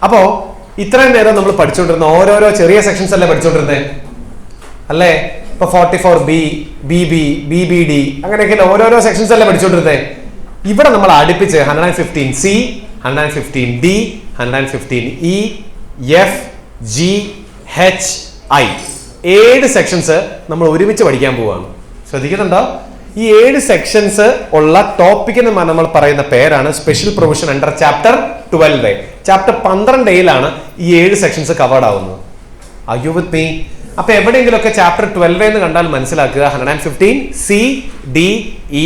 അപ്പോ ഇത്രയും നേരം നമ്മൾ പഠിച്ചുകൊണ്ടിരുന്ന ഓരോരോ ചെറിയ സെക്ഷൻസ് അല്ലേ പഠിച്ചുകൊണ്ടിരുന്നത് അല്ലേ? ഇപ്പൊ 44B, BB, BBD അങ്ങനെയൊക്കെ ഓരോരോ സെക്ഷൻസ് അല്ലേ പഠിച്ചുകൊണ്ടിരുന്നത്. ഇവിടെ നമ്മൾ അടുപ്പിച്ച് 115C, 115D, 115E, F, G, H, I 7 sections നമ്മൾ ഒരുമിച്ച് പഠിക്കാൻ പോവുകയാണ്. ശ്രദ്ധിക്കുന്നുണ്ടോ? ഈ 7 സെക്ഷൻസ് ഉള്ള ടോപ്പിക്കിന് നമ്മൾ പറയുന്ന പേരാണ് special provision under chapter 12A. Chapter 12Aയിലാണ് ഈ 7 സെക്ഷൻസ് കവേർഡ് ആവുന്നത്. Are you with me? അപ്പൊ എവിടെയെങ്കിലുമൊക്കെ ചാപ്റ്റർ 12A എന്ന് കണ്ടാൽ മനസ്സിലാക്കുക 115C, D, E,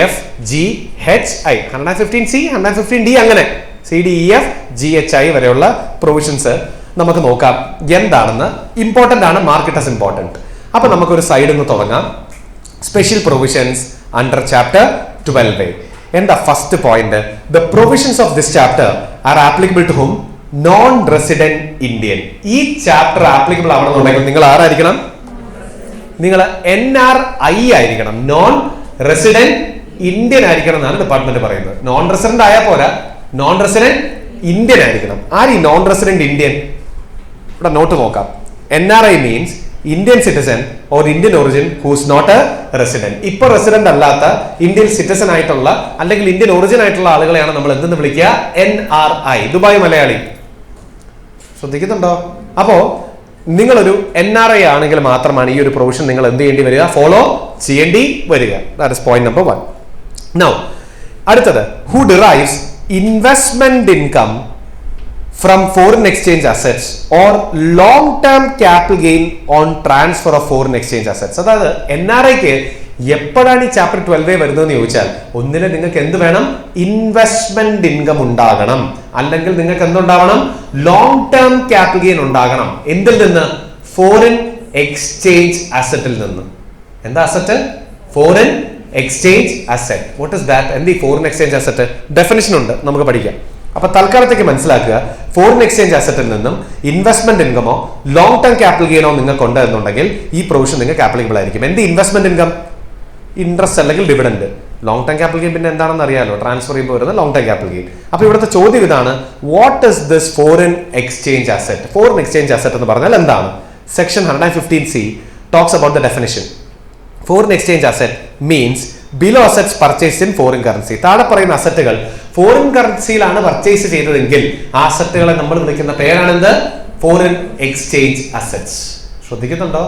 F, G, H, I 115C, 115D അങ്ങനെ C, D, E, F, G, H, I വരെയുള്ള പ്രൊവിഷൻസ് നമുക്ക് നോക്കാം എന്താണെന്ന്. ഇമ്പോർട്ടന്റ് ആണ്, മാർക്ക് ഇറ്റ് ആസ് ഇമ്പോർട്ടന്റ്. അപ്പൊ നമുക്കൊരു സൈഡിൽ നിന്ന് തുടങ്ങാം. Special provisions under chapter 12A. എന്താ first point? The provisions of this chapter are applicable to hmm? Non resident Indian. ഈ ചാപ്റ്റർ ആപ്ലിക്കബിൾ ആവണമെന്നുണ്ടെങ്കിൽ നിങ്ങൾ ആരായിരിക്കണം? നിങ്ങൾ NRI ആയിരിക്കണം. നോൺ റെസിഡന്റ് ഇന്ത്യൻ ആയിരിക്കണം എന്നാണ് ഡിപ്പാർട്ട്മെന്റ് പറയുന്നത്. നോൺ റെസിഡന്റ് ആയാൽ പോരാ, നോൺ റെസിഡന്റ് ഇന്ത്യൻ ആയിരിക്കണം. ആര് ഈ നോൺ റെസിഡന്റ് ഇന്ത്യൻ? ഇവിടെ നോട്ട് നോക്കാം. NRI means Indian citizen or Indian origin who's not a resident. ഇപ്പൊ റെസിഡന്റ് അല്ലാത്ത ഇന്ത്യൻ സിറ്റിസൺ ആയിട്ടുള്ള അല്ലെങ്കിൽ ഇന്ത്യൻ ഒറിജിൻ ആയിട്ടുള്ള ആളുകളെയാണ് നമ്മൾ എന്തെന്ന് വിളിക്കുക? NRI. ദുബായ് മലയാളി. ശ്രദ്ധിക്കുന്നുണ്ടോ? അപ്പോ നിങ്ങളൊരു NRI ആണെങ്കിൽ മാത്രമാണ് ഈ ഒരു പ്രൊവിഷൻ നിങ്ങൾ എന്ത് ചെയ്യേണ്ടി വരിക? ഫോളോ ചെയ്യേണ്ടി വരിക. That is point number 1. Now അടുത്തത്, who derives investment income from foreign exchange assets or long term capital gain on transfer of foreign exchange assets. അതായത് NRIക്ക് എപ്പോഴാണ് ഈ ചാപ്റ്റർ 12A വരുന്നതെന്ന് ചോദിച്ചാൽ ഒന്നിനെ നിങ്ങൾക്ക് എന്ത് വേണം? ഇൻവെസ്റ്റ്മെന്റ് ഇൻകം ഉണ്ടാകണം, അല്ലെങ്കിൽ നിങ്ങൾക്ക് എന്തുണ്ടാവണം? ലോങ് ടേം ക്യാപിറ്റൽ ഗെയിൻ ഉണ്ടാകണം. എന്തിൽ നിന്ന്? ഫോറിൻ എക്സ്ചേഞ്ച് അസറ്റിൽ നിന്ന്. എന്താ asset? Foreign exchange asset. What is that? എന്ത് ഈ ഫോറിൻ എക്സ്ചേഞ്ച് അസറ്റ്? ഡെഫിനിഷൻ ഉണ്ട്, നമുക്ക് പഠിക്കാം. അപ്പൊ തൽക്കാലത്തേക്ക് മനസ്സിലാക്കുക, ഫോറിൻ എക്സ്ചേഞ്ച് അസറ്റിൽ നിന്നും ഇൻവെസ്റ്റ്മെന്റ് ഇൻകമോ ലോങ് ടേം ക്യാപിറ്റൽ ഗെയിനോ നിങ്ങൾക്ക് ഉണ്ട് എന്നുണ്ടെങ്കിൽ ഈ പ്രൊവിഷൻ നിങ്ങൾക്ക് ആപ്ലിക്കബിൾ ആയിരിക്കും. എന്ത് ഇൻവെസ്റ്റ്മെന്റ് ഇൻകം? ഇൻട്രസ്റ്റ് അല്ലെങ്കിൽ dividend. Long term capital gain പിന്നെ എന്താണെന്ന് അറിയാലോ, ട്രാൻസ്ഫർ ചെയ്യുമ്പോൾ വരുന്ന ലോങ് ടേം ക്യാപിറ്റൽ ഗെയിൻ. അപ്പൊ ഇവിടുത്തെ ചോദ്യം ഇതാണ്, what is this foreign exchange asset? Foreign exchange asset എന്ന് പറഞ്ഞാൽ എന്താണ്? Section 115C talks about the definition. Foreign exchange asset means below assets purchased in foreign currency. താഴെ പറയുന്ന അസറ്റുകൾ ഫോറിൻ കറൻസിയിലാണ് പർച്ചേസ് ചെയ്തതെങ്കിൽ ആ അസറ്റുകളെ നമ്മൾ വിളിക്കുന്ന പേരാണെന്ത്? Foreign exchange assets. ശ്രദ്ധിക്കുന്നുണ്ടോ?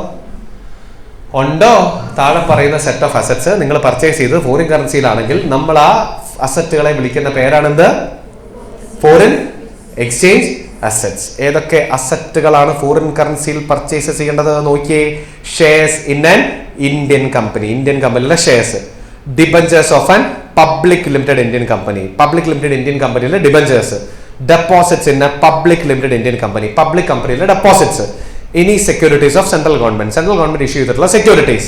ഉണ്ടോ? താഴെ പറയുന്ന സെറ്റ് ഓഫ് അസറ്റ്സ് നിങ്ങൾ പർച്ചേസ് ചെയ്ത് ഫോറിൻ കറൻസിയിലാണെങ്കിൽ നമ്മൾ ആ അസറ്റുകളെ വിളിക്കുന്ന പേരാണെന്ത്? Foreign exchange assets. ഏതൊക്കെ അസറ്റുകളാണ് ഫോറിൻ കറൻസിയിൽ പർച്ചേസ് ചെയ്യേണ്ടത് നോക്കിയേ. Shares in an Indian company, Indian കമ്പനിയിലെ shares. Debentures of an public limited Indian company, public limited Indian കമ്പനിയിലെ debentures. Deposits in a public limited Indian company, public കമ്പനിയിലെ deposits. Any securities of central government, central government issue ചെയ്തിട്ടുള്ള securities.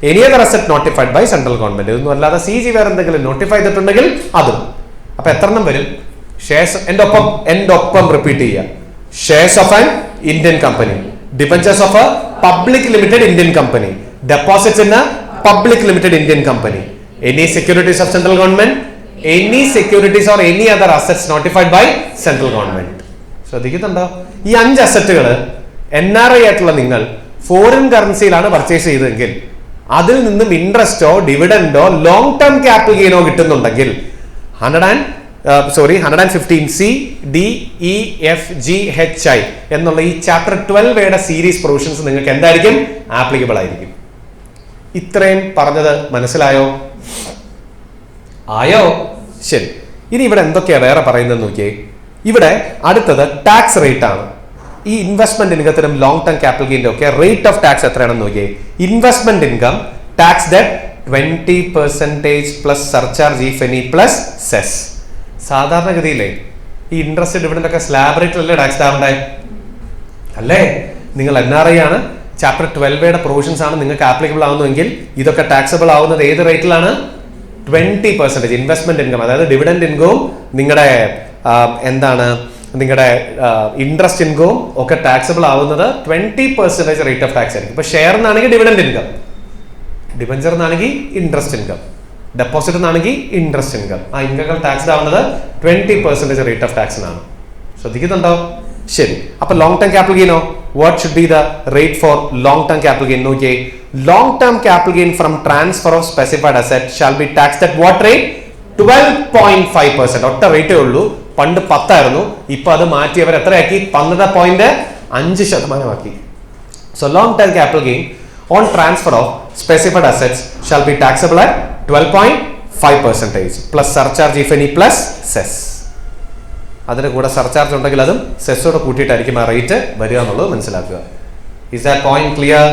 Any other asset notified by central government. ഇതൊന്നും അല്ലാതെ CG വേറെ എന്തെങ്കിലും notify ചെയ്തിട്ടുണ്ടെങ്കിൽ അതും. അപ്പൊ എത്ര എണ്ണം വരും? ഷെയർസ് എന്റെ ഒപ്പം റിപ്പീറ്റ് ചെയ്യുക. Shares of an Indian company, debentures of a public limited Indian company, deposits in a public limited Indian company, any securities of central government, any securities or any other assets notified by central government. ശ്രദ്ധിക്കുന്നുണ്ടോ? ഈ 5 അസറ്റുകൾ NRI ആയിട്ടുള്ള നിങ്ങൾ foreign കറൻസിയിലാണ് purchase ചെയ്തതെങ്കിൽ അതിൽ നിന്നും ഇൻട്രസ്റ്റോ ഡിവിഡൻഡോ long term capital ഗെയിനോ കിട്ടുന്നുണ്ടെങ്കിൽ 115C, D, E, F, G, H, I എന്നുള്ള ഈ ചാപ്റ്റർ 12A സീരീസ് പ്രൊവിഷൻസ് നിങ്ങൾക്ക് എന്തായിരിക്കും? ആപ്ലിക്കബിൾ ആയിരിക്കും. ഇത്രയും പറഞ്ഞത് മനസ്സിലായോ? ആയോ? ശരി. ഇനി ഇവിടെ എന്തൊക്കെയാ വേറെ പറയുന്നത് നോക്കിയേ. ഇവിടെ അടുത്തത് ടാക്സ് റേറ്റ് ആണ്. ഈ ഇൻവെസ്റ്റ്മെന്റ് ഇൻകത്തിനും ലോങ് ടേം ക്യാപിറ്റൽ ഗെയിൻ്റെ ഒക്കെ റേറ്റ് ഓഫ് ടാക്സ് എത്രയാണെന്ന് നോക്കിയേ. Investment income taxed at 20% plus surcharge if any plus cess. സാധാരണഗതിയിലെ ഈ ഇൻട്രസ്റ്റ് ഡിവിഡന്റ് ഒക്കെ സ്ലാബ് റേറ്റിലല്ലേ ടാക്സ് ആവണ്ടേ? അല്ലേ? നിങ്ങൾ NRI ആണ്, ചാപ്റ്റർ 12A പ്രൊവിഷൻസ് ആണ് നിങ്ങൾക്ക് ആപ്ലിക്കബിൾ ആവുന്നതെങ്കിൽ ഇതൊക്കെ ടാക്സബിൾ ആവുന്നത് ഏത് റേറ്റിലാണ്? 20% ഇൻവെസ്റ്റ്മെന്റ് ഇൻകം, അതായത് ഡിവിഡന്റ് ഇൻകവും നിങ്ങളുടെ നിങ്ങളുടെ ഇൻട്രസ്റ്റ് ഇൻകവും ഒക്കെ ടാക്സബിൾ ആവുന്നത് 20% റേറ്റ് ഓഫ് ടാക്സ് ആയിരിക്കും. ഇപ്പൊ ഷെയർ എന്നാണെങ്കിൽ ഡിവിഡന്റ് ഇൻകം, ഡിബഞ്ചർ എന്നാണെങ്കിൽ ഇൻട്രസ്റ്റ് ഇൻകം, ഡെപ്പോസിറ്റ് എന്നാണെങ്കിൽ ഇൻട്രസ്റ്റ് ഇൻകം. ആ ഇൻകങ്ങൾ ടാക്സ്ഡ് ആവുന്നത് 20% റേറ്റ് ഓഫ് ടാക്സിനാണ്. ശ്രദ്ധിക്കുന്നുണ്ടോ? ശരി, അപ്പൊ ലോങ് ടേം ക്യാപിറ്റൽ ഗെയിനോ? What should be the rate for long term capital gain? നോക്കിയേ, long term capital gain from transfer of specified asset shall be taxed at what rate? 12.5%. ഒറ്റ റേറ്റേ ഉള്ളൂ. പണ്ട് 10 ആയിരുന്നു, ഇപ്പൊ അത് മാറ്റി അവർ എത്രയാക്കി? 12.5% ആക്കി. So long term capital gain on transfer of specified assets shall be taxable at 12.5% plus surcharge if any plus cess. അതിന്റെ കൂടെ സർചാർജ് ഉണ്ടെങ്കിൽ അതും സെസ്സോടെ കൂട്ടിയിട്ടായിരിക്കും ആ റേറ്റ് വരിക എന്നുള്ളത് മനസ്സിലാക്കുക. Is that point clear?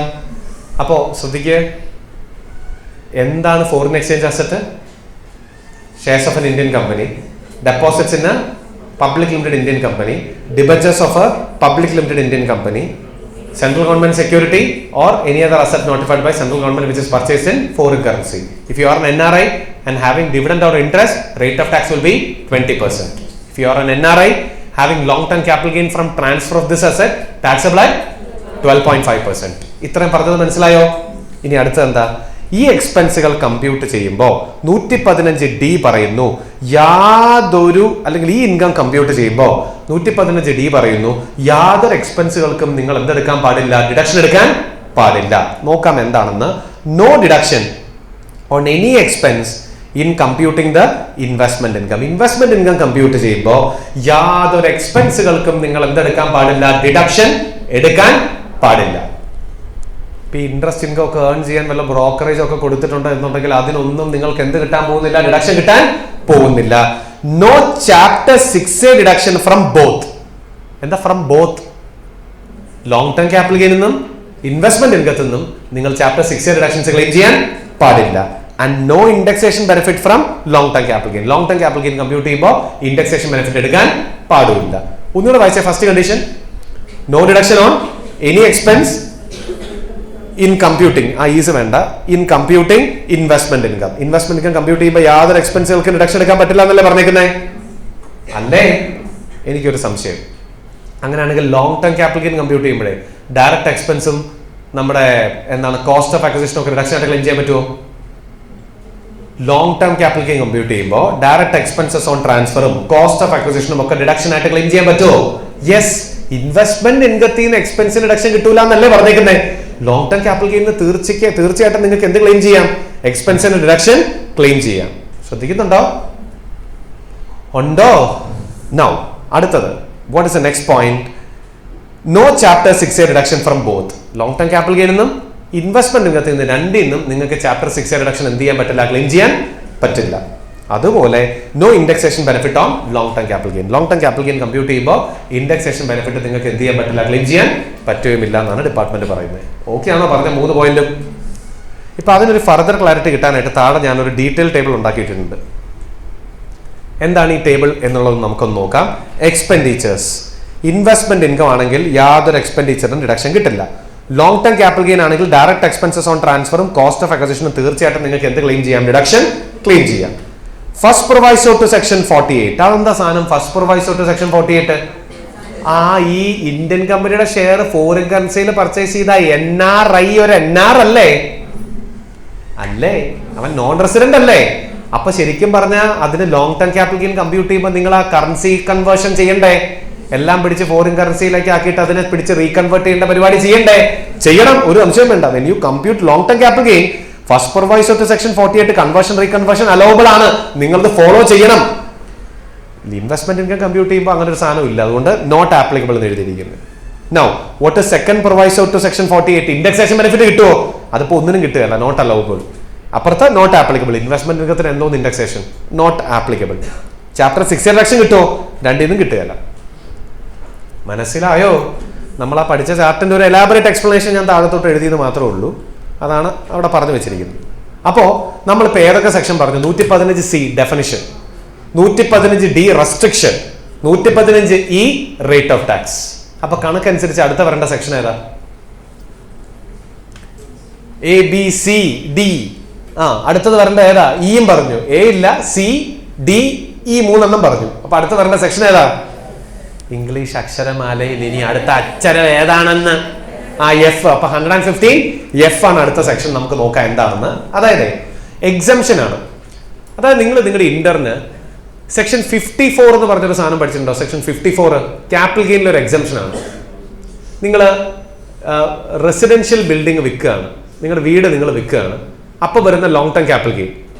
അപ്പോ ശ്രദ്ധിക്കുക, എന്താണ് foreign exchange asset? Shares of an Indian company, deposits in a public limited Indian company, debentures of a public limited Indian company, central government security or any other asset notified by central government which is purchased in foreign currency. If you are an NRI and having dividend or interest, rate of tax will be 20%. If you are an NRI having long term capital gain from transfer of this asset, taxable at 12.5%. ഇത്രയും പറഞ്ഞത് മനസ്സിലായോ? ഇനി അടുത്തത് എന്താ? ഈ എക്സ്പെൻസുകൾ compute ചെയ്യുമ്പോൾ 115D പറയുന്നു യാതൊരു, അല്ലെങ്കിൽ ഈ ഇൻകം കമ്പ്യൂട്ട് ചെയ്യുമ്പോൾ 115D പറയുന്നു യാതൊരു എക്സ്പെൻസുകൾക്കും നിങ്ങൾ എന്തെടുക്കാൻ പാടില്ല? ഡിഡക്ഷൻ എടുക്കാൻ പാടില്ല. നോക്കാം എന്താണെന്ന്. No deduction on any expense in computing the investment income. Investment income compute ചെയ്യുമ്പോൾ യാതൊരു എക്സ്പെൻസുകൾക്കും നിങ്ങൾ എന്തെടുക്കാൻ പാടില്ല? ഡിഡക്ഷൻ എടുക്കാൻ പാടില്ല. ഇപ്പൊ ഇൻട്രസ്റ്റ് ഇൻകം ഒക്കെ ഏൺ ചെയ്യാൻ വല്ല ബ്രോക്കറേജ് ഒക്കെ കൊടുത്തിട്ടുണ്ട് എന്നുണ്ടെങ്കിൽ അതിനൊന്നും നിങ്ങൾക്ക് എന്ത് കിട്ടാൻ പോകുന്നില്ല? ഡിഡക്ഷൻ കിട്ടാൻ പോകുന്നില്ല. No chapter 6A deduction from both. എന്താ from both? Long term capital gain നിന്നും ഇൻവെസ്റ്റ്മെന്റ് ഇൻകത്തിൽ നിന്നും നിങ്ങൾ ചാപ്റ്റർ 6A ഡിഡക്ഷൻസ് ക്ലെയിം ചെയ്യാൻ പാടില്ല. And no indexation benefit from long term capital gain. Long term capital gain compute ചെയ്യുമ്പോൾ indexation benefit എടുക്കാൻ പാടില്ല. ഒന്നുകൂടെ വായിച്ച first condition, no deduction on any expense in computing. ആ ഈസ് വേണ്ട. In computing investment income. Investment income compute ചെയ്യുമ്പോൾ യാതൊരു എക്സ്പെൻസുകൾക്ക് ഡിഡക്ഷൻ എടുക്കാൻ പറ്റില്ല എന്നല്ലേ പറഞ്ഞേക്കുന്നേ? അല്ലേ? എനിക്കൊരു സംശയം. അങ്ങനെയാണെങ്കിൽ long term capital gain compute ചെയ്യുമ്പോഴേ ഡയറക്റ്റ് എക്സ്പെൻസും നമ്മുടെ എന്താണ് കോസ്റ്റ് ഓഫ് അക്വിസിഷനും ഒക്കെ ഡിഡക്ഷൻ ആയിട്ട് ക്ലെയിം ചെയ്യാൻ പറ്റുമോ? Long term capital gain compute ചെയ്യുമ്പോൾ ഡയറക്റ്റ് എക്സ്പെൻസസ് ഓൺ ട്രാൻസ്ഫറും കോസ്റ്റ് ഓഫ് അക്വിസിഷനും ഒക്കെ ഡിഡക്ഷൻ ആയിട്ട് ക്ലെയിം ചെയ്യാൻ പറ്റുമോ? യെസ്. ഇൻവെസ്റ്റ്മെന്റ് ഇൻകത്തിൽ നിന്ന് എക്സ്പെൻസിന് ഡിഡക്ഷൻ കിട്ടൂല എന്നല്ലേ പറഞ്ഞേക്കുന്നത്? ലോങ് ടേം ക്യാപിറ്റൽ ഗെയിനിന് തീർച്ചയായിട്ടും നിങ്ങൾക്ക് എന്ത് ക്ലെയിം ചെയ്യാം? എക്സ്പെൻസിന് ഡിഡക്ഷൻ ക്ലെയിം ചെയ്യാം. ശ്രദ്ധിക്കുന്നുണ്ടോ? ഉണ്ടോ? നൗ അടുത്തത്, what is the next point? No chapter 6A deduction from both. Long term capital ഗെയിനിൽ നിന്നും ഇൻവെസ്റ്റ്മെന്റ് ഇൻകത്തിൽ നിന്ന് രണ്ടിൽ നിന്നും നിങ്ങൾക്ക് ചാപ്റ്റർ 6A ഡിഡക്ഷൻ എന്ത് ചെയ്യാൻ പറ്റില്ല? ക്ലെയിം ചെയ്യാൻ പറ്റില്ല. അതുപോലെ no indexation benefit on long term capital gain. Long term capital gain compute ചെയ്യുമ്പോൾ ഇൻഡെക്സേഷൻ ബെനിഫിറ്റ് നിങ്ങൾക്ക് എന്ത് ചെയ്യാൻ പറ്റില്ല? ക്ലെയിം ചെയ്യാൻ പറ്റുകയുമില്ല എന്നാണ് ഡിപ്പാർട്ട്മെന്റ് പറയുന്നത്. ഓക്കെ ആണോ പറഞ്ഞ 3 പോയിന്റും? ഇപ്പൊ അതിനൊരു ഫർദർ ക്ലാരിറ്റി കിട്ടാനായിട്ട് താഴെ ഞാനൊരു ഡീറ്റെയിൽ ടേബിൾ ഉണ്ടാക്കിയിട്ടുണ്ട്. എന്താണ് ഈ ടേബിൾ എന്നുള്ളത് നമുക്കൊന്ന് നോക്കാം. എക്സ്പെൻഡിച്ചേഴ്സ്, ഇൻവെസ്റ്റ്മെന്റ് ഇൻകം ആണെങ്കിൽ യാതൊരു എക്സ്പെൻഡിച്ചറിനും ഡിഡക്ഷൻ കിട്ടില്ല. ലോങ് ടേം ക്യാപിറ്റൽ ഗെയിൻ ആണെങ്കിൽ ഡയറക്റ്റ് എക്സ്പെൻസസ് ഓൺ ട്രാൻസ്ഫറും കോസ്റ്റ് ഓഫ് അക്വിസിഷനും തീർച്ചയായിട്ടും നിങ്ങൾക്ക് എന്ത് ക്ലെയിം ചെയ്യാം? ഡിഡക്ഷൻ ക്ലെയിം ചെയ്യാം. First proviso to section 48. അതെന്താ സാധനം? ഫസ്റ്റ് പ്രൊവൈസോ ടു സെക്ഷൻ 48 ഈ ഇന്ത്യൻ കമ്പനിയുടെ ഷെയർ ഫോറിൻ കറൻസിയിൽ പർച്ചേസ് ചെയ്ത NRI ഒരു NR അല്ലേ? അവൻ നോൺ റെസിഡന്റ് അല്ലേ? അപ്പൊ ശരിക്കും പറഞ്ഞാൽ അതിന് long term capital gain compute ചെയ്യുമ്പോൾ നിങ്ങൾ ആ കറൻസി കൺവേർഷൻ ചെയ്യണ്ടേ? എല്ലാം പിടിച്ച് ഫോറിൻ കറൻസിയിലേക്ക് ആക്കിയിട്ട് അതിനെ പിടിച്ച് റീകൺവേർട്ട് ചെയ്യേണ്ട പരിപാടി ചെയ്യണ്ടേ? ചെയ്യണം, ഒരു സംശയം വേണ്ട. When you compute long term capital gain, first proviso to section 48 conversion reconversion allowable ആണ്. നിങ്ങളത് ഫോളോ ചെയ്യണം. ഇൻവെസ്റ്റ്മെന്റ് ഇൻകം കമ്പ്യൂട്ട് ചെയ്യുമ്പോൾ അങ്ങനെ ഒരു സാധനം ഇല്ല. അതുകൊണ്ട് നോട്ട് ആപ്ലിക്കബിൾ എന്ന് എഴുതിയിരിക്കുന്നത്. Now what is second proviso to section 48? Indexation benefit കിട്ടുമോ? അതിപ്പോ ഒന്നിനും കിട്ടുകയല്ല, നോട്ട് അലൗബിൾ. അപ്പുറത്ത് നോട്ട് ആപ്ലിക്കബിൾ. ഇൻവെസ്റ്റ്മെന്റ് ഇൻകത്തിന് എന്തോന്ന് indexation, not applicable. Chapter 6 deduction കിട്ടുമോ? രണ്ടിനും കിട്ടുകയല്ല. മനസ്സിലായോ? നമ്മൾ ആ പഠിച്ച ചാപ്റ്ററിന്റെ ഒരു എലാബറേറ്റ് എക്സ്പ്ലനേഷൻ ഞാൻ താഴത്തോട്ട് എഴുതിയത് മാത്രമേ ഉള്ളൂ. അതാണ് അവിടെ പറഞ്ഞു വെച്ചിരിക്കുന്നത്. അപ്പോ നമ്മളിപ്പോ ഏതൊക്കെ സെക്ഷൻ പറഞ്ഞു? 115C definition, 115D restriction, 115E rate of tax. അപ്പൊ കണക്കനുസരിച്ച് അടുത്ത വരേണ്ട സെക്ഷൻ ഏതാ? ABCD. അടുത്തത് വരേണ്ട ഏതാ? ഇയും പറഞ്ഞു. A ഇല്ല, CD, E 3 പറഞ്ഞു. അപ്പൊ അടുത്ത വരേണ്ട സെക്ഷൻ ഏതാ? ഇംഗ്ലീഷ് അക്ഷരമാലയിൽ ഇനി അടുത്ത അക്ഷരം ഏതാണെന്ന് F. അപ്പൊ 115F ആണ് അടുത്ത സെക്ഷൻ. നമുക്ക് നോക്കാം എന്താണെന്ന്. അതായത് എക്സംഷൻ ആണ്. അതായത് നിങ്ങൾ നിങ്ങളുടെ ഇന്ററിന് സെക്ഷൻ 54 എന്ന് പറഞ്ഞൊരു സാധനം പഠിച്ചിട്ടുണ്ടോ? സെക്ഷൻ 54 ക്യാപിറ്റൽ ഗെയിനിൽ ഒരു എക്സംഷൻ ആണ്. നിങ്ങൾ റെസിഡൻഷ്യൽ ബിൽഡിംഗ് വിൽക്കുകയാണ്, നിങ്ങളുടെ വീട് നിങ്ങൾ വിൽക്കുകയാണ്, അപ്പോൾ വരുന്ന ലോങ് ടേം ക്യാപിറ്റൽ ഗെയിൻ,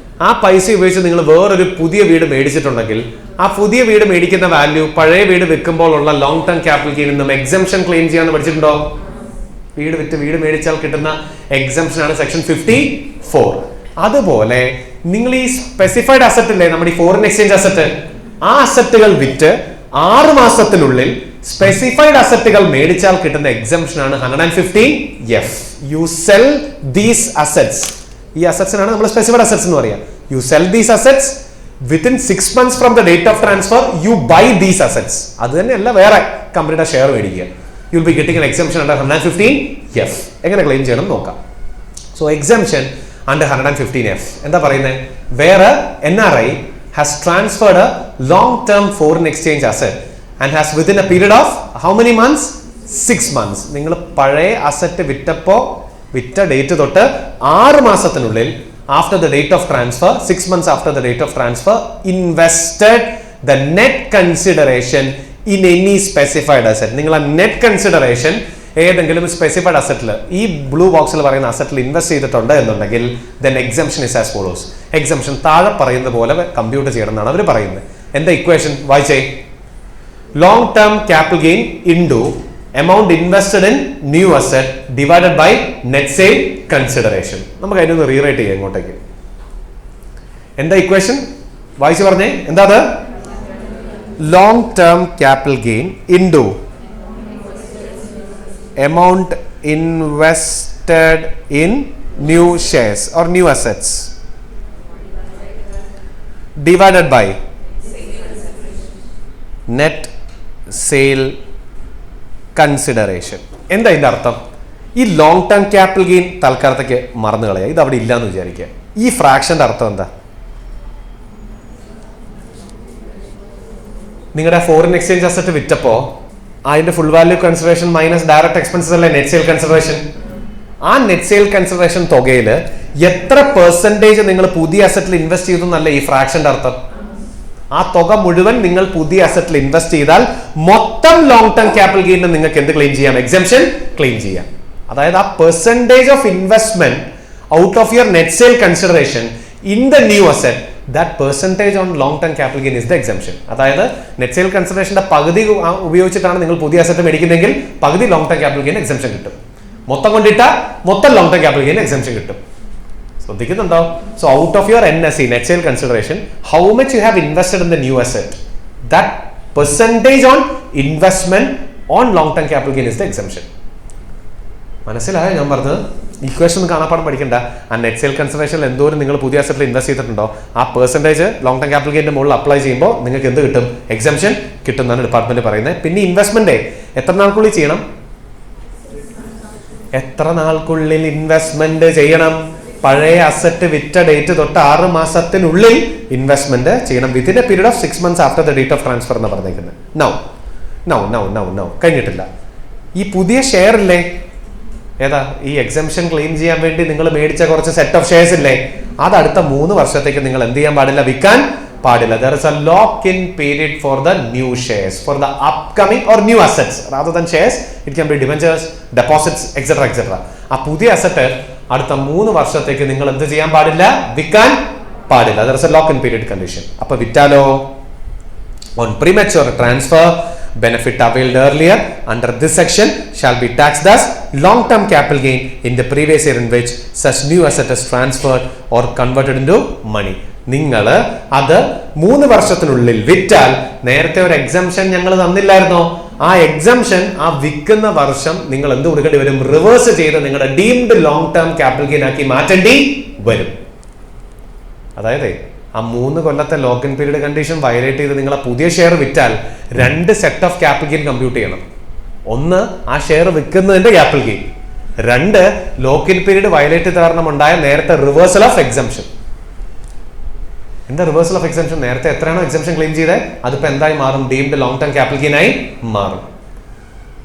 ആ പൈസ ഉപയോഗിച്ച് നിങ്ങൾ വേറൊരു പുതിയ വീട് മേടിച്ചിട്ടുണ്ടെങ്കിൽ ആ പുതിയ വീട് മേടിക്കുന്ന വാല്യൂ പഴയ വീട് വിൽക്കുമ്പോൾ ഉള്ള ലോങ് ടേം ക്യാപിറ്റൽ ഗെയിനിൽ നിന്നും എക്സംഷൻ ക്ലെയിം ചെയ്യാന്ന് പഠിച്ചിട്ടുണ്ടോ? വീട് വിറ്റ് വീട് മേടിച്ചാൽ കിട്ടുന്ന എക്സംഷൻ ആണ് സെക്ഷൻ 54. അതുപോലെ നിങ്ങൾ ഈ സ്പെസിഫൈഡ് അസറ്റ് ഇല്ലേ, നമ്മുടെ ഈ ഫോറിൻ എക്സ്ചേഞ്ച് അസറ്റ്, ആ അസറ്റുകൾ വിറ്റ് 6 മാസത്തിനുള്ളിൽ സ്പെസിഫൈഡ് അസറ്റുകൾ മേടിച്ചാൽ കിട്ടുന്ന എക്സംഷൻ ആണ് 115F. You sell these assets. ഈ അസറ്റ്സിനാണ് നമ്മൾ സ്പെസിഫൈഡ് അസറ്റ്സ് എന്ന് പറയാം. You sell these assets within 6 months from the date of transfer you buy these assets. അത് തന്നെയല്ല, വേറെ കമ്പനിയുടെ ഷെയർ മേടിക്കുക. You will be getting an exemption under 115F. എങ്ങനെ ക്ലെയിം ചെയ്യണം നോക്കാം. സോ എക്സംഷൻ under 115F എന്താ പറയുന്നത്? വേറെ NRI has transferred a long-term foreign exchange asset and has within a period of how many months? 6 months. നിങ്ങൾ പഴയ asset വിറ്റ date തൊട്ട് 6 മാസത്തിനുള്ളിൽ after the date of transfer, 6 months after the date of transfer, invested the net consideration in any specified asset. നിങ്ങൾ ആ net consideration ഏതെങ്കിലും specified അസറ്റിൽ, ഈ blue ബോക്സിൽ പറയുന്ന അസറ്റിൽ ഇൻവെസ്റ്റ് ചെയ്തിട്ടുണ്ട് എന്നുണ്ടെങ്കിൽ then exemption is as follows. Exemption താഴെ പറയുന്ന പോലെ കമ്പ്യൂട്ട് ചെയ്യണം എന്നാണ് അവർ പറയുന്നത്. എന്താ ഇക്വേഷൻ വായിച്ചേ? Long term capital gain into amount invested in new asset divided by net sale consideration. നമുക്ക് അതിനൊന്ന് റീറൈറ്റ് ചെയ്യാം ഇങ്ങോട്ടേക്ക്. എന്താ ഇക്വേഷൻ? വായിച്ചു പറഞ്ഞേ, എന്താ അത്? Long term capital gain into amount invested in new shares or new assets divided by net sale consideration. എന്താ ഇതിന്റെ അർത്ഥം? ഈ ലോങ് ടേം ക്യാപിറ്റൽ ഗെയിൻ തൽക്കാലത്തേക്ക് മറന്നു കളയുക, ഇത് അവിടെ ഇല്ലാന്ന് വിചാരിക്കുക. ഈ ഫ്രാക്ഷന്റെ അർത്ഥം എന്താ? നിങ്ങളുടെ ഫോറിൻ എക്സ്ചേഞ്ച് അസറ്റ് വിറ്റപ്പോ അതിന്റെ full value consideration minus direct expenses അല്ലേ നെറ്റ് സെയിൽ കൺസിഡറേഷൻ. ആ നെറ്റ് സെയിൽ കൺസിഡറേഷൻ തുകയിൽ എത്ര പെർസെന്റേജ് നിങ്ങൾ പുതിയ അസറ്റിൽ ഇൻവെസ്റ്റ് ചെയ്തു എന്നല്ല ഈ ഫ്രാക്ഷന്റെ അർത്ഥം. ആ തുക മുഴുവൻ നിങ്ങൾ പുതിയ അസറ്റിൽ ഇൻവെസ്റ്റ് ചെയ്താൽ മൊത്തം ലോങ് ടേം ക്യാപിറ്റൽ ഗെയിൻ നിങ്ങൾക്ക് എന്ത് ക്ലെയിം ചെയ്യാം? എക്സംഷൻ ക്ലെയിം ചെയ്യാം. അതായത് ആ percentage of investment out of your net sale consideration in the new asset, that percentage on long term capital gain is the exemption. അതായത് net sale കൺസിഡറേഷന്റെ പകുതി ഉപയോഗിച്ചിട്ടാണ് നിങ്ങൾ പുതിയ അസറ്റ് മേടിക്കുന്നതെങ്കിൽ പകുതി long term capital gain exemption കിട്ടും. മൊത്തം കൊണ്ടിട്ട മൊത്തം long term capital gain exemption കിട്ടും. ശ്രദ്ധിക്കുന്നുണ്ടോ? So out of your NSE net sale consideration how much you have invested in the new asset, that percentage on investment on long term capital gain is the exemption. മനസ്സിലായോ ഞാൻ പറഞ്ഞത്? Equation ഒന്നും കാണാപ്പാടം പഠിക്കണ്ട. ആ net sale കൺസിഡറേഷനിൽ എന്തോരം നിങ്ങൾ പുതിയ അസറ്റിൽ invest ചെയ്തിട്ടുണ്ടോ ആ പെർസെന്റേജ് ലോങ് ടേം ക്യാപിറ്റൽ ഗെയിന്റെ മുകളിൽ അപ്ലൈ ചെയ്യുമ്പോൾ നിങ്ങൾക്ക് എന്ത് കിട്ടും? എക്സംഷൻ കിട്ടും എന്നാണ് ഡിപ്പാർട്ട്മെന്റ് പറയുന്നത്. പിന്നെ ഇൻവെസ്റ്റ്മെന്റ് എത്ര നാൾക്കുള്ളിൽ ചെയ്യണം? എത്ര നാൾക്കുള്ളിൽ ഇൻവെസ്റ്റ്മെന്റ് ചെയ്യണം? പഴയ അസറ്റ് വിറ്റ ഡേറ്റ് തൊട്ട് 6 മാസത്തിനുള്ളിൽ ഇൻവെസ്റ്റ്മെന്റ് ചെയ്യണം within A period of 6 months after the date of transfer എന്ന് പറഞ്ഞേക്കുന്നത്. നൗ കഴിഞ്ഞിട്ടില്ല. ഈ പുതിയ ഷെയർ ഇല്ലേ, ഏതാ ഈ എക്സംഷൻ ക്ലെയിം ചെയ്യാൻ വേണ്ടി നിങ്ങൾ മേടിച്ച കുറച്ച് സെറ്റ് ഓഫ് ഷെയർസ് ഇല്ലേ, അത് അടുത്ത 3 വർഷത്തേക്ക് നിങ്ങൾ എന്ത് ചെയ്യാൻ പാടില്ല? വിൽക്കാൻ പാടില്ല. There is a lock-in period for the new shares, for the upcoming or new assets rather than shares. It can be debentures, deposits, etc. ആ പുതിയ അസറ്റ് അടുത്ത 3 വർഷത്തേക്ക് നിങ്ങൾ എന്ത് ചെയ്യാൻ പാടില്ല? വിൽക്കാൻ പാടില്ല. There is a lock-in period condition. അപ്പൊ വിറ്റാലോ? On premature transfer, benefit availed earlier under this section shall be taxed as long-term capital gain in the previous year in which such new asset is transferred or converted into money. നിങ്ങൾ അത് 3 വർഷത്തിനുള്ളിൽ വിറ്റാൽ, നേരത്തെ ഒരു exemption ഞങ്ങൾ തന്നില്ലായിരുന്നോ? ആ exemption ആ വിൽക്കുന്ന വർഷം നിങ്ങൾ എന്ത് കൊടുക്കേണ്ടി വരും? റിവേഴ്സ് ചെയ്ത് നിങ്ങളുടെ deemed long term capital gain ആക്കി മാറ്റേണ്ടി വരും. അതായത് ആ 3 കൊല്ലത്തെ ലോക്ക്-ഇൻ പീരീഡ് കണ്ടീഷൻ വയലേറ്റ് ചെയ്ത് നിങ്ങൾ ആ പുതിയ ഷെയർ വിറ്റാൽ 2 set of capital gain compute ചെയ്യണം. ഒന്ന് ആ ഷെയർ വിൽക്കുന്നതിന്റെ capital gain, 2 lock-in period violate കാരണം ഉണ്ടായ നേരത്തെ റിവേഴ്സൽ ഓഫ് എക്സംഷൻ. എന്താ റിവേഴ്സൽ ഓഫ് എക്സംഷൻ? നേരത്തെ എത്രയാണോ എക്സംഷൻ ക്ലെയിം ചെയ്തത് അതിപ്പോ എന്തായി മാറും? Deemed long term capital gain ആയി മാറും.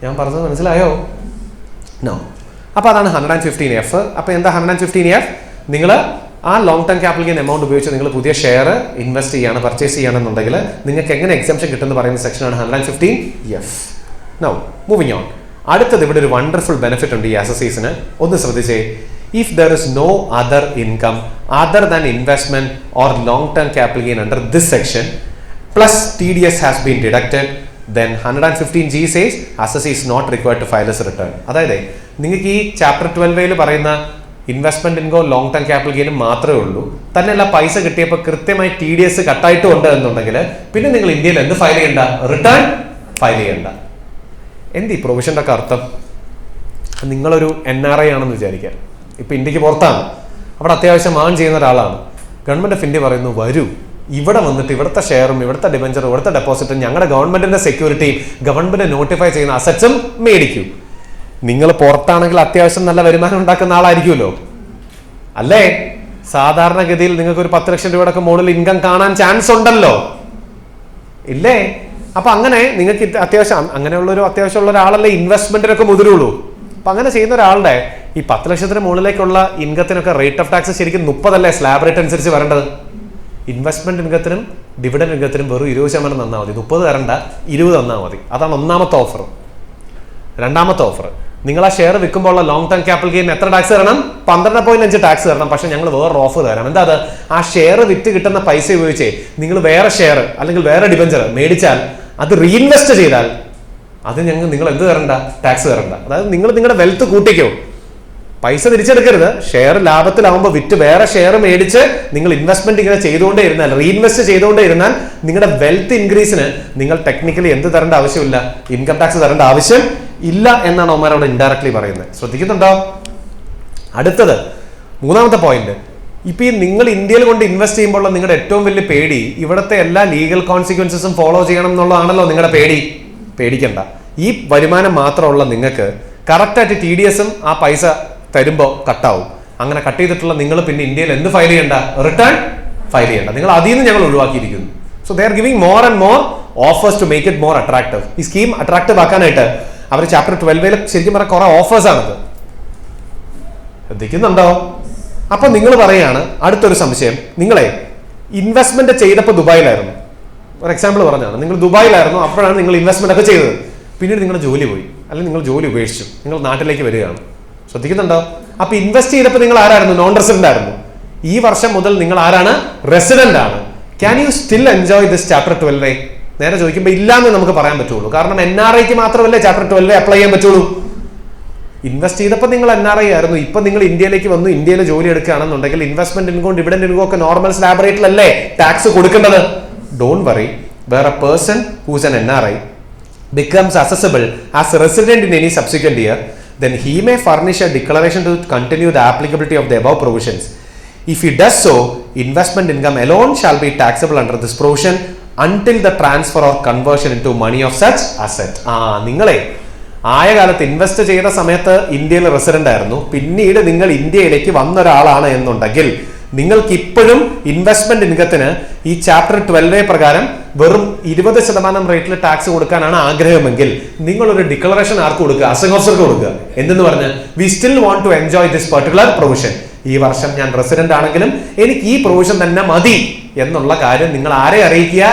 ഞാൻ പറഞ്ഞത് മനസ്സിലായോ? നോ. അപ്പൊ അതാണ് 115F. അപ്പൊ എന്താ 115F? നിങ്ങൾ ആ long term capital gain amount ഉപയോഗിച്ച് നിങ്ങൾ പുതിയ ഷെയർ ഇൻവെസ്റ്റ് ചെയ്യാണ്, പർച്ചേസ് ചെയ്യുകയാണെന്നുണ്ടെങ്കിൽ നിങ്ങൾക്ക് എങ്ങനെ എക്സംഷൻ കിട്ടുമെന്ന് പറയുന്ന സെക്ഷനാണ് 115F. Now moving on. അടുത്തത് ഇവിടെ ഒരു വണ്ടർഫുൾ ബെനിഫിറ്റ് ഉണ്ട് ഈ അസസീസിന്. ഒന്ന് ശ്രദ്ധിച്ചേ. If there is no other income other than investment or long term capital gain under this section plus TDS has been deducted, then 115G says assessee is not required to file his return. അതായത് നിങ്ങൾക്ക് ഈ chapter 12 പറയുന്ന investment ഇൻകോ long term capital ഗെയിനും മാത്രമേ ഉള്ളൂ. തന്നെയല്ല പൈസ കിട്ടിയപ്പോൾ കൃത്യമായി TDS കട്ടായിട്ടുണ്ട് എന്നുണ്ടെങ്കിൽ പിന്നെ നിങ്ങൾ ഇന്ത്യയിൽ എന്ത് ഫയൽ ചെയ്യണ്ട? റിട്ടേൺ ഫയൽ ചെയ്യണ്ട. എന്ത് ഈ പ്രൊവിഷൻ്റെ ഒക്കെ അർത്ഥം? നിങ്ങളൊരു NRI ആണെന്ന് വിചാരിക്കുക. ഇപ്പൊ ഇന്ത്യക്ക് പുറത്താണ്, അവിടെ അത്യാവശ്യം ഏൺ ചെയ്യുന്ന ഒരാളാണ്. ഗവൺമെന്റ് ഓഫ് ഇന്ത്യ പറയുന്നു വരൂ, ഇവിടെ വന്നിട്ട് ഇവിടുത്തെ ഷെയറും ഇവിടുത്തെ ഡിബഞ്ചറും ഇവിടുത്തെ ഡെപ്പോസിറ്റും ഞങ്ങളുടെ ഗവൺമെന്റിന്റെ സെക്യൂരിറ്റിയും ഗവൺമെന്റ് നോട്ടിഫൈ ചെയ്യുന്ന അസറ്റ്സും മേടിക്കൂ. നിങ്ങൾ പുറത്താണെങ്കിൽ അത്യാവശ്യം നല്ല വരുമാനം ഉണ്ടാക്കുന്ന ആളായിരിക്കുമല്ലോ, അല്ലേ? സാധാരണഗതിയിൽ നിങ്ങൾക്ക് ഒരു 10 ലക്ഷം രൂപയുടെ മുകളിൽ ഇൻകം കാണാൻ ചാൻസ് ഉണ്ടല്ലോ, ഇല്ലേ? അപ്പൊ അങ്ങനെ നിങ്ങൾക്ക് അത്യാവശ്യം അങ്ങനെയുള്ളൊരു അത്യാവശ്യമുള്ള ഒരാളല്ലേ ഇൻവെസ്റ്റ്മെന്റിനൊക്കെ മുതിരുള്ളൂ. അപ്പൊ അങ്ങനെ ചെയ്യുന്ന ഒരാളുടെ ഈ 10 ലക്ഷത്തിന് മുകളിലേക്കുള്ള ഇൻകത്തിനൊക്കെ റേറ്റ് ഓഫ് ടാക്സ് ശരിക്കും 30 അല്ലേ സ്ലാബ് റേറ്റ് അനുസരിച്ച് വരേണ്ടത്? ഇൻവെസ്റ്റ്മെന്റ് ഇൻകത്തിനും ഡിവിഡൻഡ് ഇൻകത്തിനും വെറും 20% തന്നാൽ മതി, 30 തരണ്ട, 20 തന്നാൽ മതി. അതാണ് ഒന്നാമത്തെ ഓഫർ. രണ്ടാമത്തെ ഓഫർ, നിങ്ങൾ ആ ഷെയർ വിൽക്കുമ്പോൾ ലോങ് ടേം ക്യാപിറ്റൽ ഗെയിൻ എത്ര ടാക്സ് തരണം? 12.5 ടാക്സ് തരണം. പക്ഷെ ഞങ്ങൾ വേറെ ഓഫർ തരാം. എന്താ അത്? ആ ഷെയർ വിറ്റ് കിട്ടുന്ന പൈസ ഉപയോഗിച്ചേ നിങ്ങൾ വേറെ ഷെയർ അല്ലെങ്കിൽ വേറെ ഡിബഞ്ചർ മേടിച്ചാൽ അത് റീഇൻവെസ്റ്റ് ചെയ്താൽ അത് നിങ്ങൾ എന്ത് തരണ്ട? ടാക്സ് തരണ്ട. അതായത് നിങ്ങൾ നിങ്ങളുടെ വെൽത്ത് കൂട്ടിക്കോ, പൈസ തിരിച്ചെടുക്കരുത്. ഷെയർ ലാഭത്തിലാവുമ്പോൾ വിറ്റ് വേറെ ഷെയർ മേടിച്ച് നിങ്ങൾ ഇൻവെസ്റ്റ്മെന്റ് ഇങ്ങനെ ചെയ്തുകൊണ്ടേ ഇരുന്നാൽ, റീഇൻവെസ്റ്റ് ചെയ്തുകൊണ്ടേ ഇരുന്നാൽ നിങ്ങളുടെ വെൽത്ത് ഇൻക്രീസിന് നിങ്ങൾ ടെക്നിക്കലി എന്ത് തരേണ്ട ആവശ്യമില്ല? ഇൻകം ടാക്സ് തരേണ്ട ആവശ്യം ഇല്ല എന്നാണ് അവന്മാർ അവിടെ ഇൻഡയറക്ട്ലി പറയുന്നത്. ശ്രദ്ധിക്കുന്നുണ്ടോ? അടുത്തത് മൂന്നാമത്തെ പോയിന്റ്. ഇപ്പൊ ഈ നിങ്ങൾ ഇന്ത്യയിൽ കൊണ്ട് ഇൻവെസ്റ്റ് ചെയ്യുമ്പോൾ നിങ്ങളുടെ ഏറ്റവും വലിയ പേടി ഇവിടുത്തെ എല്ലാ ലീഗൽ കോൺസിക്വൻസസും ഫോളോ ചെയ്യണം എന്നുള്ളതാണല്ലോ നിങ്ങളുടെ പേടി. പേടിക്കണ്ട. ഈ വരുമാനം മാത്രമുള്ള നിങ്ങൾക്ക് കറക്റ്റായിട്ട് TDSഉം ആ പൈസ തരുമ്പോൾ കട്ടാവും. അങ്ങനെ കട്ട് ചെയ്തിട്ടുള്ള നിങ്ങൾ പിന്നെ ഇന്ത്യയിൽ എന്ത് ഫയൽ ചെയ്യണ്ട? റിട്ടേൺ ഫയൽ ചെയ്യണ്ട. നിങ്ങൾ അതിൽ നിന്ന് ഞങ്ങൾ ഒഴിവാക്കിയിരിക്കുന്നു. So they are giving more and more offers to make it more attractive. ഈ സ്കീം അട്രാക്റ്റീവ് ആക്കാനായിട്ട് അവർ ചാപ്റ്റർ 12 ശരിക്കും പറഞ്ഞാൽ കുറെ ഓഫേഴ്സ് ആണത്. ശ്രദ്ധിക്കുന്നുണ്ടോ? അപ്പൊ നിങ്ങൾ പറയാണ്, അടുത്തൊരു സംശയം, നിങ്ങളെ ഇൻവെസ്റ്റ്മെന്റ് ചെയ്തപ്പോൾ ദുബായിലായിരുന്നു, ഒരു എക്സാമ്പിൾ പറഞ്ഞാണ്, നിങ്ങൾ ദുബായിലായിരുന്നു, അപ്പോഴാണ് നിങ്ങൾ ഇൻവെസ്റ്റ്മെന്റ് ഒക്കെ ചെയ്തത്. പിന്നീട് നിങ്ങളുടെ ജോലി പോയി, അല്ലെങ്കിൽ നിങ്ങൾ ജോലി ഉപേക്ഷിച്ചു, നിങ്ങൾ നാട്ടിലേക്ക് വരികയാണ്. ശ്രദ്ധിക്കുന്നുണ്ടോ? അപ്പൊ ഇൻവെസ്റ്റ് ചെയ്തപ്പോൾ നിങ്ങൾ ആരായിരുന്നു? നോൺ റെസിഡന്റ് ആയിരുന്നു. ഈ വർഷം മുതൽ നിങ്ങൾ ആരാണ്? റെസിഡന്റ് ആണ്. Can you still enjoy this chapter 12? നേരെ ചോദിക്കുമ്പോൾ ഇല്ലാന്ന് നമുക്ക് പറയാൻ പറ്റുള്ളൂ. കാരണം NRIക്ക് മാത്രമല്ലേ ചാപ്റ്റർ 12 അപ്ലൈ ചെയ്യാൻ പറ്റുള്ളൂ. ഇൻവെസ്റ്റ് ചെയ്തപ്പോൾ നിങ്ങൾ NRI ആയിരുന്നു, ഇപ്പൊ നിങ്ങൾ ഇന്ത്യയിലേക്ക് വന്നു, ഇന്ത്യയിൽ ജോലി എടുക്കുകയാണെന്നുണ്ടെങ്കിൽ ഇൻവെസ്റ്റ്മെന്റ് ഇൻകം ഡിവിഡൻഡ് ഇൻകം ഒക്കെ നോർമൽ സ്ലാബ് റേറ്റിലല്ലേ ടാക്സ് കൊടുക്കേണ്ടത്? Don't worry, where a person whose an NRI becomes assessable as a resident in any subsequent year, then he may furnish a declaration to continue the applicability of the above provisions. If he does so, investment income alone shall be taxable under this provision until the transfer or conversion into money of such asset. നിങ്ങളെ ആയ കാലത്ത് invest ചെയ്ത സമയത്ത് ഇന്ത്യയിൽ resident ആയിരുന്നു, പിന്നീട് നിങ്ങൾ ഇന്ത്യയിലേക്ക് വന്ന ഒരാളാണ് എന്നുണ്ടെങ്കിൽ നിങ്ങൾക്ക് ഇപ്പോഴും ഇൻവെസ്റ്റ്മെന്റ് ഇൻകത്തിന് ഈ ചാപ്റ്റർ 12 പ്രകാരം വെറും 20% റേറ്റിൽ ടാക്സ് കൊടുക്കാനാണ് ആഗ്രഹമെങ്കിൽ നിങ്ങൾ ഒരു ഡിക്ലറേഷൻ ആർക്ക് കൊടുക്കുക? അസിംഗ് ഓഫീസർക്ക് കൊടുക്കുക. എന്തെന്ന് പറഞ്ഞ് we still want to enjoy this particular provision. ഈ വർഷം ഞാൻ റെസിഡന്റ് ആണെങ്കിലും എനിക്ക് ഈ പ്രൊവിഷൻ തന്നെ മതി എന്നുള്ള കാര്യം നിങ്ങൾ ആരെ അറിയിക്കുക?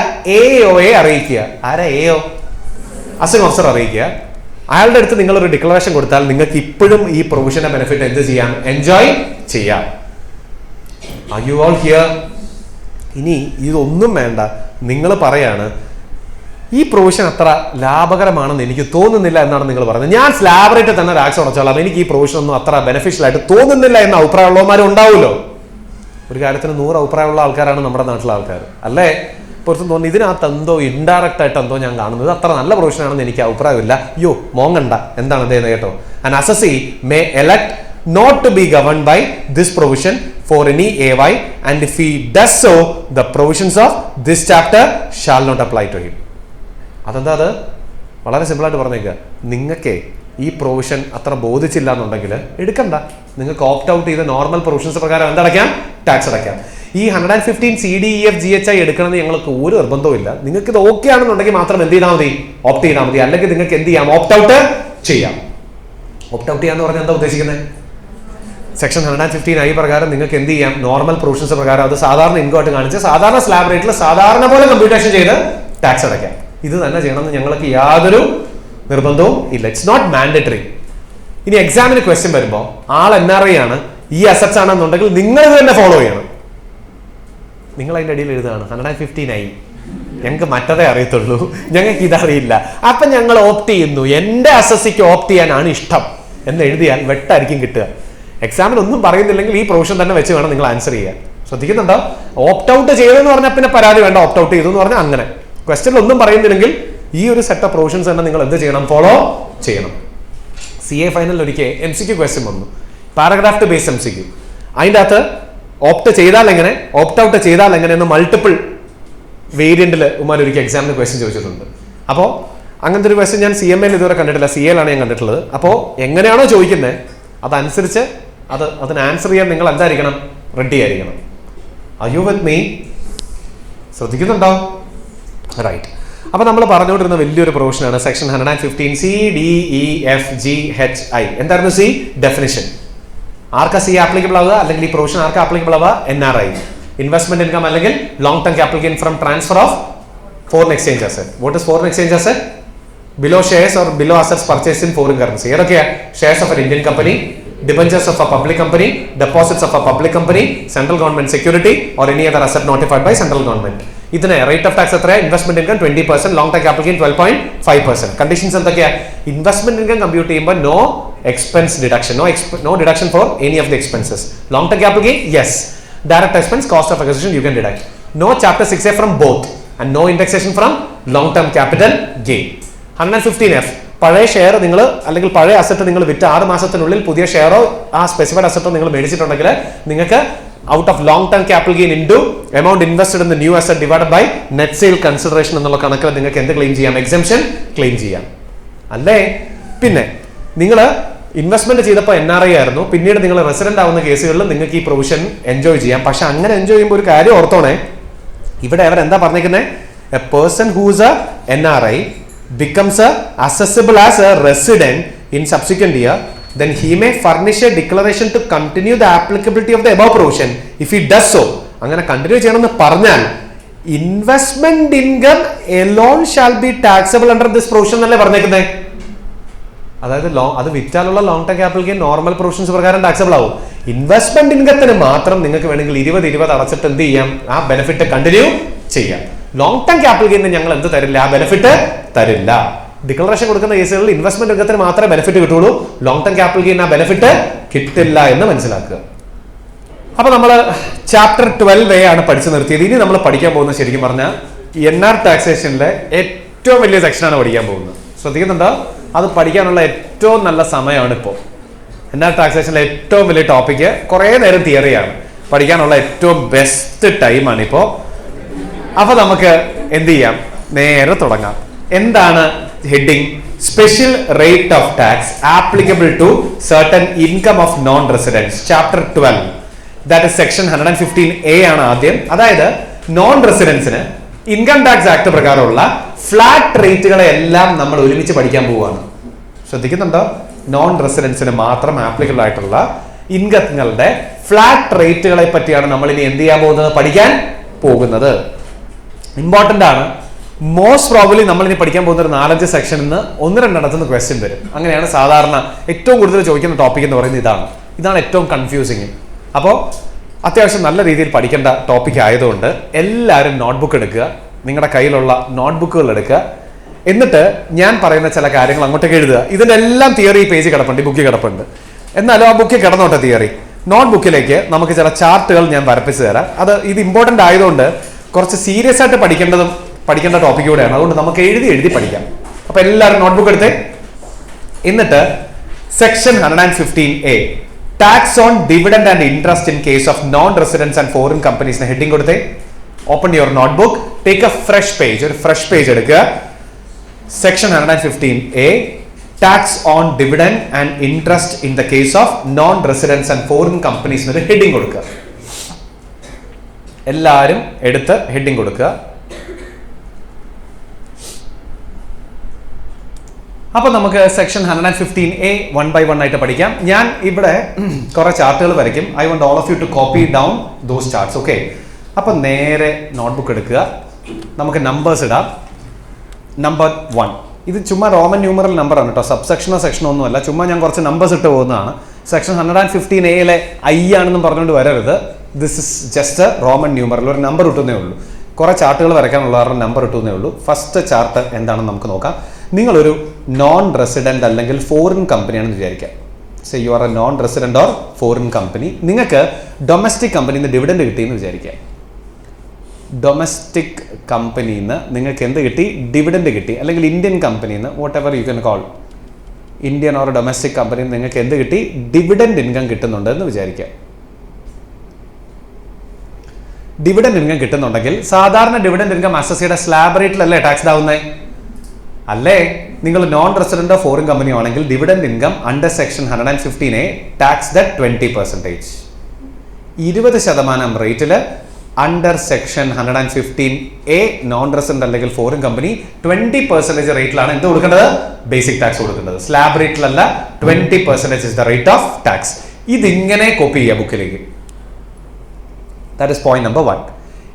AOയെ അറിയിക്കുക. ആരാ AO? അസിംഗ് ഓഫീസർ അറിയിക്കുക. അയാളുടെ അടുത്ത് നിങ്ങൾ ഒരു ഡിക്ലറേഷൻ കൊടുത്താൽ നിങ്ങൾക്ക് ഇപ്പോഴും ഈ പ്രൊവിഷന്റെ ബെനിഫിറ്റ് എന്ത് ചെയ്യാം? എൻജോയ് ചെയ്യാം. Are you all here? ഇനി ഇതൊന്നും വേണ്ട, നിങ്ങൾ പറയാണ് ഈ പ്രൊവിഷൻ അത്ര ലാഭകരമാണെന്ന് എനിക്ക് തോന്നുന്നില്ല എന്നാണ് നിങ്ങൾ പറയുന്നത്. ഞാൻ സ്ലാബ് റേറ്റ് തന്നെ ടാക്സ് അടച്ചോളാം, എനിക്ക് ഈ പ്രൊവിഷൻ ഒന്നും അത്ര ബെനിഫിഷ്യൽ ആയിട്ട് തോന്നുന്നില്ല എന്ന അഭിപ്രായമുള്ളവന്മാരും ഉണ്ടാവുമല്ലോ. ഒരു കാര്യത്തിന് 100 അഭിപ്രായമുള്ള ആൾക്കാരാണ് നമ്മുടെ നാട്ടിലെ ആൾക്കാർ, അല്ലേ? പുറത്തും തോന്നുന്നു ഇതിനകത്ത് എന്തോ ഇൻഡയറക്റ്റ് ആയിട്ട് എന്തോ ഞാൻ കാണുന്നത് അത്ര നല്ല പ്രൊവിഷൻ ആണെന്ന് എനിക്ക് അഭിപ്രായമില്ല. അയ്യോ മോങ്ങണ്ട, എന്താണ് ഇതേന്ന് കേട്ടോ. An assessee may elect not to be governed by this provision for any AY, and if he does so, the provisions of this chapter shall not apply to him. അതെന്താ? അത് വളരെ സിമ്പിൾ ആയിട്ട് പറഞ്ഞേക്കുക. നിങ്ങൾക്ക് ഈ പ്രൊവിഷൻ അത്ര ബോധിച്ചില്ല എന്നുണ്ടെങ്കിൽ എടുക്കണ്ട, നിങ്ങൾക്ക് ഓപ്റ്റ് ഔട്ട് ചെയ്ത് നോർമൽ പ്രൊവിഷൻസ് പ്രകാരം എന്തടയ്ക്കാം? ടാക്സ് അടയ്ക്കാം. ഈ 115 CDEFGHI എടുക്കണമെന്ന് ഞങ്ങൾക്ക് ഒരു നിർബന്ധവും ഇല്ല. നിങ്ങൾക്ക് ഇത് ഓക്കെ ആണെന്നുണ്ടെങ്കിൽ മാത്രം എന്ത് ചെയ്താൽ മതി? ഓപ്റ്റ് ചെയ്താൽ മതി. അല്ലെങ്കിൽ നിങ്ങൾക്ക് എന്ത് ചെയ്യാം? ഓപ്റ്റ് ഔട്ട് ചെയ്യാം. ഓപ്റ്റ് ഔട്ട് ചെയ്യാന്ന് പറഞ്ഞാൽ എന്താ ഉദ്ദേശിക്കുന്നത്? സെക്ഷൻ 115I പ്രകാരം നിങ്ങൾക്ക് എന്ത് ചെയ്യാം? നോർമൽ പ്രൊവിഷൻസ് പ്രകാരം അത് സാധാരണ ഇൻകം ആയിട്ട് കാണിച്ച് സാധാരണ സ്ലാബ് റേറ്റിൽ സാധാരണ പോലെ കമ്പ്യൂട്ടേഷൻ ചെയ്ത് ടാക്സ് അടയ്ക്കാം. ഇത് തന്നെ ചെയ്യണമെന്ന് ഞങ്ങൾക്ക് യാതൊരു നിർബന്ധവും ഇല്ല. It's not mandatory. ഇനി എക്സാമിന് ക്വസ്റ്റ്യൻ വരുമ്പോൾ ആൾ NRI ആണ്, ഈ അസറ്റ്സ് ആണെന്നുണ്ടെങ്കിൽ നിങ്ങൾ ഇത് തന്നെ ഫോളോ ചെയ്യണം. നിങ്ങൾ അതിൻ്റെ അടിയിൽ എഴുതുകയാണ് 115I, ഞങ്ങൾക്ക് മറ്റതേ അറിയത്തുള്ളൂ, ഞങ്ങൾക്ക് ഇതറിയില്ല, അപ്പം ഞങ്ങൾ ഓപ്റ്റ് ചെയ്യുന്നു, എൻ്റെ അസസ്സിക്ക് ഓപ്റ്റ് ചെയ്യാനാണ് ഇഷ്ടം എന്ന് എഴുതിയാൽ വെട്ടായിരിക്കും കിട്ടുക. എക്സാമിൽ ഒന്നും പറയുന്നില്ലെങ്കിൽ ഈ പ്രൊവിഷൻ തന്നെ വെച്ച് വേണം നിങ്ങൾ ആൻസർ ചെയ്യാൻ. ശ്രദ്ധിക്കുന്നുണ്ടോ? ഓപ്റ്റ് ഔട്ട് ചെയ്തെന്ന് പറഞ്ഞാൽ പിന്നെ പരാതി വേണ്ട, ഓപ്റ്റ് ഔട്ട് ചെയ്തു എന്ന് പറഞ്ഞാൽ അങ്ങനെ. ക്വസ്റ്റ്യനിൽ ഒന്നും പറയുന്നില്ലെങ്കിൽ ഈ ഒരു സെറ്റ് ഓഫ് പ്രൊവിഷൻസ് തന്നെ നിങ്ങൾ എന്ത് ചെയ്യണം? ഫോളോ ചെയ്യണം. CA ഫൈനലിൽ ഒരിക്കൽ MCQ ക്വസ്റ്റ്യൻ വന്നു, പാരഗ്രാഫ് ബേസ്ഡ് MCQ. അതിൻ്റെ അകത്ത് ഓപ്റ്റ് ചെയ്താൽ എങ്ങനെ, ഓപ്റ്റ് ഔട്ട് ചെയ്താൽ എങ്ങനെ എന്ന് മൾട്ടിപ്പിൾ വേരിയന്റിൽ ഉമ്മാൻ ഒരിക്കൽ എക്സാമിന് ക്വസ്റ്റ്യൻ ചോദിച്ചിട്ടുണ്ട്. അപ്പോൾ അങ്ങനത്തെ ഒരു ക്വസ്റ്റ്യൻ ഞാൻ CMAയിൽ ഇതുവരെ കണ്ടിട്ടില്ല, CA ലാണ് ഞാൻ കണ്ടിട്ടുള്ളത്. അപ്പോൾ എങ്ങനെയാണോ ചോദിക്കുന്നത് അതനുസരിച്ച് അതിന് ആൻസർ ചെയ്യാൻ നിങ്ങൾ എന്തായിരിക്കണം? റെഡി ആയിരിക്കണം. Are you with me? ശ്രദ്ധിക്കുന്നുണ്ടോ? റൈറ്റ്. അപ്പൊ നമ്മൾ പറഞ്ഞുകൊണ്ടിരുന്ന വലിയൊരു പ്രൊവിഷനാണ് സെക്ഷൻ 115CDEFGHI. എന്തായിരുന്നു C? ഡെഫിനിഷൻ. ആർക്കാ C ആപ്ലിക്കബിൾ ആവുക, അല്ലെങ്കിൽ ഈ പ്രൊവിഷൻ ആർക്കാ ആപ്ലിക്കബിൾ ആവുക? NRI. ഇൻവെസ്റ്റ്മെന്റ് ഇൻകം അല്ലെങ്കിൽ long term capital gain from transfer of foreign exchange asset. What is foreign exchange asset? Below shares or below assets purchase in foreign currency. ഏതൊക്കെയാ? Shares of an Indian company, debentures of a public company, deposits of a public company, central government security or any other asset notified by central government. ഇതിന് rate of tax എത്രയാ? Investment income 20%, long term capital gain 12.5%. Conditions എന്തൊക്കെയാ? Investment income compute ചെയ്യുമ്പോൾ no expense deduction, no deduction for any of the expenses. Long term capital gain yes, direct expense, cost of acquisition you can deduct. No chapter 6A from both and no indexation from long term capital gain. 115F പഴയ share നിങ്ങൾ അല്ലെങ്കിൽ പഴയ asset നിങ്ങൾ വിറ്റ് 6 മാസത്തിനുള്ളിൽ പുതിയ ഷെയറോ ആ specified അസറ്റോ നിങ്ങൾ മേടിച്ചിട്ടുണ്ടെങ്കിൽ നിങ്ങൾക്ക് out of long term capital gain into amount invested in the new asset divided by net sale consideration എന്നുള്ള കണക്കിൽ നിങ്ങൾക്ക് എന്ത് ക്ലെയിം ചെയ്യാം? എക്സംഷൻ ക്ലെയിം ചെയ്യാം, അല്ലേ? പിന്നെ നിങ്ങൾ ഇൻവെസ്റ്റ്മെന്റ് ചെയ്തപ്പോൾ NRI ആയിരുന്നു, പിന്നീട് നിങ്ങൾ റെസിഡന്റ് ആവുന്ന കേസുകളിൽ നിങ്ങൾക്ക് ഈ പ്രൊവിഷൻ എൻജോയ് ചെയ്യാം. പക്ഷെ അങ്ങനെ എൻജോയ് ചെയ്യുമ്പോൾ ഒരു കാര്യം ഓർത്തോണേ, ഇവിടെ അവരെന്താ പറഞ്ഞിരിക്കുന്നത്? A person whose A NRI becomes assessable as a resident in subsequent year, then he may furnish a declaration to continue the applicability of the above provision. If he does so, അങ്ങനെ continue ചെയ്യണമെന്ന് പറഞ്ഞാൽ investment income alone shall be taxable under this provision എന്നല്ലേ പറഞ്ഞേക്കുന്നത്? അതായത് അത് വിറ്റാലുള്ള long term capital gain normal provisions പ്രകാരം taxable ആവും. ഇൻവെസ്റ്റ്മെന്റ് ഇൻകത്തിന് മാത്രം നിങ്ങൾക്ക് വേണമെങ്കിൽ 20 അടച്ചിട്ട് എന്ത് ചെയ്യാം? ആ ബെനിഫിറ്റ് കണ്ടിന്യൂ ചെയ്യാം. ലോങ് ടേം ക്യാപിറ്റൽ ഗെയിൻ ഞങ്ങൾ എന്ത് തരില്ല? ആ ബെനിഫിറ്റ് തരില്ല. ഡിക്ലറേഷൻ കൊടുക്കുന്ന കേസുകളിൽ ഇൻവെസ്റ്റ്മെന്റ് ഇൻകത്തിന് മാത്രമേ ബെനിഫിറ്റ് കിട്ടുള്ളൂ, ലോങ് ടേം ക്യാപിറ്റൽ ഗെയിൻ ആ ബെനിഫിറ്റ് കിട്ടില്ല എന്ന് മനസ്സിലാക്കുക. അപ്പൊ നമ്മൾ ചാപ്റ്റർ 12A ആണ് പഠിച്ചു നിർത്തിയത്. ഇനി നമ്മൾ പഠിക്കാൻ പോകുന്നത് ശരിക്കും പറഞ്ഞാൽ NR ടാക്സേഷനിലെ ഏറ്റവും വലിയ സെക്ഷനാണ് പഠിക്കാൻ പോകുന്നത്. ശ്രദ്ധിക്കുന്നുണ്ടോ? അത് പഠിക്കാനുള്ള ഏറ്റവും നല്ല സമയമാണ് ഇപ്പോൾ. NR ടാക്സേഷനിലെ ഏറ്റവും വലിയ ടോപ്പിക്ക് കുറേ നേരം തിയറിയാണ്, പഠിക്കാനുള്ള ഏറ്റവും ബെസ്റ്റ് ടൈമാണ് ഇപ്പോൾ. അപ്പൊ നമുക്ക് എന്ത് ചെയ്യാം? നേരെ തുടങ്ങാം. എന്താണ് heading? Special rate of tax applicable to certain income of non residents. Chapter 12, that is section 115A ആണ് ആദ്യം. അതായത് നോൺ റെസിഡൻസിന് ഇൻകം ടാക്സ് ആക്ട് പ്രകാരമുള്ള ഫ്ലാറ്റ് റേറ്റുകളെ എല്ലാം നമ്മൾ ഒരുമിച്ച് പഠിക്കാൻ പോവുകയാണ്. ശ്രദ്ധിക്കുന്നുണ്ടോ? നോൺ റെസിഡൻസിന് മാത്രം ആപ്ലിക്കബിൾ ആയിട്ടുള്ള ഇൻകങ്ങളുടെ ഫ്ലാറ്റ് റേറ്റുകളെ പറ്റിയാണ് നമ്മൾ ഇനി എന്ത് ചെയ്യാൻ പോകുന്നത്? പഠിക്കാൻ പോകുന്നത്. ഇമ്പോർട്ടന്റ് ആണ്. മോസ്റ്റ് പ്രോബബ്ലി നമ്മൾ ഇനി പഠിക്കാൻ പോകുന്ന ഒരു 4-5 സെക്ഷനിൽ നിന്ന് 1-2 ക്വസ്റ്റ്യൻ വരും. അങ്ങനെയാണ് സാധാരണ ഏറ്റവും കൂടുതൽ ചോദിക്കുന്ന ടോപ്പിക് എന്ന് പറയുന്നത് ഇതാണ് ഏറ്റവും കൺഫ്യൂസിങ്. അപ്പോൾ അത്യാവശ്യം നല്ല രീതിയിൽ പഠിക്കേണ്ട ടോപ്പിക് ആയതുകൊണ്ട് എല്ലാവരും നോട്ട്ബുക്ക് എടുക്കുക, നിങ്ങളുടെ കയ്യിലുള്ള നോട്ട്ബുക്കുകൾ എടുക്കുക. എന്നിട്ട് ഞാൻ പറയുന്ന ചില കാര്യങ്ങൾ അങ്ങോട്ടേക്ക് എഴുതുക. ഇതിന്റെ എല്ലാം തിയറി പേജ് കിടപ്പുണ്ട്, ഈ ബുക്കിൽ കിടപ്പുണ്ട്. എന്നാലും ആ ബുക്കിൽ കിടന്നോട്ടെ തിയറി. നോട്ട്ബുക്കിലേക്ക് നമുക്ക് ചില ചാർട്ടുകൾ ഞാൻ വരപ്പിച്ചു തരാം. ഇത് ഇമ്പോർട്ടന്റ് ആയതുകൊണ്ട് കുറച്ച് സീരിയസ് ആയിട്ട് പഠിക്കേണ്ട ടോപ്പിക് കൂടെയാണ്. അതുകൊണ്ട് നമുക്ക് എഴുതി പഠിക്കാം. അപ്പൊ എല്ലാവരും നോട്ട്ബുക്ക് എടുത്തേ. എന്നിട്ട് section 115A tax on dividend and interest in case of non residence and foreign കമ്പനീസിന് ഹെഡിങ് കൊടുത്തേ. Open your notebook, take a fresh page, ഒരു ഫ്രഷ് പേജ് എടുക്കുക. Section 115A tax on dividend and interest in the case of non residence and foreign കമ്പനീസിന് ഒരു heading കൊടുക്കുക. എല്ലാവരും എടുത്ത് heading കൊടുക്കുക. അപ്പോൾ നമുക്ക് സെക്ഷൻ 115A 1 by 1 ആയിട്ട് പഠിക്കാം. ഞാൻ ഇവിടെ കുറെ ചാർട്ടുകൾ വരയ്ക്കും. I want all of you to copy down those charts. Okay, അപ്പോൾ നേരെ നോട്ട്ബുക്ക് എടുക്കുക. നമുക്ക് നമ്പേഴ്സ് ഇടാം. നമ്പർ 1 ഇത് ചുമ്മാ റോമൻ ന്യൂമറൽ നമ്പറാണ് കേട്ടോ, സബ്സെക്ഷനോ സെക്ഷനോ ഒന്നുമല്ല. ചുമ്മാ ഞാൻ കുറച്ച് നമ്പേഴ്സ് ഇട്ട് പോകുന്നതാണ്. സെക്ഷൻ 115A ഐ ആണെന്നും പറഞ്ഞുകൊണ്ട് വരരുത്. This is just Roman numeral, ഒരു നമ്പർ ഇട്ടുന്നേ ഉള്ളൂ. കുറേ ചാർട്ടുകൾ വരയ്ക്കാനുള്ള നമ്പർ ഇട്ടുന്നേ ഉള്ളൂ. ഫസ്റ്റ് ചാർട്ട് എന്താണെന്ന് നമുക്ക് നോക്കാം. നിങ്ങളൊരു നോൺ റെസിഡന്റ് അല്ലെങ്കിൽ ഫോറിൻ കമ്പനിയാണെന്ന് വിചാരിക്കാം. Say you are a non resident or foreign company. നിങ്ങൾക്ക് ഡൊമസ്റ്റിക് കമ്പനിയിൽ നിന്ന് ഡിവിഡൻഡ് കിട്ടിയെന്ന് വിചാരിക്കാം. ഡൊമസ്റ്റിക് കമ്പനിയിൽ നിന്ന് നിങ്ങൾക്ക് എന്ത് കിട്ടി? ഡിവിഡൻഡ് കിട്ടി. അല്ലെങ്കിൽ ഇന്ത്യൻ കമ്പനിയിൽ നിന്ന്, what ever you can call, Indian or domestic കമ്പനിയിൽ നിന്ന് നിങ്ങൾക്ക് എന്ത് കിട്ടി? ഡിവിഡൻഡ് ഇൻകം കിട്ടുന്നുണ്ട് എന്ന് വിചാരിക്കാം. ഡിവിഡൻഡ് ഇൻകം കിട്ടുന്നുണ്ടെങ്കിൽ സാധാരണ ഡിവിഡൻഡ് ഇൻകം അസസിയുടെ സ്ലാബ് റേറ്റിലല്ലേ ടാക്സ് ആവുന്നത്? അല്ലേ? നിങ്ങൾ നോൺ റെസിഡന്റ് ഫോറിൻ കമ്പനി ആണെങ്കിൽ dividend income under section 115A taxed at 20%. 20% റേറ്റിൽ under section 115A non resident അല്ലെങ്കിൽ ഫോറിൻ കമ്പനി 20% റേറ്റിലാണ് എന്ത് കൊടുക്കേണ്ടത്? ബേസിക് ടാക്സ് കൊടുക്കേണ്ടത്. സ്ലാബ് റേറ്റിലല്ല, 20% is the rate of tax. ഇതിങ്ങനെ കോപ്പി ചെയ്യുക ബുക്കിലേക്ക്. That is point number 1.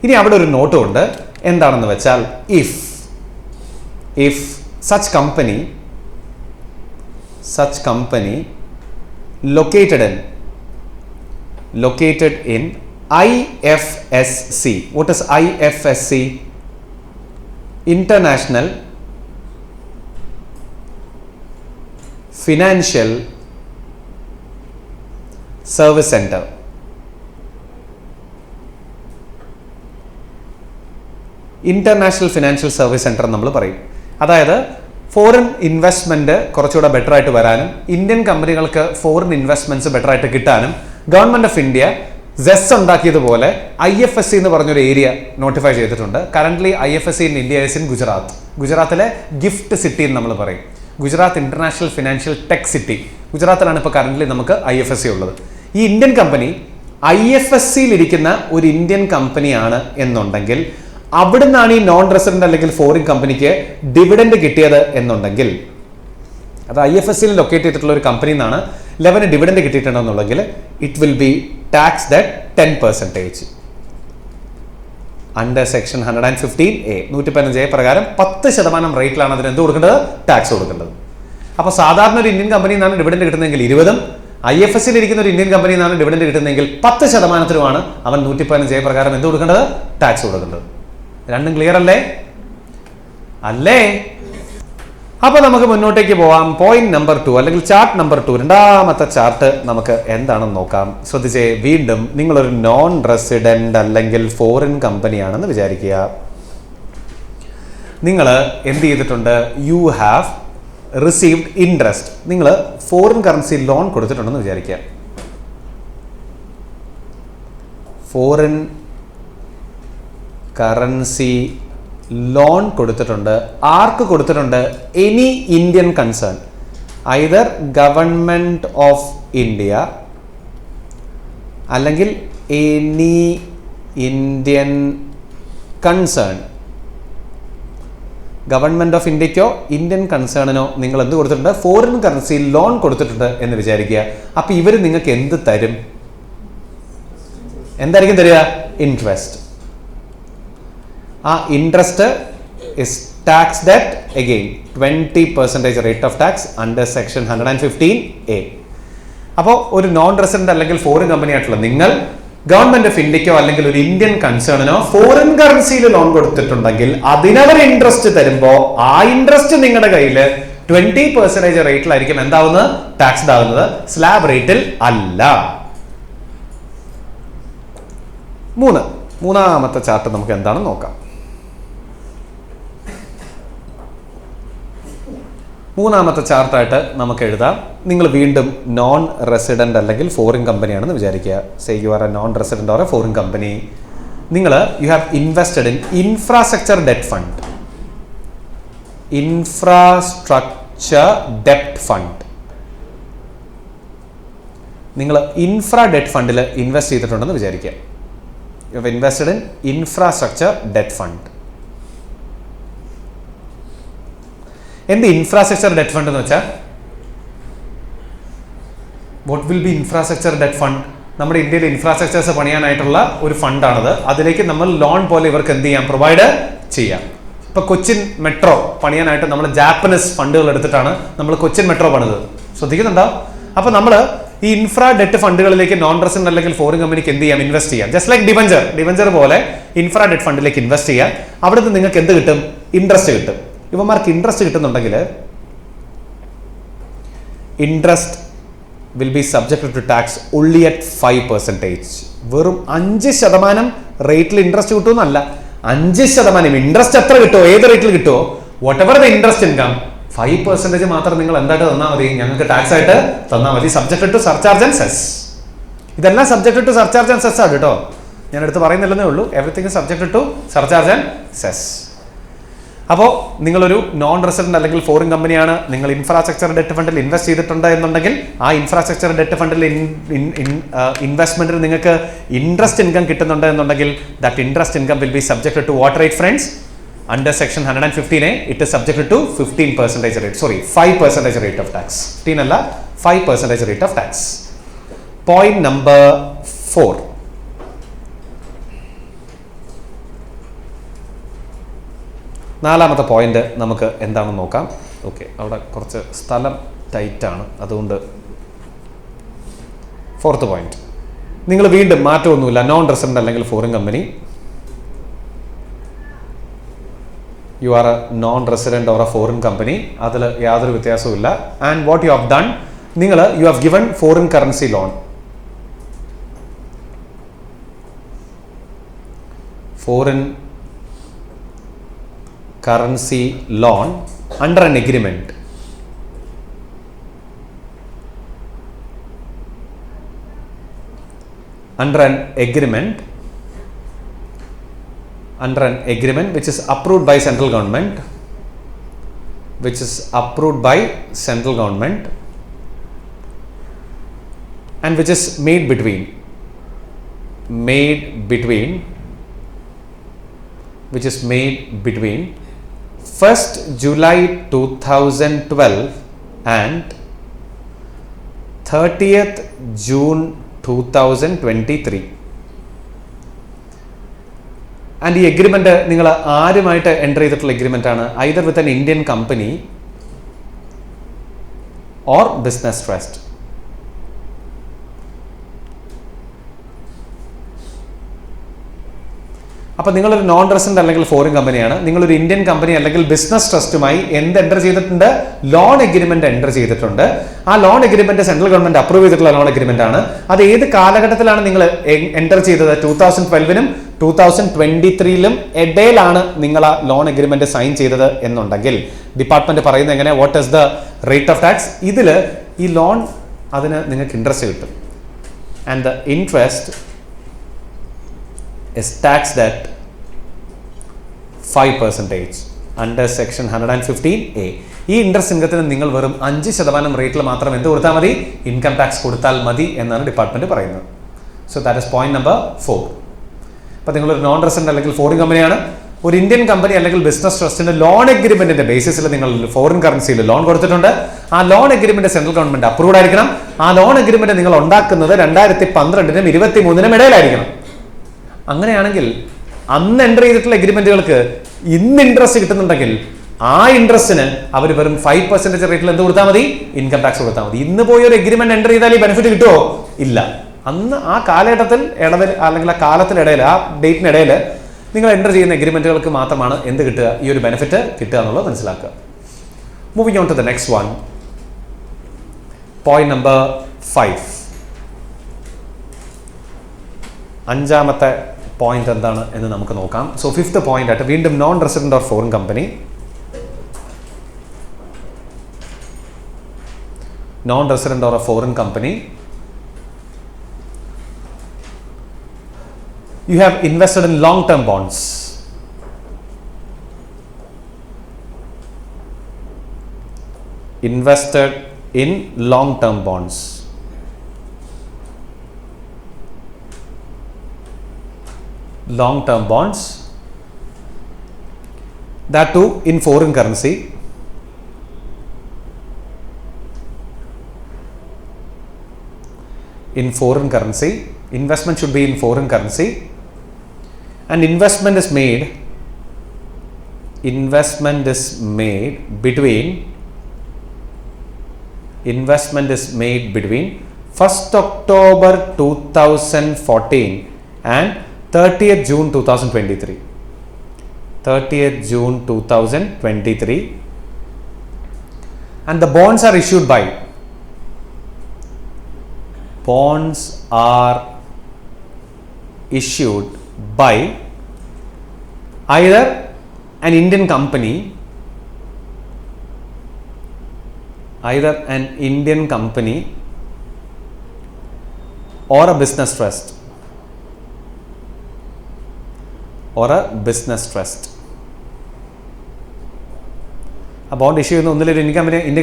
ഇനി അവിടെ ഒരു നോട്ടും ഉണ്ട്. എന്താണെന്ന് വെച്ചാൽ, if such company located in IFSC. What is IFSC? International Financial Service Center. International financial service centre നമ്മൾ പറയും. അതായത് ഫോറിൻ ഇൻവെസ്റ്റ്മെന്റ് കുറച്ചുകൂടെ ബെറ്റർ ആയിട്ട് വരാനും ഇന്ത്യൻ കമ്പനികൾക്ക് ഫോറിൻ ഇൻവെസ്റ്റ്മെന്റ്സ് ബെറ്റർ ആയിട്ട് കിട്ടാനും ഗവൺമെന്റ് ഓഫ് ഇന്ത്യ സെസ് ഉണ്ടാക്കിയതുപോലെ IFSC എന്ന് പറഞ്ഞൊരു ഏരിയ നോട്ടിഫൈ ചെയ്തിട്ടുണ്ട്. Currently IFSC in India is in Gujarat. ഗുജറാത്തിലെ ഗിഫ്റ്റ് സിറ്റി എന്ന് നമ്മൾ പറയും. Gujarat international financial tech city. ഗുജറാത്തിലാണ് ഇപ്പോൾ കറന്റ്ലി നമുക്ക് IFSC ഉള്ളത്. ഈ ഇന്ത്യൻ കമ്പനി IFSCയിൽ ഇരിക്കുന്ന ഒരു ഇന്ത്യൻ കമ്പനിയാണ് എന്നുണ്ടെങ്കിൽ, അവിടുന്നാണ് ഈ നോൺ റെസിഡന്റ് അല്ലെങ്കിൽ ഫോറിൻ കമ്പനിക്ക് ഡിവിഡൻഡ് കിട്ടിയത് എന്നുണ്ടെങ്കിൽ, അത് IFSCയിൽ ലൊക്കേറ്റ് ചെയ്തിട്ടുള്ള ഒരു കമ്പനിയിൽ നിന്നാണ് 11 ഡിവിഡൻഡ് കിട്ടിയിട്ടുണ്ടെന്നുണ്ടെങ്കിൽ, it will be taxed at 10%. Under section 115A 115A പ്രകാരം 10% റേറ്റിലാണ് അതിന് എന്ത് കൊടുക്കേണ്ടത്? ടാക്സ് കൊടുക്കേണ്ടത്. അപ്പോൾ സാധാരണ ഒരു ഇന്ത്യൻ കമ്പനിയിൽ നിന്നാണ് ഡിവിഡൻഡ് കിട്ടുന്നതെങ്കിൽ 20%, IFSCയിൽ ഇരിക്കുന്ന ഒരു ഇന്ത്യൻ കമ്പനിയിൽ നിന്നാണ് ഡിവിഡൻഡ് കിട്ടുന്നതെങ്കിൽ 10%-നുമാണ് അവൻ 115A പ്രകാരം എന്ത് കൊടുക്കേണ്ടത്? ടാക്സ് കൊടുക്കേണ്ടത്. രണ്ടും ക്ലിയർ അല്ലേ? അപ്പൊ നമുക്ക് മുന്നോട്ടേക്ക് പോവാം. പോയിന്റ് നമ്പർ 2 അല്ലെങ്കിൽ ചാർട്ട് നമ്പർ 2, രണ്ടാമത്തെ ചാർട്ട് നമുക്ക് എന്താണെന്ന് നോക്കാം. ശ്രദ്ധിച്ചേ, വീണ്ടും നിങ്ങളൊരു നോൺ റെസിഡന്റ് അല്ലെങ്കിൽ ഫോറിൻ കമ്പനിയാണെന്ന് വിചാരിക്കുക. നിങ്ങൾ എന്ത് ചെയ്തിട്ടുണ്ട്? You have received interest. നിങ്ങൾ ഫോറിൻ കറൻസി ലോൺ കൊടുത്തിട്ടുണ്ടെന്ന് വിചാരിക്കുക. ഫോറിൻ കറൻസി ലോൺ കൊടുത്തിട്ടുണ്ട്. ആർക്ക് കൊടുത്തിട്ടുണ്ട്? Any Indian concern, either government of India അല്ലെങ്കിൽ any Indian concern. Government of ഇന്ത്യക്കോ ഇന്ത്യൻ കൺസേണിനോ നിങ്ങൾ എന്ത് കൊടുത്തിട്ടുണ്ട്? ഫോറിൻ കറൻസി ലോൺ കൊടുത്തിട്ടുണ്ട് എന്ന് വിചാരിക്കുക. അപ്പൊ ഇവർ നിങ്ങൾക്ക് എന്ത് തരും? എന്തായിരിക്കും തരിക? ഇൻട്രസ്റ്റ്. ആ interest is taxed at again 20% rate of tax under section 115A. അപ്പോൾ ഒരു നോൺ റെസിഡന്റ് അല്ലെങ്കിൽ ഫോറിൻ കമ്പനി ആയിട്ടുള്ള നിങ്ങൾ ഗവൺമെന്റ് ഓഫ് ഇന്ത്യക്കോ അല്ലെങ്കിൽ ഒരു ഇന്ത്യൻ കൺസേണിനോ ഫോറിൻ കറൻസിയിൽ ലോൺ കൊടുത്തിട്ടുണ്ടെങ്കിൽ അതിനവർ ഇൻട്രസ്റ്റ് തരുമ്പോൾ ആ ഇൻട്രസ്റ്റ് നിങ്ങളുടെ കയ്യിൽ 20% റേറ്റിലായിരിക്കും എന്താവുന്നത്? ടാക്സ്ഡ് ആവുന്നത്. സ്ലാബ് റേറ്റിൽ അല്ല. മൂന്നാമത്തെ ചാർട്ട് നമുക്ക് എന്താണെന്ന് നോക്കാം. മൂന്നാമത്തെ ചാർട്ടായിട്ട് നമുക്ക് എഴുതാം. നിങ്ങൾ വീണ്ടും നോൺ റെസിഡന്റ് അല്ലെങ്കിൽ ഫോറിൻ കമ്പനിയാണെന്ന് വിചാരിക്കുക. Say you are a non resident or a foreign company. നിങ്ങൾ you have invested in infrastructure debt fund. Infrastructure debt fund. നിങ്ങൾ ഇൻഫ്രാ ഡെറ്റ് ഫണ്ടിൽ ഇൻവെസ്റ്റ് ചെയ്തിട്ടുണ്ടെന്ന് വിചാരിക്കുക. You have invested in infrastructure debt fund. എന്ത് infrastructure debt fund എന്ന് വെച്ചാൽ what will be infrastructure debt fund? നമ്മുടെ ഇന്ത്യയിൽ ഇൻഫ്രാസ്ട്രക്ചേഴ്സ് പണിയാനായിട്ടുള്ള ഒരു ഫണ്ടാണത്. അതിലേക്ക് നമ്മൾ ലോൺ പോലെ ഇവർക്ക് എന്ത് ചെയ്യാം, പ്രൊവൈഡ് ചെയ്യാം. ഇപ്പൊ കൊച്ചിൻ മെട്രോ പണിയാനായിട്ട് നമ്മൾ ജാപ്പനീസ് ഫണ്ടുകൾ എടുത്തിട്ടാണ് നമ്മൾ കൊച്ചിൻ മെട്രോ പണിതത്. ശ്രദ്ധിക്കുന്നുണ്ടോ? അപ്പൊ നമ്മൾ ഈ ഇൻഫ്രാ ഡെറ്റ് ഫണ്ടുകളിലേക്ക് നോൺ റെസിഡന്റ് അല്ലെങ്കിൽ ഫോറിൻ കമ്പനിക്ക് എന്ത് ചെയ്യാം, ഇൻവെസ്റ്റ് ചെയ്യാം. ജസ്റ്റ് ലൈക്ക് ഡിബഞ്ചർ പോലെ ഇൻഫ്രാ ഡെറ്റ് ഫണ്ടിലേക്ക് ഇൻവെസ്റ്റ് ചെയ്യാം. അവിടുന്ന് നിങ്ങൾക്ക് എന്ത് കിട്ടും? ഇൻട്രസ്റ്റ് കിട്ടും. ഇവന്മാർക്ക് ഇൻട്രസ്റ്റ് കിട്ടുന്നുണ്ടെങ്കിൽ interest will be subjected to tax only at 5%. വെറും 5% റേറ്റിൽ ഇൻട്രസ്റ്റ് കിട്ടുമെന്നല്ല, 5% ഇൻട്രസ്റ്റ് എത്ര കിട്ടുമോ, ഏത് റേറ്റിൽ കിട്ടുമോ, what ever the interest income, 5% മാത്രം നിങ്ങൾ എന്തായിട്ട് തന്നാൽ മതി, ഞങ്ങൾക്ക് ടാക്സ് ആയിട്ട് തന്നാൽ മതി. Subjected to surcharge and cess. ഇതെല്ലാം subjected to surcharge and cess ആണ് കേട്ടോ. ഞാൻ എടുത്ത് പറയുന്നില്ലെന്നേ ഉള്ളൂ. Everything subjected to surcharge and cess. അപ്പോൾ നിങ്ങളൊരു നോൺ റെസിഡന്റ് അല്ലെങ്കിൽ ഫോറിൻ കമ്പനിയാണ്, നിങ്ങൾ ഇൻഫ്രാസ്ട്രക്ചർ ഡെറ്റ് ഫണ്ടിൽ ഇൻവെസ്റ്റ് ചെയ്തിട്ടുണ്ട് എന്നുണ്ടെങ്കിൽ ആ ഇൻഫ്രാസ്ട്രക്ചർ ഡെറ്റ് ഫണ്ടിൽ ഇൻവെസ്റ്റ്മെന്റിൽ നിങ്ങൾക്ക് ഇൻട്രസ്റ്റ് ഇൻകം കിട്ടുന്നുണ്ട് എന്നുണ്ടെങ്കിൽ that interest income will be subjected to what rate friends? Under section 115A, it is subjected to 15% rate. Sorry, 5% rate of tax. 15 അല്ല, 5% rate of tax. Point number 4. നാലാമത്തെ point നമുക്ക് എന്താണെന്ന് നോക്കാം. Okay, അവിടെ കുറച്ച് സ്ഥലം ടൈറ്റാണ്, അതുകൊണ്ട് 4th പോയിന്റ്. നിങ്ങൾ വീണ്ടും മാറ്റമൊന്നുമില്ല, നോൺ റെസിഡന്റ് അല്ലെങ്കിൽ foreign company, you are a non-resident or a foreign company, അതിൽ യാതൊരു വ്യത്യാസവും ഇല്ല. And what you have done, നിങ്ങൾ you have given foreign currency loan. Foreign currency loan under an agreement. Under an agreement which is approved by central government, and which is made between 1st July 2012 and 30th June 2023. And ഈ agreement നിങ്ങൾ ആരുമായിട്ട് enter ചെയ്തിട്ടുള്ള agreement ആണ്? Either with an Indian company or business trust. അപ്പൊ നിങ്ങളൊരു non resident അല്ലെങ്കിൽ foreign കമ്പനിയാണ്, നിങ്ങളൊരു ഇന്ത്യൻ കമ്പനി അല്ലെങ്കിൽ ബിസിനസ് ട്രസ്റ്റുമായി എന്ത് എൻ്റർ ചെയ്തിട്ടുണ്ട്? ലോൺ എഗ്രിമെന്റ് എൻ്റർ ചെയ്തിട്ടുണ്ട്. ആ loan agreement central government approve ചെയ്തിട്ടുള്ള ലോൺ എഗ്രിമെന്റ് ആണ്. അത് ഏത് കാലഘട്ടത്തിലാണ് നിങ്ങൾ എൻ്റർ ചെയ്തത്? 2012നും 2023ലും ഇടയിലാണ് നിങ്ങൾ ആ ലോൺ എഗ്രിമെന്റ് സൈൻ ചെയ്തത് എന്നുണ്ടെങ്കിൽ ഡിപ്പാർട്ട്മെന്റ് പറയുന്നത് എങ്ങനെ? What is the rate of tax? ഇതിൽ ഈ ലോൺ അതിന് നിങ്ങൾക്ക് ഇൻട്രസ്റ്റ് കിട്ടും. And the interest is taxed at 5% under section 115A. ഈ ഇൻട്രസ്റ്റ് ഇൻകത്തിന് നിങ്ങൾ വെറും 5% റേറ്റിൽ മാത്രം എന്ത് കൊടുത്താൽ മതി? ഇൻകം ടാക്സ് കൊടുത്താൽ മതി എന്നാണ് ഡിപ്പാർട്ട്മെന്റ് പറയുന്നത്. So that is point number 4. അപ്പോൾ നിങ്ങളൊരു നോൺ റെസിഡന്റ് അല്ലെങ്കിൽ ഫോറിൻ കമ്പനിയാണ്, ഒരു ഇന്ത്യൻ കമ്പനി അല്ലെങ്കിൽ ബിസിനസ് ട്രസ്റ്റിന്റെ ലോൺ എഗ്രിമെന്റിന്റെ ബേസിസിൽ നിങ്ങൾ ഫോറിൻ കറൻസിയിൽ ലോൺ കൊടുത്തിട്ടുണ്ട്. ആ loan agreement central government approved ആയിരിക്കണം. ആ ലോൺ എഗ്രിമെന്റ് നിങ്ങൾ ഉണ്ടാക്കുന്നത് 2012നും 2023നും ഇടയിലായിരിക്കണം. അങ്ങനെയാണെങ്കിൽ അന്ന് എൻ്റർ ചെയ്തിട്ടുള്ള എഗ്രിമെന്റുകൾക്ക് ഇന്ന് ഇൻട്രസ്റ്റ് കിട്ടുന്നുണ്ടെങ്കിൽ ആ ഇൻട്രസ്റ്റിന് അവർ വെറും 5% റേറ്റിൽ എന്ത് കൊടുത്താൽ മതി? ഇൻകം ടാക്സ് കൊടുത്താൽ മതി. ഇന്ന് പോയി ഒരു എഗ്രിമെന്റ് എൻ്റർ ചെയ്താൽ ഈ ബെനിഫിറ്റ് കിട്ടുമോ? ഇല്ല. അന്ന് ആ കാലഘട്ടത്തിൽ അല്ലെങ്കിൽ ആ കാലത്തിനിടയിൽ, ആ ഡേറ്റിനിടയിൽ നിങ്ങൾ എൻ്റർ ചെയ്യുന്ന എഗ്രിമെന്റുകൾക്ക് മാത്രമാണ് എന്ത് കിട്ടുക? ഈ ഒരു ബെനിഫിറ്റ് കിട്ടുക എന്നുള്ളത് മനസ്സിലാക്കുക. Moving on to the next one, point number 5. അഞ്ചാമത്തെ പോയിന്റ് എന്താണ് എന്ന് നമുക്ക് നോക്കാം. സോ 5th പോയിന്റ് ആയിട്ട് വീണ്ടും non resident or foreign company, you have invested in long-term bonds. Invested in long-term bonds. Long-term bonds, that too in foreign currency. in foreign currency. Investment should be in foreign currency. And investment is made between 1st October 2014 and 30th June 2023. 30th June 2023. And the bonds are issued by either an Indian company or a business trust. A bond issue ചെയ്യുന്ന ഒന്നിലൊരു Indian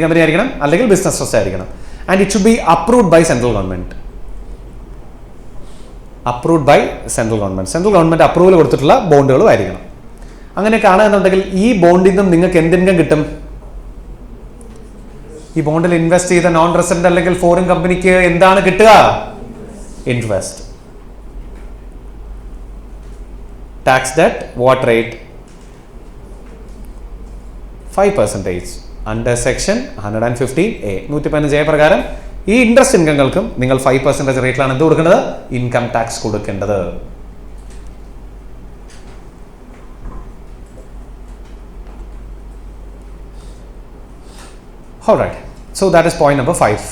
company ആയിരിക്കണം, അല്ലെങ്കിൽ business trust ആയിരിക്കണം. And it should be approved by central government. Central government approval കൊടുത്തിട്ടുള്ള ബോണ്ടുകളും ആയിരിക്കണം. അങ്ങനെ കാണുകയെന്നുണ്ടെങ്കിൽ ഈ ബോണ്ടിൽ നിന്നും നിങ്ങൾക്ക് എന്തിനും കിട്ടും? ഈ ബോണ്ടിൽ ഇൻവെസ്റ്റ് ചെയ്ത നോൺ റെസിഡന്റ് അല്ലെങ്കിൽ ഫോറിൻ കമ്പനിക്ക് എന്താണ് കിട്ടുക? Interest. Tax debt what rate? 5% under section 115A. 115A പ്രകാരം ഈ ഇൻട്രസ്റ്റ് ഇൻകങ്ങൾക്കും നിങ്ങൾ 5% റേറ്റിലാണ് എന്ത് കൊടുക്കേണ്ടത്? ഇൻകം ടാക്സ് കൊടുക്കേണ്ടത്. Alright, so that is point number 5.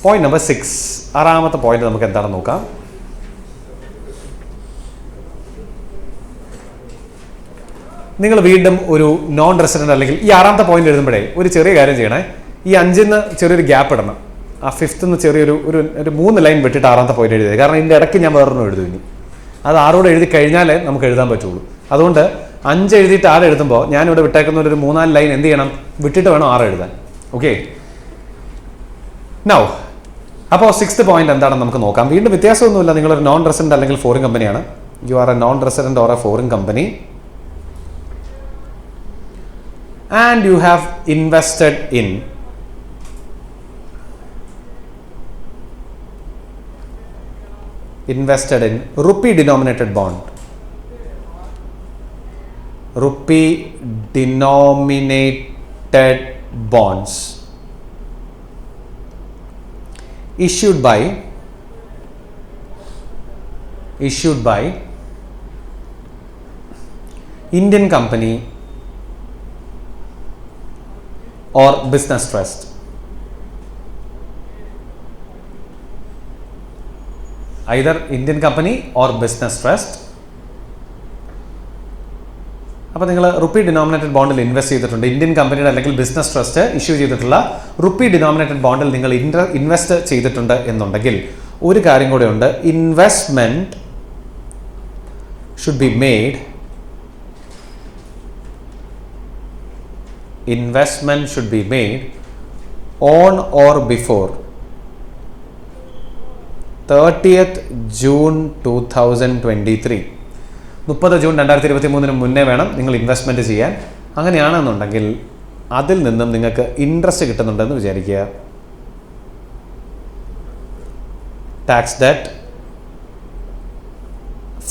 Point number 6. ആറാമത്തെ പോയിന്റ് നമുക്ക് എന്താണെന്ന് നോക്കാം. നിങ്ങൾ വീണ്ടും ഒരു നോൺ റെസിഡന്റ് അല്ലെങ്കിൽ ഈ ആറാമത്തെ പോയിന്റ് എഴുതുമ്പോഴേ ഒരു ചെറിയ കാര്യം ചെയ്യണേ. ഈ 5-ന്ന് ചെറിയൊരു ഗ്യാപ്പ് ഇടണം. ആ 5th ചെറിയൊരു ഒരു 3 ലൈൻ വിട്ടിട്ട് ആറാമത്തെ പോയിന്റ് എഴുതിയത്. കാരണം ഇതിൻ്റെ ഇടയ്ക്ക് ഞാൻ വേറൊന്നും എഴുതും. ഇനി അത് 6 എഴുതി കഴിഞ്ഞാലേ നമുക്ക് എഴുതാൻ പറ്റുള്ളൂ. അതുകൊണ്ട് 5 എഴുതിയിട്ട് 6 എഴുതുമ്പോൾ ഞാനിവിടെ വിട്ടേക്കുന്ന ഒരു 3-4 ലൈൻ എന്ത് ചെയ്യണം? വിട്ടിട്ട് വേണം 6 എഴുതാൻ. ഓക്കെ, നൗ അപ്പോൾ 6th പോയിന്റ് എന്താണെന്ന് നമുക്ക് നോക്കാം. വീണ്ടും വ്യത്യാസമൊന്നുമില്ല. നിങ്ങളൊരു നോൺ റെസിഡന്റ് അല്ലെങ്കിൽ ഫോറിൻ കമ്പനിയാണ്. U are a non resident or a foreign company and you have invested in rupee denominated bond. Rupee denominated bonds issued by Indian company or business trust. Either Indian company or business trust. അപ്പോൾ നിങ്ങൾ rupee denominated ബോണ്ടിൽ invest ചെയ്തിട്ടുണ്ട്. Indian കമ്പനിയുടെ അല്ലെങ്കിൽ business trust issue ചെയ്തിട്ടുള്ള rupee denominated ബോണ്ടിൽ നിങ്ങൾ invest ചെയ്തിട്ടുണ്ട് എന്നുണ്ടെങ്കിൽ ഒരു കാര്യം കൂടെ ഉണ്ട്. Investment should be made on or before 30th June 2023. 30 June 2023 മുന്നേ വേണം നിങ്ങൾ ഇൻവെസ്റ്റ്മെന്റ് ചെയ്യാൻ. അങ്ങനെയാണെന്നുണ്ടെങ്കിൽ അതിൽ നിന്നും നിങ്ങൾക്ക് ഇൻട്രസ്റ്റ് കിട്ടുന്നുണ്ടെന്ന് വിചാരിക്കുക. Tax debt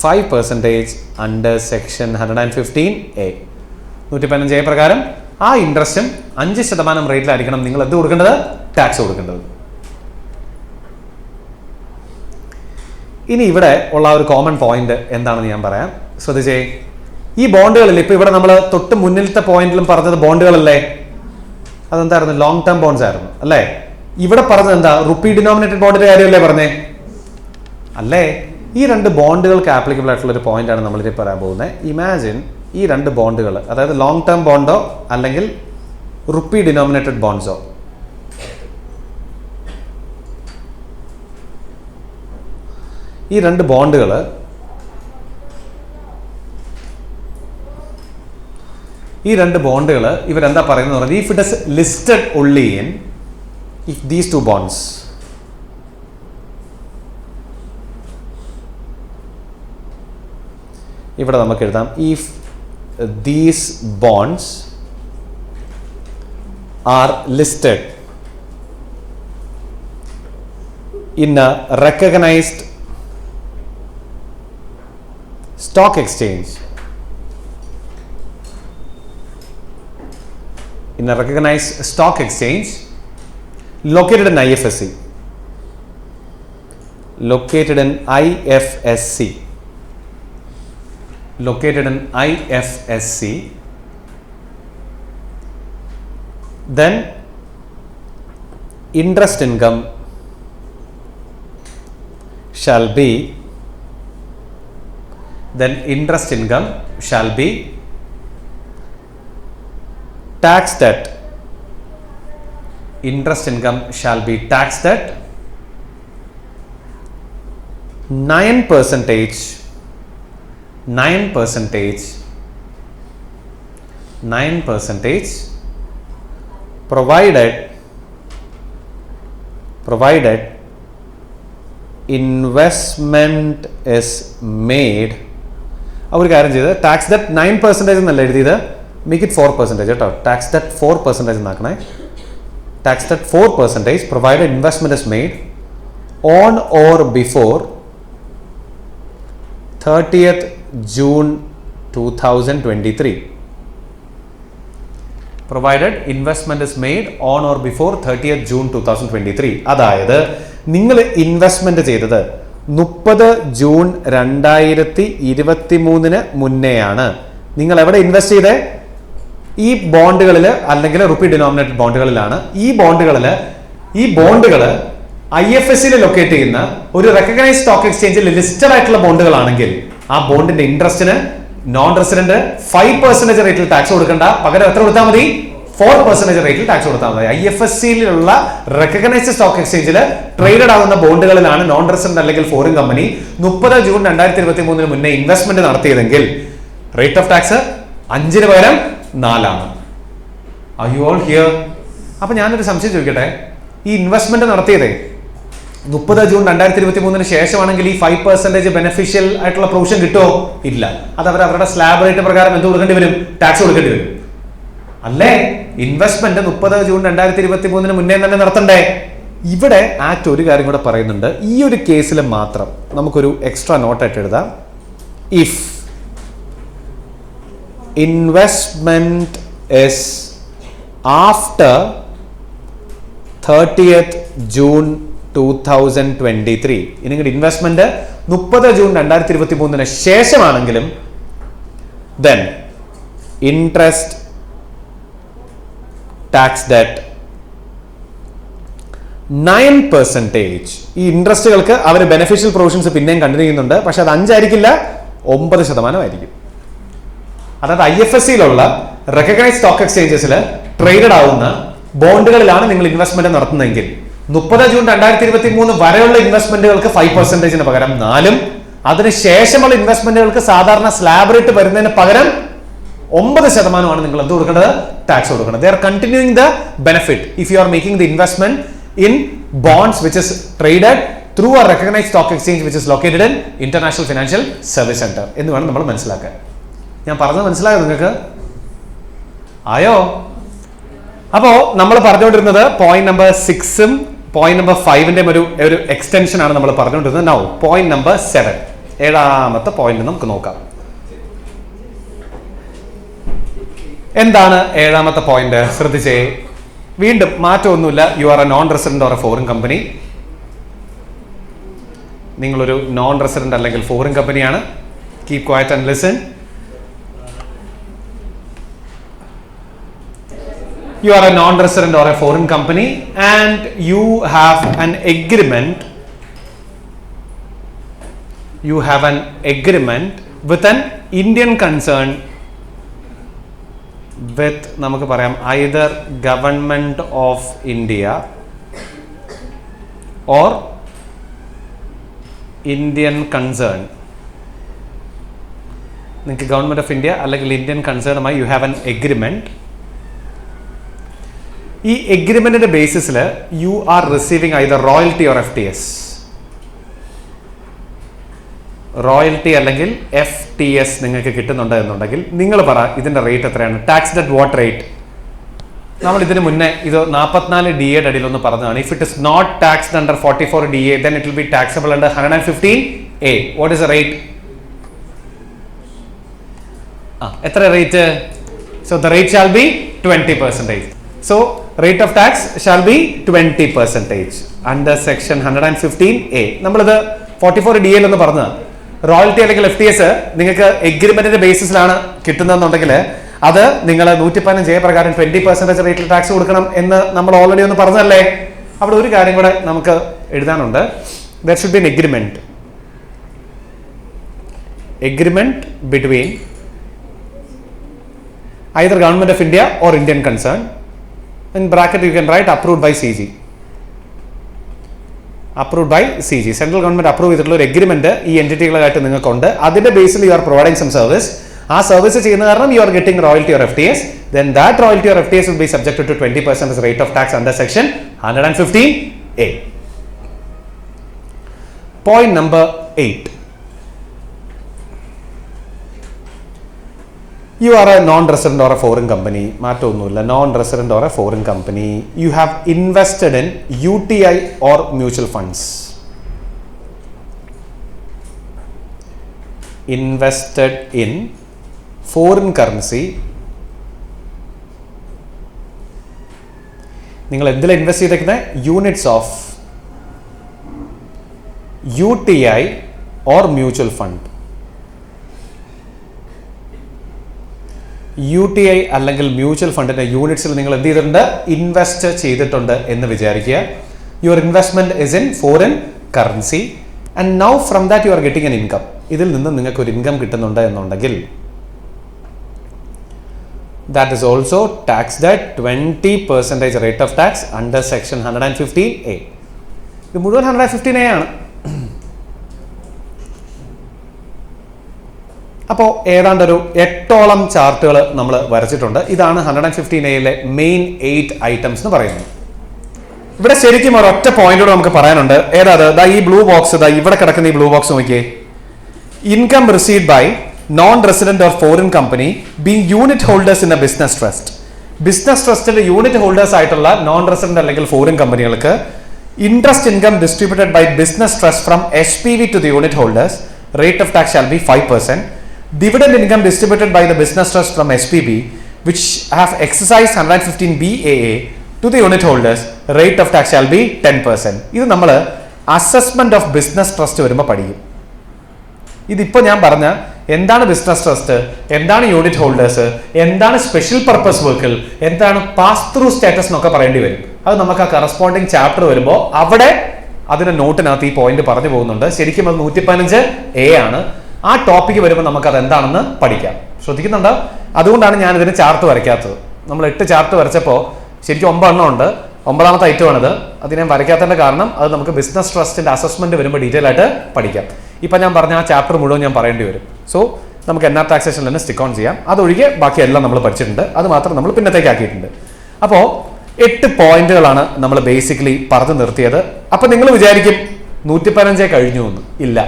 5% under section 115A. 115A പ്രകാരം ആ ഇൻട്രസ്റ്റും 5% റേറ്റിലായിരിക്കണം നിങ്ങൾ എന്ത് കൊടുക്കേണ്ടത്? ടാക്സ് കൊടുക്കേണ്ടത്. ഇനി ഇവിടെ ഉള്ള ഒരു കോമൺ പോയിന്റ് എന്താണെന്ന് ഞാൻ പറയാം. ശ്രദ്ധിച്ചേ, ഈ ബോണ്ടുകളിൽ ഇപ്പൊ ഇവിടെ നമ്മൾ തൊട്ട് മുന്നിലത്തെ പോയിന്റിലും പറഞ്ഞത് ബോണ്ടുകളല്ലേ? അതെന്തായിരുന്നു? ലോങ് ടേം ബോണ്ട്സ് ആയിരുന്നു അല്ലേ? ഇവിടെ പറഞ്ഞത് എന്താ? റുപ്പി ഡിനോമിനേറ്റഡ് ബോണ്ടിന്റെ കാര്യമല്ലേ പറഞ്ഞേ? അല്ലേ? ഈ 2 ബോണ്ടുകൾക്ക് ആപ്ലിക്കബിൾ ആയിട്ടുള്ള ഒരു പോയിന്റ് ആണ് നമ്മളിത് പറയാൻ പോകുന്നത്. ഇമാജിൻ ഈ 2 ബോണ്ടുകൾ, അതായത് ലോങ് ടേം ബോണ്ടോ അല്ലെങ്കിൽ റുപ്പി ഡിനോമിനേറ്റഡ് ബോണ്ട്സോ, ഈ 2 ബോണ്ടുകൾ ഇവരെന്താ പറയുന്നത്? If it is listed only in if these 2 bonds ഇവിടെ നമുക്ക് എഴുതാം if these bonds are listed in a recognized stock exchange, in a recognized stock exchange located in IFSC, located in IFSC, located in IFSC, then interest income shall be, then interest income shall be taxed at, interest income shall be taxed at 9%, 9%, 9%, provided investment is made. ഒരു കാര്യം ചെയ്ത് tax that 9% എന്നല്ല എഴുതിയത്, make it 4% കേട്ടോ. Tax that 4% എന്നാക്കണേ. Tax that 4% provided investment is made on or before 30th June 2023. Provided investment is made on or before 30th June 2023. അതായത് നിങ്ങൾ investment ചെയ്തത് 30 ജൂൺ 2023 മുന്നെയാണ്. നിങ്ങൾ എവിടെ ഇൻവെസ്റ്റ് ചെയ്തേ? ഈ ബോണ്ടുകളിൽ അല്ലെങ്കിൽ റുപ്പി ഡിനോമിനേറ്റഡ് ബോണ്ടുകളിലാണ്. ഈ ബോണ്ടുകൾ IFSC ലൊക്കേറ്റ് ചെയ്യുന്ന ഒരു റെക്കഗ്നൈസ്ഡ് സ്റ്റോക്ക് എക്സ്ചേഞ്ചിൽ ലിസ്റ്റഡ് ആയിട്ടുള്ള ബോണ്ടുകളാണെങ്കിൽ ആ ബോണ്ടിന്റെ ഇൻട്രസ്റ്റിന് നോൺ റെസിഡന്റ് 5% റേറ്റിൽ ടാക്സ് കൊടുക്കണ്ട, പകരം എത്ര കൊടുത്താൽ മതി? 4% റേറ്റിൽ ടാക്സ് കൊടുത്താൽ മതി. IFSCയിലുള്ള റെക്കഗ്നൈസ്ഡ് സ്റ്റോക്ക് എക്സ്ചേഞ്ചിൽ ട്രേഡഡ് ആവുന്ന ബോണ്ടുകളിലാണ് നോൺ റെസിഡന്റ് അല്ലെങ്കിൽ ഫോറിൻ കമ്പനി 30 ജൂൺ 2023 മുന്നേ ഇൻവെസ്റ്റ്മെന്റ് നടത്തിയതെങ്കിൽ റേറ്റ് ഓഫ് ടാക്സ് 5 പകരം 4. Are you all here? അപ്പൊ ഞാനൊരു സംശയം ചോദിക്കട്ടെ, ഈ ഇൻവെസ്റ്റ്മെന്റ് നടത്തിയതേ 30 ജൂൺ 2023 ശേഷമാണെങ്കിൽ ഈ 5% ബെനിഫിഷ്യൽ ആയിട്ടുള്ള പ്രൊവിഷൻ കിട്ടുമോ? ഇല്ല. അത് അവരുടെ സ്ലാബ് റേറ്റ് പ്രകാരം എന്ത് കൊടുക്കേണ്ടി വരും? ടാക്സ് കൊടുക്കേണ്ടി വരും. അല്ലേ? ഇൻവെസ്റ്റ്മെന്റ് 30 ജൂൺ 2023 മുന്നേ തന്നെ നടത്തണ്ടേ? ഇവിടെ ആക്ട് ഒരു കാര്യം കൂടെ പറയുന്നുണ്ട്. ഈ ഒരു കേസിൽ മാത്രം നമുക്കൊരു എക്സ്ട്രാ നോട്ട് ആയിട്ട് എഴുതാം. If investment is after 30th June 2023, ഇനി investment 30 June 2023 ശേഷമാണെങ്കിലും then interest tax debt 9%. ഈ ഇൻട്രസ്റ്റുകൾക്ക് അവർ ബെനിഫിഷ്യൽ പ്രൊവിഷൻസ് പിന്നെയും കണ്ടിന്യൂ ചെയ്യുന്നുണ്ട്, പക്ഷെ അത് 5 ആയിരിക്കില്ല, 9% ആയിരിക്കും. അതായത് IFSCയിലുള്ള റെക്കഗ്നൈസ്ഡ് സ്റ്റോക്ക് എക്സ്ചേഞ്ചസിൽ ട്രേഡഡ് ആവുന്ന ബോണ്ടുകളിലാണ് നിങ്ങൾ ഇൻവെസ്റ്റ്മെന്റ് നടത്തുന്നതെങ്കിൽ 30 ജൂൺ 2023 വരെയുള്ള ഇൻവെസ്റ്റ്മെന്റുകൾക്ക് 5% പകരം 4, അതിനുശേഷമുള്ള ഇൻവെസ്റ്റ്മെന്റുകൾക്ക് സാധാരണ സ്ലാബ് റേറ്റ് വരുന്നതിന് പകരം 9% നിങ്ങൾ എന്ത് കൊടുക്കേണ്ടത്? ടാക്സ് കൊടുക്കണം. They are continuing the benefit if you are making the investment in bonds which is traded through a recognized stock exchange which is located in International Financial Service Center എന്ന് വേണം നമ്മൾ മനസ്സിലാക്കാൻ. ഞാൻ പറഞ്ഞത് മനസ്സിലായോ നിങ്ങൾക്ക്? ആയോ? അപ്പോ നമ്മൾ പറഞ്ഞുകൊണ്ടിരുന്നത് പോയിന്റ് നമ്പർ 6ഉം പോയിന്റ് നമ്പർ 5ന്റെ ഒരു എക്സ്റ്റൻഷൻ ആണ് നമ്മൾ പറഞ്ഞുകൊണ്ടിരുന്നത്. നൗ പോയിന്റ് നമ്പർ 7, 7ാമത്തെ പോയിന്റ് നമുക്ക് നോക്കാം. എന്താണ് 7ാമത്തെ പോയിന്റ്? ശ്രദ്ധിച്ചേ. വീണ്ടും മാറ്റമൊന്നുമില്ല. U are a non resident or a foreign company. നിങ്ങളൊരു നോൺ റെസിഡന്റ് അല്ലെങ്കിൽ ഫോറിൻ കമ്പനിയാണ്. Keep quiet and listen. You are a non-resident or a foreign company and you have an agreement. You have an agreement with an Indian concern with നമുക്ക് പറയാം either government of India or Indian concern. നിങ്ങൾക്ക് government of India അല്ലെങ്കിൽ Indian കൺസേണുമായി you have an agreement. ഈ എഗ്രിമെന്റിന്റെ ബേസിസിൽ you are receiving either royalty or FTS. Royalty അല്ലെങ്കിൽ FTS നിങ്ങൾക്ക് കിട്ടുന്നുണ്ട് എന്നുണ്ടെങ്കിൽ നിങ്ങൾ പറ ഇതിന്റെ റേറ്റ് എത്രയാണ്? Tax at what rate? നമ്മൾ ഇതിന് മുന്നേ ഇത് 44 DA അടിയിൽ ഒന്ന് പറഞ്ഞതാണ്. If it is not taxed under 44 DA then it will be taxable under 115A. What is the rate? എത്ര rate? So the rate shall be 20%. So rate of tax shall be 20% under section 115A. നമ്മളിത് 44 DA എന്ന് പറഞ്ഞതാണ്. Royalty അല്ലെങ്കിൽ FTS നിങ്ങൾക്ക് എഗ്രിമെന്റിന്റെ ബേസിസിലാണ് കിട്ടുന്നതെന്നുണ്ടെങ്കിൽ അത് നിങ്ങൾ 115A പ്രകാരം 20% റേറ്റിൽ ടാക്സ് കൊടുക്കണം എന്ന് നമ്മൾ ഓൾറെഡി ഒന്ന് പറഞ്ഞല്ലേ. അവിടെ ഒരു കാര്യം കൂടെ നമുക്ക് എഴുതാനുണ്ട്. There should be an agreement between either Government of India or Indian concern. In bracket you can write approved by CG. Approved by CG. Central government approve ചെയ്തിട്ടുള്ള ഒരു എഗ്രിമെന്റ് ഈ എൻറ്റിറ്റികളായിട്ട് നിങ്ങൾക്കുണ്ട്. അതിന്റെ ബേസിൽ you are providing some service. ആ service ചെയ്യുന്ന കാരണം you are getting royalty or FTS. Then that royalty or FTS will be subjected to 20% rate of tax under section 115A. Point number 8. You are a non-resident or a foreign company. മാറ്റമൊന്നുമില്ല. Non-resident or a foreign company. You have invested in UTI or mutual funds. Invested in foreign currency. നിങ്ങൾ എന്തിൽ invest ചെയ്തേക്കുന്നത്? Units of UTI or mutual fund. UTI അല്ലെങ്കിൽ mutual ഫണ്ടിന്റെ യൂണിറ്റ്സിൽ നിങ്ങൾ എന്ത് ചെയ്തിട്ടുണ്ട്? Invest ചെയ്തിട്ടുണ്ട് എന്ന് വിചാരിക്കുക. Your investment is in foreign currency and now from that you are getting N income. ഇതിൽ നിന്ന് നിങ്ങൾക്ക് ഒരു ഇൻകം കിട്ടുന്നുണ്ട് എന്നുണ്ടെങ്കിൽ that is also taxed at 20% rate of tax under section 115A. ഇത് മുഴുവൻ 115A ആണ്. അപ്പോൾ ഏതാണ്ട് ഒരു 8ഓളം ചാർട്ടുകൾ നമ്മൾ വരച്ചിട്ടുണ്ട്. ഇതാണ് 115Aയിലെ മെയിൻ 8 ഐറ്റംസ് എന്ന് പറയുന്നത്. ഇവിടെ ശരിക്കും ഒരൊറ്റ പോയിന്റോട് നമുക്ക് പറയാനുണ്ട്. ഏതാ ഈ ബ്ലൂ ബോക്സ്, ഇവിടെ കിടക്കുന്ന ഈ ബ്ലൂ ബോക്സ് നോക്കിയേ. Income received by non resident or foreign company being unit holders in a business trust. Business ട്രസ്റ്റിന്റെ യൂണിറ്റ് ഹോൾഡേഴ്സ് ആയിട്ടുള്ള നോൺ റെസിഡന്റ് അല്ലെങ്കിൽ ഫോറിൻ കമ്പനികൾക്ക് interest income distributed by business trust from SPV to the unit holders, rate of tax shall be 5%. Dividend income distributed by the business trust from SPV which have exercised 115BAA to the unit holders, rate of tax shall be 10%. ഇത് നമ്മൾ assessment of business trust വരുമ്പോൾ പഠിക്കും. ഇതിപ്പോൾ ഞാൻ പറഞ്ഞ എന്താണ് business trust, എന്താണ് unit holders, എന്താണ് സ്പെഷ്യൽ പർപ്പസ് വെഹിക്കിൾ, എന്താണ് പാസ് ത്രൂ സ്റ്റാറ്റസ് എന്നൊക്കെ പറയേണ്ടി വരും. അത് നമുക്ക് ആ കറസ്പോണ്ടിങ് ചാപ്റ്റർ വരുമ്പോൾ അവിടെ അതിന്റെ നോട്ടിനകത്ത് ഈ പോയിന്റ് പറഞ്ഞു പോകുന്നുണ്ട്. ശരിക്കും അത് 115A ആണ്. ആ ടോപ്പിക്ക് വരുമ്പോൾ നമുക്ക് അത് എന്താണെന്ന് പഠിക്കാം. ശ്രദ്ധിക്കുന്നുണ്ട്? അതുകൊണ്ടാണ് ഞാൻ ഇതിന് ചാർട്ട് വരയ്ക്കാത്തത്. നമ്മൾ 8 ചാർട്ട് വരച്ചപ്പോൾ ശരിക്കും 9 എണ്ണം ഉണ്ട്. 9ാമത്തെ ഐറ്റമാണിത്. അത് ഞാൻ വരയ്ക്കാത്തതിന്റെ കാരണം അത് നമുക്ക് ബിസിനസ് ട്രസ്റ്റിന്റെ അസസ്മെന്റ് വരുമ്പോൾ ഡീറ്റെയിൽ ആയിട്ട് പഠിക്കാം. ഇപ്പം ഞാൻ പറഞ്ഞ ആ ചാപ്റ്റർ മുഴുവൻ ഞാൻ പറയേണ്ടി വരും. സോ നമുക്ക് NR ടാക്സേഷനിൽ തന്നെ സ്റ്റിക്ക് ഓൺ ചെയ്യാം. അതൊഴികെ ബാക്കിയെല്ലാം നമ്മൾ പഠിച്ചിട്ടുണ്ട്. അത് മാത്രം നമ്മൾ പിന്നത്തേക്ക് ആക്കിയിട്ടുണ്ട്. അപ്പോൾ 8 പോയിന്റുകളാണ് നമ്മൾ ബേസിക്കലി പറഞ്ഞു നിർത്തിയത്. അപ്പം നിങ്ങൾ വിചാരിക്കും 115 കഴിഞ്ഞു എന്ന്. ഇല്ല,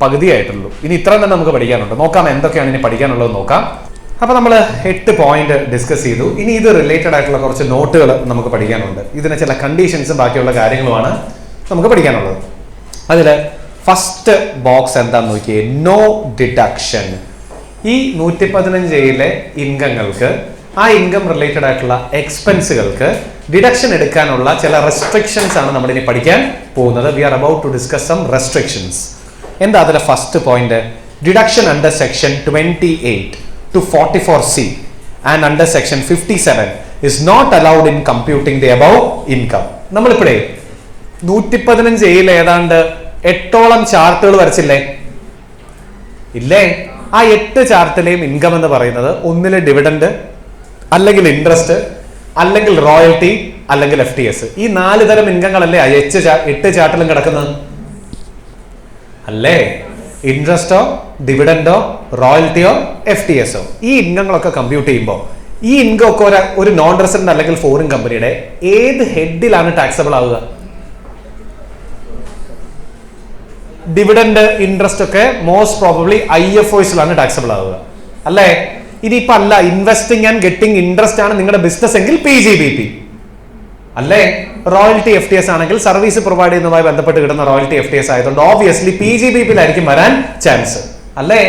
പകുതിയായിട്ടുള്ളൂ. ഇനി ഇത്രയും തന്നെ നമുക്ക് പഠിക്കാനുണ്ട്. നോക്കാം എന്തൊക്കെയാണ് ഇനി പഠിക്കാനുള്ളത് നോക്കാം. അപ്പൊ നമ്മൾ 8 പോയിന്റ് ഡിസ്കസ് ചെയ്തു. ഇനി ഇത് റിലേറ്റഡ് ആയിട്ടുള്ള കുറച്ച് നോട്ടുകൾ നമുക്ക് പഠിക്കാനുണ്ട്. ഇതിന് ചില കണ്ടീഷൻസും ബാക്കിയുള്ള കാര്യങ്ങളുമാണ് നമുക്ക് പഠിക്കാനുള്ളത്. അതിൽ ഫസ്റ്റ് ബോക്സ് എന്താന്ന് നോക്കിയേ, നോ ഡിഡക്ഷൻ. ഈ 115Aയിലെ ഇൻകങ്ങൾക്ക്, ആ ഇൻകം റിലേറ്റഡ് ആയിട്ടുള്ള എക്സ്പെൻസുകൾക്ക് ഡിഡക്ഷൻ എടുക്കാനുള്ള ചില റെസ്ട്രിക്ഷൻസ് ആണ് നമ്മൾ ഇനി പഠിക്കാൻ പോകുന്നത്. We are about to discuss some restrictions. എന്താ അതിലെ first point? Deduction under section 28 to 44C and under section 57 is not allowed in computing the above income. നമ്മളിപ്പോഴേ 115Aയിൽ ഏതാണ്ട് 8ഓളം ചാർട്ടുകൾ വരച്ചില്ലേ? ഇല്ലേ? ആ 8 ചാർട്ടിലെയും ഇൻകം എന്ന് പറയുന്നത് ഒന്നിലെ ഡിവിഡൻഡ്, അല്ലെങ്കിൽ ഇൻട്രസ്റ്റ്, അല്ലെങ്കിൽ റോയൽറ്റി, അല്ലെങ്കിൽ FTS. ഈ 4 തരം ഇൻകങ്ങളല്ലേ 8 ചാർട്ടിലും കിടക്കുന്നത് അല്ലേ? ഇൻട്രസ്റ്റോ, ഡിവിഡൻഡോ, റോയൽറ്റിയോ, FTSോ, ഈ ഇൻകങ്ങളൊക്കെ കമ്പ്യൂട്ട് ചെയ്യുമ്പോൾ ഈ ഇൻകം ഒക്കെ ഒരു നോൺ റെസിഡന്റ് അല്ലെങ്കിൽ ഫോറിൻ കമ്പനിയുടെ ഏത് ഹെഡിലാണ് ടാക്സബിൾ ആവുക? ഡിവിഡൻഡ്, ഇൻട്രസ്റ്റ് ഒക്കെ മോസ്റ്റ് പ്രോബബ്ലി IFOസിലാണ് ടാക്സബിൾ ആവുക അല്ലേ? ഇനിയിപ്പോ അല്ല ഇൻവെസ്റ്റിംഗ് ആൻഡ് ഗെറ്റിംഗ് ഇൻട്രസ്റ്റ് ആണ് നിങ്ങളുടെ ബിസിനസ് എങ്കിൽ PGBP അല്ലേ. റോയൽറ്റി FTS ആണെങ്കിൽ സർവീസ് പ്രൊവൈഡ് ചെയ്യുന്നതുമായി ബന്ധപ്പെട്ട് കിട്ടുന്ന റോയൽറ്റി FTS ആയതുകൊണ്ട് ഓബിയസ്ലി PGBP-യിലായിരിക്കും വരാൻ ചാൻസ് അല്ലേ.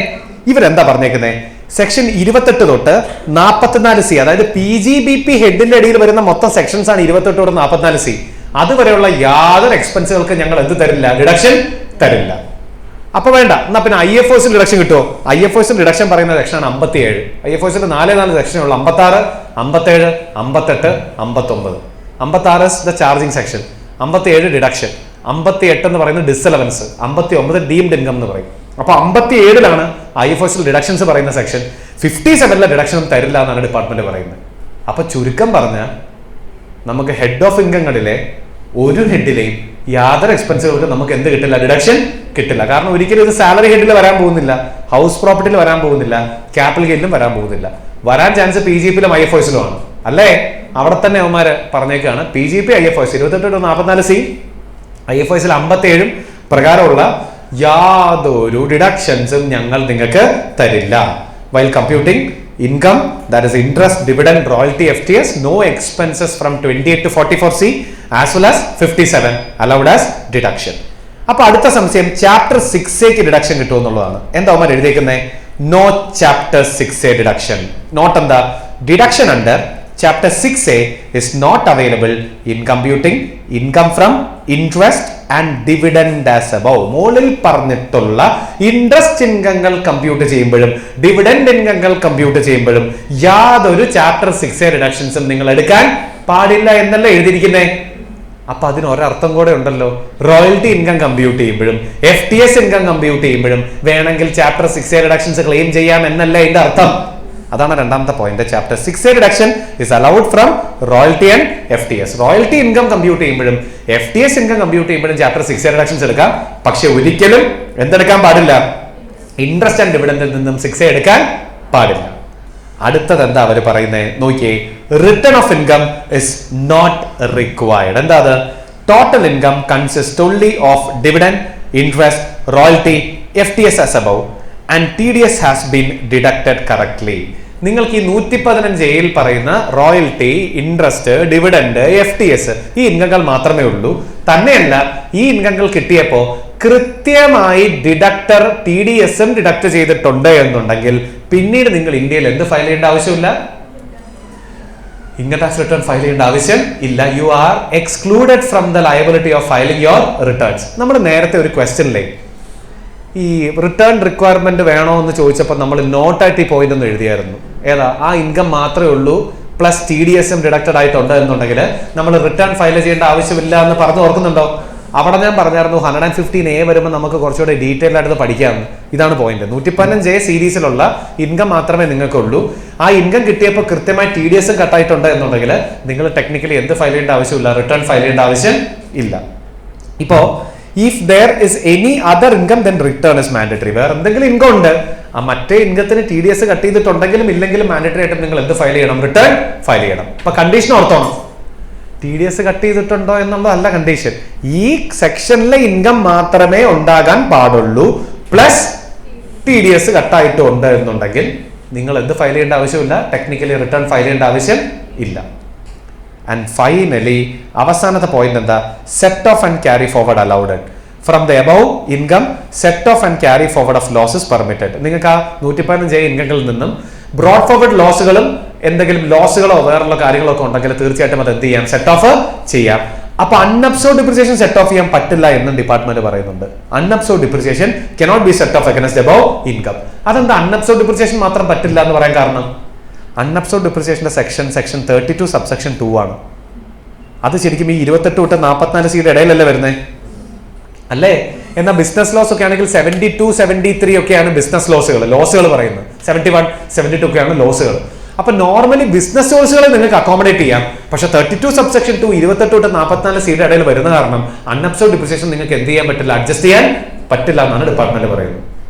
ഇവരെന്താ പറഞ്ഞേക്കുന്നത്? സെക്ഷൻ 28 തൊട്ട് 44C, അതായത് PGBP ഹെഡിന്റെ അടിയിൽ വരുന്ന മൊത്തം സെക്ഷൻസ് ആണ് 28 തൊട്ട് 44C. അതുവരെയുള്ള യാതൊരു എക്സ്പെൻസുകൾക്ക് ഞങ്ങൾ എന്ത് തരില്ല? ഡിഡക്ഷൻ തരില്ല. അപ്പൊ വേണ്ട, എന്നാ പിന്നെ IFOs ഡിഡക്ഷൻ കിട്ടുമോ? IFOs ഡിഡക്ഷൻ പറയുന്ന സെക്ഷനാണ് 57. IFOs 4 സെക്ഷനുള്ള 56, 57, 58, 59. 56 the charging section, 57 deduction, 58 എന്ന് പറയുന്നത് ഡിസലവൻസ്, 59 ഡീംഡ് ഇൻകം എന്ന് പറയും. അപ്പൊ 57ലാണ് IFOs ഡിഡക്ഷൻസ് പറയുന്ന സെക്ഷൻ. 57ലെ ഡിഡക്ഷനും തരില്ല എന്നാണ് ഡിപ്പാർട്ട്മെന്റ് പറയുന്നത്. അപ്പൊ ചുരുക്കം പറഞ്ഞാൽ നമുക്ക് ഹെഡ് ഓഫ് ഇൻകങ്ങളിലെ ഒരു ഹെഡിലെയും യാതൊരു എക്സ്പെൻസുകൾക്ക് നമുക്ക് എന്ത് കിട്ടില്ല? ഡിഡക്ഷൻ കിട്ടില്ല. കാരണം ഒരിക്കലും ഇത് സാലറി ഹെഡിൽ വരാൻ പോകുന്നില്ല, ഹൗസ് പ്രോപ്പർട്ടിയിൽ വരാൻ പോകുന്നില്ല, ക്യാപിറ്റൽ ഗെയിനിലും വരാൻ പോകുന്നില്ല. വരാൻ ചാൻസ് PGP-ലും IFOs-ലും ആണ് അല്ലേ. അവിടെ തന്നെ അവന്മാര് പറഞ്ഞേക്കാണ് PGP IFOs 28 44C, IFOs 57 പ്രകാരമുള്ള യാതൊരു ഡിഡക്ഷൻസും ഞങ്ങൾ നിങ്ങൾക്ക് തരില്ല. While computing income, that is interest, dividend, royalty, FTS, no expenses from 28 to 44C as well as 57 allowed as deduction. അപ്പൊ അടുത്ത സംശയം ചാപ്റ്റർ 6A ഡിഡക്ഷൻ കിട്ടുമെന്നുള്ളതാണ്. എന്താ അവന്മാർ എഴുതിയേക്കുന്നത്? No chapter 6A deduction. Note എന്താ? Deduction under chapter 6A is not available in computing income from interest and dividend as above. മുകളിൽ പറഞ്ഞിട്ടുള്ള ഇൻട്രസ്റ്റ് ഇൻകങ്ങൾ കമ്പ്യൂട്ട് ചെയ്യുമ്പോഴും ഡിവിഡൻഡ് ഇൻകങ്ങൾ കമ്പ്യൂട്ട് ചെയ്യുമ്പോഴും യാതൊരു ചാപ്റ്റർ 6A ഡിഡക്ഷൻസും നിങ്ങൾ എടുക്കാൻ പാടില്ല എന്നല്ല എഴുതിയിരിക്കുന്നത്. അപ്പൊ അതിന് ഒരർത്ഥം കൂടെ ഉണ്ടല്ലോ. റോയൽറ്റി ഇൻകം കമ്പ്യൂട്ട് ചെയ്യുമ്പോഴും FTS ഇൻകം കമ്പ്യൂട്ട് ചെയ്യുമ്പോഴും വേണമെങ്കിൽ ചാപ്റ്റർ 6A ഡിഡക്ഷൻസ് ക്ലെയിം ചെയ്യാം എന്നല്ല ഇതിന്റെ അർത്ഥം. അതാണ് രണ്ടാമത്തെ point. Chapter 6A deduction is allowed from royalty and FTS. Royalty income compute ചെയ്യുമ്പോഴും FTS ഇൻകം കമ്പ്യൂട്ട് ചെയ്യുമ്പോഴും ചാപ്റ്റർ 6A ഡിഡക്ഷൻസ് എടുക്കാം. പക്ഷെ ഒരിക്കലും എന്തെടുക്കാൻ പാടില്ല? ഇൻട്രസ്റ്റ് ആൻഡ് ഡിവിഡൻഡിൽ നിന്നും 6A എടുക്കാൻ പാടില്ല. അടുത്തത് എന്താ അവർ പറയുന്നത് നോക്കിയേ. Return of income is not required. എന്താ അത്? Total income consist only of dividend, interest, royalty, FTS as above and TDS has been deducted correctly. നിങ്ങൾക്ക് ഈ 115A പറയുന്ന റോയൽറ്റി, ഇൻട്രസ്റ്റ്, ഡിവിഡൻഡ്, FTS ഈ ഇൻകങ്ങൾ മാത്രമേ ഉള്ളൂ. തന്നെയല്ല, ഈ ഇൻകങ്ങൾ കിട്ടിയപ്പോ കൃത്യമായി ഡിഡക്ടർ TDSും ഡിഡക്ട് ചെയ്തിട്ടുണ്ട് എന്നുണ്ടെങ്കിൽ പിന്നീട് നിങ്ങൾ ഇന്ത്യയിൽ എന്ത് ഫയൽ ചെയ്യേണ്ട ആവശ്യമില്ല? ഇൻകം ടാക്സ് റിട്ടേൺ ഫയൽ ചെയ്യേണ്ട ആവശ്യം ഇല്ല. You are excluded from the liability of filing your returns. നമ്മൾ നേരത്തെ ഒരു ക്വസ്റ്റ്യനിലെ ഈ റിട്ടേൺ റിക്വയർമെന്റ് വേണോ എന്ന് ചോദിച്ചപ്പോൾ നമ്മൾ നോട്ട് ആയിട്ട് ഈ പോയിന്റ് ഒന്ന് എഴുതിയായിരുന്നു. ഏതാ? ആ ഇൻകം മാത്രമേ ഉള്ളൂ പ്ലസ് TDSും ഡിഡക്റ്റഡ് ആയിട്ടുണ്ട് എന്നുണ്ടെങ്കിൽ നമ്മൾ റിട്ടേൺ ഫയൽ ചെയ്യേണ്ട ആവശ്യമില്ല എന്ന് പറഞ്ഞു ഓർക്കുന്നുണ്ടോ? അവിടെ ഞാൻ പറഞ്ഞായിരുന്നു 115A വരുമ്പോൾ നമുക്ക് കുറച്ചുകൂടെ ഡീറ്റെയിൽ ആയിട്ട് പഠിക്കാമെന്ന്. ഇതാണ് പോയിന്റ്. 115A സീരീസിലുള്ള ഇൻകം മാത്രമേ നിങ്ങൾക്കുള്ളൂ. ആ ഇൻകം കിട്ടിയപ്പോൾ കൃത്യമായി TDSും കട്ടായിട്ടുണ്ട് എന്നുണ്ടെങ്കിൽ നിങ്ങൾ ടെക്നിക്കലി എന്ത് ഫയൽ ചെയ്യേണ്ട ആവശ്യമില്ല? റിട്ടേൺ ഫയൽ ചെയ്യേണ്ട ആവശ്യം ഇല്ല. ഇപ്പോ if there is any other income then return is mandatory. വേറെ എന്തെങ്കിലും ഇൻകം ഉണ്ട്, ആ മറ്റേ ഇൻകത്തിന് TDS കട്ട് ചെയ്തിട്ടുണ്ടെങ്കിലും ഇല്ലെങ്കിലും മാൻഡേറ്ററി ആയിട്ട് നിങ്ങൾ എന്ത് ഫയൽ ചെയ്യണം? റിട്ടേൺ ഫയൽ ചെയ്യണം. അപ്പൊ കണ്ടീഷൻ ഓർത്തോണം. TDS കട്ട് ചെയ്തിട്ടുണ്ടോ എന്നുള്ളതല്ല കണ്ടീഷൻ. ഈ സെക്ഷനിലെ ഇൻകം മാത്രമേ ഉണ്ടാകാൻ പാടുള്ളൂ പ്ലസ് TDS കട്ടായിട്ടുണ്ട് എന്നുണ്ടെങ്കിൽ നിങ്ങൾ എന്ത് ഫയൽ ചെയ്യേണ്ട ആവശ്യമില്ല? ടെക്നിക്കലി റിട്ടേൺ ഫയൽ ചെയ്യേണ്ട ആവശ്യം ഇല്ല. ആൻഡ് ഫൈനലി അവസാനത്തെ പോയിന്റ് എന്താ? Set of and carry forward allowed. From the above income set of and carry forward of losses permitted. നിങ്ങൾക്ക് ആ 115A ഇൻകങ്ങളിൽ നിന്നും ബ്രോഡ് ഫോർവേഡ് ലോസുകളും എന്തെങ്കിലും ലോസുകളോ വേറുള്ള കാര്യങ്ങളോ ഒക്കെ ഉണ്ടെങ്കിൽ തീർച്ചയായിട്ടും അത് എന്ത് ചെയ്യാം? സെറ്റ് ഓഫ് ചെയ്യാം. അപ്പൊ അൺഅബ്സോർഡ് ഡിപ്രിസിയേഷൻ സെറ്റ് ഓഫ് ചെയ്യാൻ പറ്റില്ല എന്നും ഡിപ്പാർട്ട്മെന്റ് പറയുന്നുണ്ട്. Unabsorbed depreciation cannot be set off against above income. അതെന്താ അൺഅബ്സോർഡ് ഡിപ്രിസിയേഷൻ മാത്രം പറ്റില്ല എന്ന് പറയാൻ കാരണം? അൺഅബ്സോർഡ് ഡിപ്രിസിയേഷന്റെ സെക്ഷൻ 32 സബ്സെക്ഷൻ 2 ആണ്. അത് ശരിക്കും ഈ 28 തൊട്ട് 44C ഇടയിലല്ലേ വരുന്നത് അല്ലേ? എന്നാൽ ബിസിനസ് ലോസ് ഒക്കെ ആണെങ്കിൽ 72, 73 ഒക്കെയാണ് ബിസിനസ് ലോസുകൾ പറയുന്നത്. 71, 72 ഒക്കെയാണ് ലോസുകൾ. അപ്പൊ നോർമലി ബിസിനസ് ലോസുകളെ നിങ്ങൾക്ക് അക്കോമഡേറ്റ് ചെയ്യാം. പക്ഷെ 32 സബ്സെക്ഷൻ 2 28 തൊട്ട് 44C ഇടയിൽ വരുന്ന കാരണം അൺഅബ്സോർഡ് ഡിപ്രിസിയേഷൻ നിങ്ങൾക്ക് എന്ത് ചെയ്യാൻ പറ്റില്ല? അഡ്ജസ്റ്റ് ചെയ്യാൻ പറ്റില്ല എന്നാണ് ഡിപ്പാർട്ട്മെന്റ് പറയുന്നത്.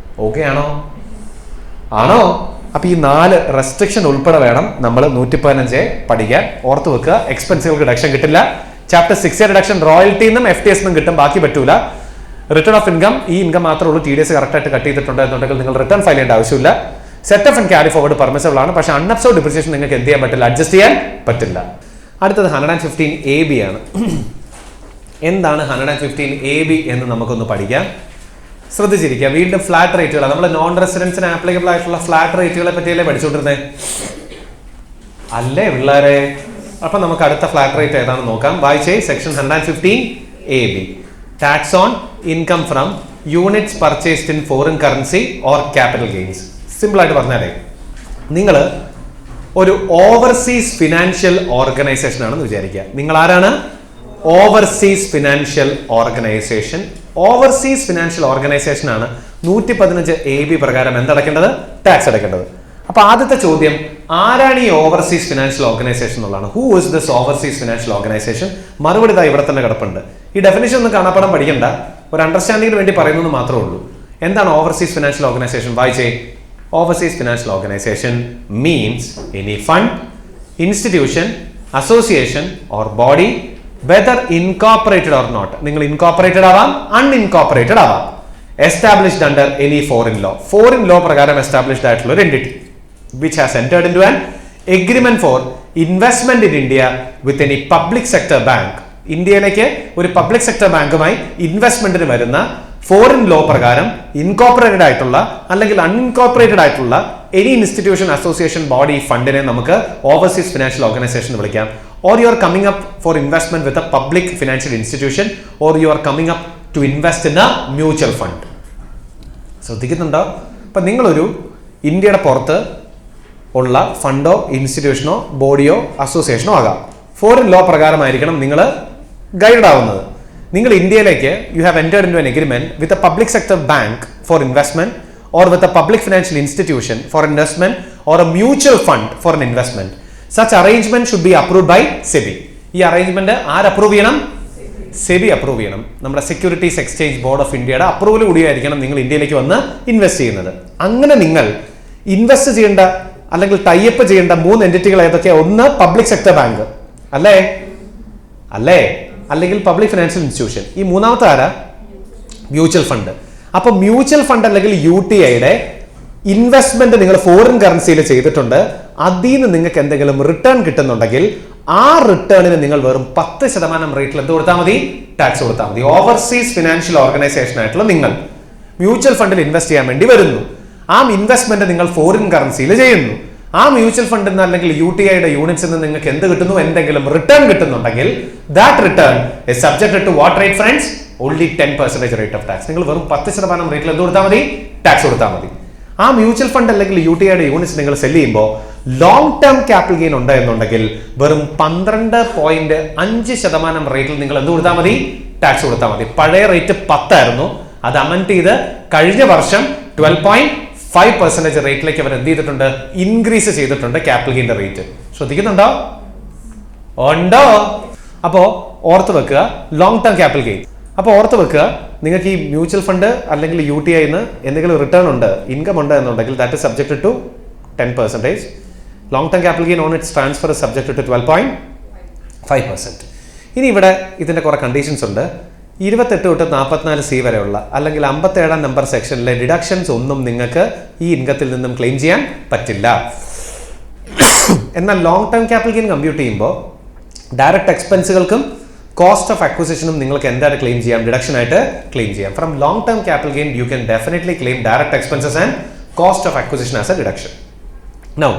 ഓക്കെ ആണോ? അപ്പൊ ഈ 4 റെസ്ട്രിക്ഷൻ ഉൾപ്പെടെ വേണം നമ്മൾ 115A പഠിക്കാൻ. ഓർത്ത് വെക്കുക, എക്സ്പെൻസുകൾക്ക് ഡിഡക്ഷൻ കിട്ടില്ല. ചാപ്റ്റർ 6A ഡിഡക്ഷൻ റോയൽറ്റിന്നും FTSന്നും കിട്ടും, ബാക്കി പറ്റൂല. റിട്ടേൺ ഓഫ് ഇൻകം ഈ ഇൻകം മാത്രമേ ഉള്ളൂ. TDS കറക്റ്റ് ആയിട്ട് കട്ട് ചെയ്തിട്ടുണ്ട് എന്നുണ്ടെങ്കിൽ നിങ്ങൾ റിട്ടേൺ ഫയൽ ചെയ്യേണ്ട ആവശ്യമില്ല. Set of and carry forward permissible ആണ്. പക്ഷെ അൺഅബ്സോർഡ് ഡിപ്രിസിയേഷൻ നിങ്ങൾക്ക് എന്ത് ചെയ്യാൻ പറ്റില്ല, അഡ്ജസ്റ്റ് ചെയ്യാൻ പറ്റില്ല. അടുത്തത് 115AB ആണ്. എന്താണ് 115AB എന്ന് നമുക്കൊന്ന് പഠിക്കാം. ശ്രദ്ധിച്ചിരിക്കുക. വീണ്ടും ഫ്ലാറ്റ് റേറ്റുകൾ, നമ്മൾ നോൺ റെസിഡൻസിന് ആപ്ലിക്കബിൾ ആയിട്ടുള്ള ഫ്ലാറ്റ് റേറ്റുകളെ പറ്റിയല്ലേ പഠിച്ചുകൊണ്ടിരുന്നേ അല്ലേ പിള്ളേരെ? അപ്പൊ നമുക്ക് അടുത്ത ഫ്ലാറ്റ് റേറ്റ് ഏതാണെന്ന് നോക്കാം. വായിച്ചേ. Section 115AB, tax on income from units purchased in foreign currency or capital gains. Simple ആയിട്ട് പറഞ്ഞാലേ, നിങ്ങൾ ഒരു ഓവർസീസ് ഫിനാൻഷ്യൽ ഓർഗനൈസേഷൻ ആണെന്ന് വിചാരിക്കുക. നിങ്ങൾ ആരാണ്? Overseas financial organisation. Overseas financial organisation ആണ് 115AB പ്രകാരം എന്തടക്കേണ്ടത്? ടാക്സ് അടയ്ക്കേണ്ടത്. അപ്പൊ ആദ്യത്തെ ചോദ്യം, ആരാണ് ഈ ഓവർസീസ് ഫിനാൻഷ്യൽ ഓർഗനൈസേഷൻ എന്നുള്ളതാണ്. Who is this overseas financial organisation? മറുപടി ഇതാ ഇവിടെ തന്നെ കിടപ്പുണ്ട്. ഈ ഡെഫിനിഷൻ ഒന്നും കാണാപ്പാടം പഠിക്കണ്ട, ഒരു അണ്ടർസ്റ്റാൻഡിങ്ങിന് വേണ്ടി പറയുന്നത് മാത്രമേ ഉള്ളൂ. എന്താണ് ഓവർസീസ് ഫിനാൻഷ്യൽ ഓർഗനൈസേഷൻ? വായിച്ചേ. Overseas financial organization means any fund, institution, association or body, whether incorporated or not. നിങ്ങൾ incorporated ആവാം, unincorporated ആവാം. Established under any foreign law. Foreign law പ്രകാരം established ആയിട്ടുള്ള ഒരു entity which has entered into an agreement for investment in India with any public sector bank. ഇന്ത്യയിലേക്ക് ഒരു public sector ബാങ്കുമായി ഇൻവെസ്റ്റ്മെന്റിന് വരുന്ന ഫോറിൻ ലോ പ്രകാരം ഇൻകോർപ്പറേറ്റഡ് ആയിട്ടുള്ള അല്ലെങ്കിൽ അൺഇൻകോർപ്പറേറ്റഡ് ആയിട്ടുള്ള എനി ഇൻസ്റ്റിറ്റ്യൂഷൻ, അസോസിയേഷൻ, ബോഡി, ഫണ്ടിനെ നമുക്ക് ഓവർസീസ് ഫിനാൻഷ്യൽ ഓർഗനൈസേഷൻ എന്ന് വിളിക്കാം. Or you are coming up for investment with a public financial institution, or you are coming up to invest in a mutual fund. ശ്രദ്ധിക്കുന്നുണ്ടോ? അപ്പൊ നിങ്ങളൊരു ഇന്ത്യയുടെ പുറത്ത് ഉള്ള ഫണ്ടോ ഇൻസ്റ്റിറ്റ്യൂഷനോ ബോഡിയോ അസോസിയേഷനോ ആകാം. ഫോറിൻ ലോ പ്രകാരമായിരിക്കണം നിങ്ങൾ ഗൈഡ് ആവുന്നത്. നിങ്ങൾ ഇന്ത്യയിലേക്ക് you have entered into an agreement with a public sector bank for investment or with a public financial institution for investment or a mutual fund for an investment. Such arrangement should be approved by SEBI. ഈ arrangement ആര് approve ചെയ്യണം? SEBI approve ചെയ്യണം. നമ്മുടെ securities exchange board of ഇന്ത്യയുടെ approval കൂടിയായിരിക്കണം നിങ്ങൾ ഇന്ത്യയിലേക്ക് വന്ന് invest ചെയ്യുന്നത്. അങ്ങനെ നിങ്ങൾ ഇൻവെസ്റ്റ് ചെയ്യേണ്ട അല്ലെങ്കിൽ ടൈപ്പ് ചെയ്യേണ്ട 3 എൻറ്റിറ്റികൾ ഏതൊക്കെയാണ്? ഒന്ന് പബ്ലിക് സെക്ടർ ബാങ്ക് അല്ലേ, അല്ലെങ്കിൽ പബ്ലിക് ഫിനാൻഷ്യൽ ഇൻസ്റ്റിറ്റ്യൂഷൻ. ഈ മൂന്നാമത്തെ ആരാ? Mutual fund. അപ്പൊ മ്യൂച്വൽ ഫണ്ട് അല്ലെങ്കിൽ UTIയുടെ ഇൻവെസ്റ്റ്മെന്റ് നിങ്ങൾ ഫോറിൻ കറൻസിയിൽ ചെയ്തിട്ടുണ്ട്. അതിൽ നിന്ന് നിങ്ങൾക്ക് എന്തെങ്കിലും റിട്ടേൺ കിട്ടുന്നുണ്ടെങ്കിൽ ആ റിട്ടേണിന് നിങ്ങൾ വെറും 10% റേറ്റിൽ എന്ത് കൊടുത്താൽ മതി? ടാക്സ് കൊടുത്താൽ മതി. ഓവർസീസ് ഫിനാൻഷ്യൽ ഓർഗനൈസേഷൻ ആയിട്ടുള്ള നിങ്ങൾ മ്യൂച്വൽ ഫണ്ടിൽ ഇൻവെസ്റ്റ് ചെയ്യാൻ വേണ്ടി വരുന്നു. ആ ഇൻവെസ്റ്റ്മെന്റ് നിങ്ങൾ ഫോറിൻ കറൻസിയിൽ ചെയ്യുന്നു. ആ മ്യൂച്വൽ ഫണ്ടിൽ നിന്ന് അല്ലെങ്കിൽ UTIയുടെ യൂണിറ്റ്സിൽ നിന്ന് നിങ്ങൾക്ക് എന്ത് കിട്ടുന്നു? എന്തെങ്കിലും റിട്ടേൺ കിട്ടുന്നുണ്ടെങ്കിൽ that return is subjected to what rate friends? Only 10% rate of tax. നിങ്ങൾ വെറും 10% റേറ്റിൽ എന്ത് കൊടുത്താൽ മതി? ടാക്സ് കൊടുത്താൽ മതി. ആ മ്യൂച്വൽ ഫണ്ട് അല്ലെങ്കിൽ UTIയുടെ യൂണിറ്റ്സ് നിങ്ങൾ സെല് ചെയ്യുമ്പോൾ ലോങ് ടേം ക്യാപിറ്റൽ ഗെയിൻ ഉണ്ട് എന്നുണ്ടെങ്കിൽ വെറും 12.5% റേറ്റിൽ നിങ്ങൾ എന്ത് കൊടുത്താൽ മതി? ടാക്സ് കൊടുത്താൽ മതി. പഴയ റേറ്റ് 10 ആയിരുന്നു, അത് അമെൻഡ് ചെയ്ത് കഴിഞ്ഞ വർഷം 12.5% റേറ്റിലേക്ക് അവർ എന്ത് ചെയ്തിട്ടുണ്ട്? ഇൻക്രീസ് ചെയ്തിട്ടുണ്ട് ക്യാപിറ്റൽ ഗെയിന്റെ റേറ്റ്. ശ്രദ്ധിക്കുന്നുണ്ടോ? ഉണ്ടോ? അപ്പോ ഓർത്ത് വെക്കുക ലോങ് ടേം ക്യാപിറ്റൽ ഗെയിൻ. അപ്പൊ ഓർത്ത് വെക്കുക, നിങ്ങൾക്ക് ഈ മ്യൂച്വൽ ഫണ്ട് അല്ലെങ്കിൽ UTIന്ന് എന്തെങ്കിലും റിട്ടേൺ ഉണ്ട്, ഇൻകം ഉണ്ട് എന്നുണ്ടെങ്കിൽ that is subjected to 10%. Long term capital gain on its transfer is subjected to 12.5%. ഇനി ഇവിടെ ഇതിന്റെ കുറെ കണ്ടീഷൻസ് ഉണ്ട്. 28 തൊട്ട് 44C വരെയുള്ള അല്ലെങ്കിൽ 57 നമ്പർ സെക്ഷനിലെ ഡിഡക്ഷൻസ് ഒന്നും നിങ്ങൾക്ക് ഈ ഇൻകത്തിൽ നിന്നും ക്ലെയിം ചെയ്യാൻ പറ്റില്ല. എന്നാൽ long term capital gain compute ചെയ്യുമ്പോൾ ഡയറക്റ്റ് എക്സ്പെൻസുകൾക്കും കോസ്റ്റ് ഓഫ് അക്വിസിഷനും നിങ്ങൾക്ക് എന്താണ് ക്ലെയിം ചെയ്യാം? ഡിഡക്ഷൻ ആയിട്ട് ക്ലെയിം ചെയ്യാം. From long term capital gain you can definitely claim direct expenses and cost of acquisition as a deduction. Now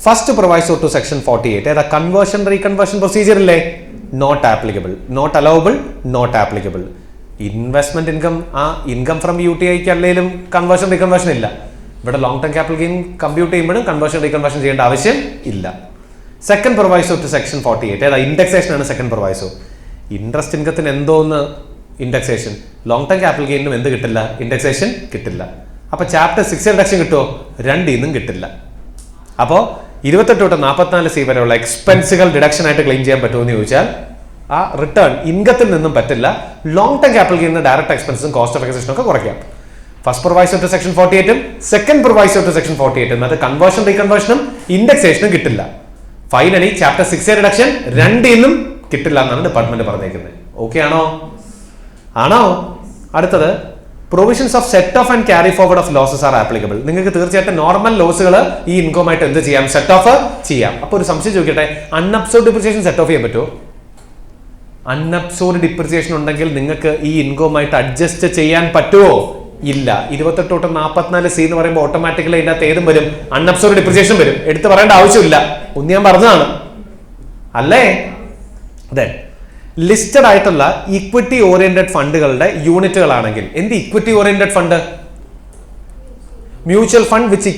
first proviso to section 48 ഏതാ? Conversion reconversion procedure ഇല്ലേ? Not applicable, not allowable, not applicable. Investment income, ആ income from UTIക്ക് അല്ലെങ്കിലും conversion reconversion ഇല്ല. ഇവിടെ long term capital gain compute ചെയ്യുമ്പോഴും conversion reconversion ചെയ്യേണ്ട ആവശ്യം ഇല്ല. സെക്കൻഡ് പ്രൊവൈസോ ടു സെക്ഷൻ 48 ഏതാ? ഇൻഡെക്സേഷൻ ആണ് സെക്കൻഡ് പ്രൊവൈസോ. ഇൻട്രസ്റ്റ് ഇൻകത്തിന് എന്തോന്ന് ഇൻഡെക്സേഷൻ, ലോങ് ടേം ക്യാപിറ്റൽ ഗെയിനും എന്ത് കിട്ടില്ല? ഇൻഡെക്സേഷൻ കിട്ടില്ല. അപ്പൊ ചാപ്റ്റർ 6 റിഡക്ഷൻ കിട്ടുമോ? രണ്ടിന്നും കിട്ടില്ല. അപ്പോ 28 തൊട്ട് 44C വരെയുള്ള എക്സ്പെൻസുകൾ ഡിഡക്ഷൻ ആയിട്ട് ക്ലെയിം ചെയ്യാൻ പറ്റുമെന്ന് ചോദിച്ചാൽ ആ റിട്ടേൺ ഇൻകത്തിൽ നിന്നും പറ്റില്ല. Long term capital gain direct എക്സ്പെൻസും കോസ്റ്റ് ഓഫ് അക്വിസിഷനും ഒക്കെ കുറയ്ക്കാം. ഫസ്റ്റ് പ്രൊവൈസോ ടു സെക്ഷൻ 48ഉം സെക്കൻഡ് പ്രൊവൈസോ ടു സെക്ഷൻ 48ഉം അത് കൺവേർഷൻ റീകൺവേർഷനും ഇൻഡെക്സേഷനും കിട്ടില്ല. ഫൈനലി ചാപ്റ്റർ 6 റിഡക്ഷൻ രണ്ടിന്നും കിട്ടില്ല എന്നാണ് ഡിപ്പാർട്ട്മെന്റ് പറഞ്ഞേക്കുന്നത്. ഓക്കെ ആണോ? അടുത്തത് provisions of set of and carry forward of losses are applicable. നിങ്ങൾക്ക് തീർച്ചയായിട്ടും നോർമൽ ലോസുകൾ ഈ ഇൻകമായിട്ട് എന്ത് ചെയ്യാം? സെറ്റ് ഓഫ് ചെയ്യാം. അപ്പൊ ഒരു സംശയം ചോദിക്കട്ടെ, അൺഅബ്സോർഡ് ഡിപ്രിസിയേഷൻ സെറ്റ് ഓഫ് ചെയ്യാൻ പറ്റുമോ? അൺഅബ്സോർഡ് ഡിപ്രിസിയേഷൻ ഉണ്ടെങ്കിൽ നിങ്ങൾക്ക് ഈ ഇൻകമായിട്ട് അഡ്ജസ്റ്റ് ചെയ്യാൻ പറ്റുമോ? ഇല്ല. 28 തൊട്ട് 44C എന്ന് പറയുമ്പോൾ ഓട്ടോമാറ്റിക്കലി ഇതിനകത്ത് ഏതും വരും? അൺഅബ്സോർഡ് ഡിപ്രിസിയേഷൻ വരും. എടുത്ത് പറയേണ്ട ആവശ്യമില്ല, ഒന്ന് ഞാൻ പറഞ്ഞതാണ് അല്ലേ. അതെ, ലിസ്റ്റഡ് ആയിട്ടുള്ള ഇക്വിറ്റി ഓറിയന്റഡ് ഫണ്ടുകളുടെ യൂണിറ്റുകളാണെങ്കിൽ എന്ത്? Equity oriented fund, mutual fund which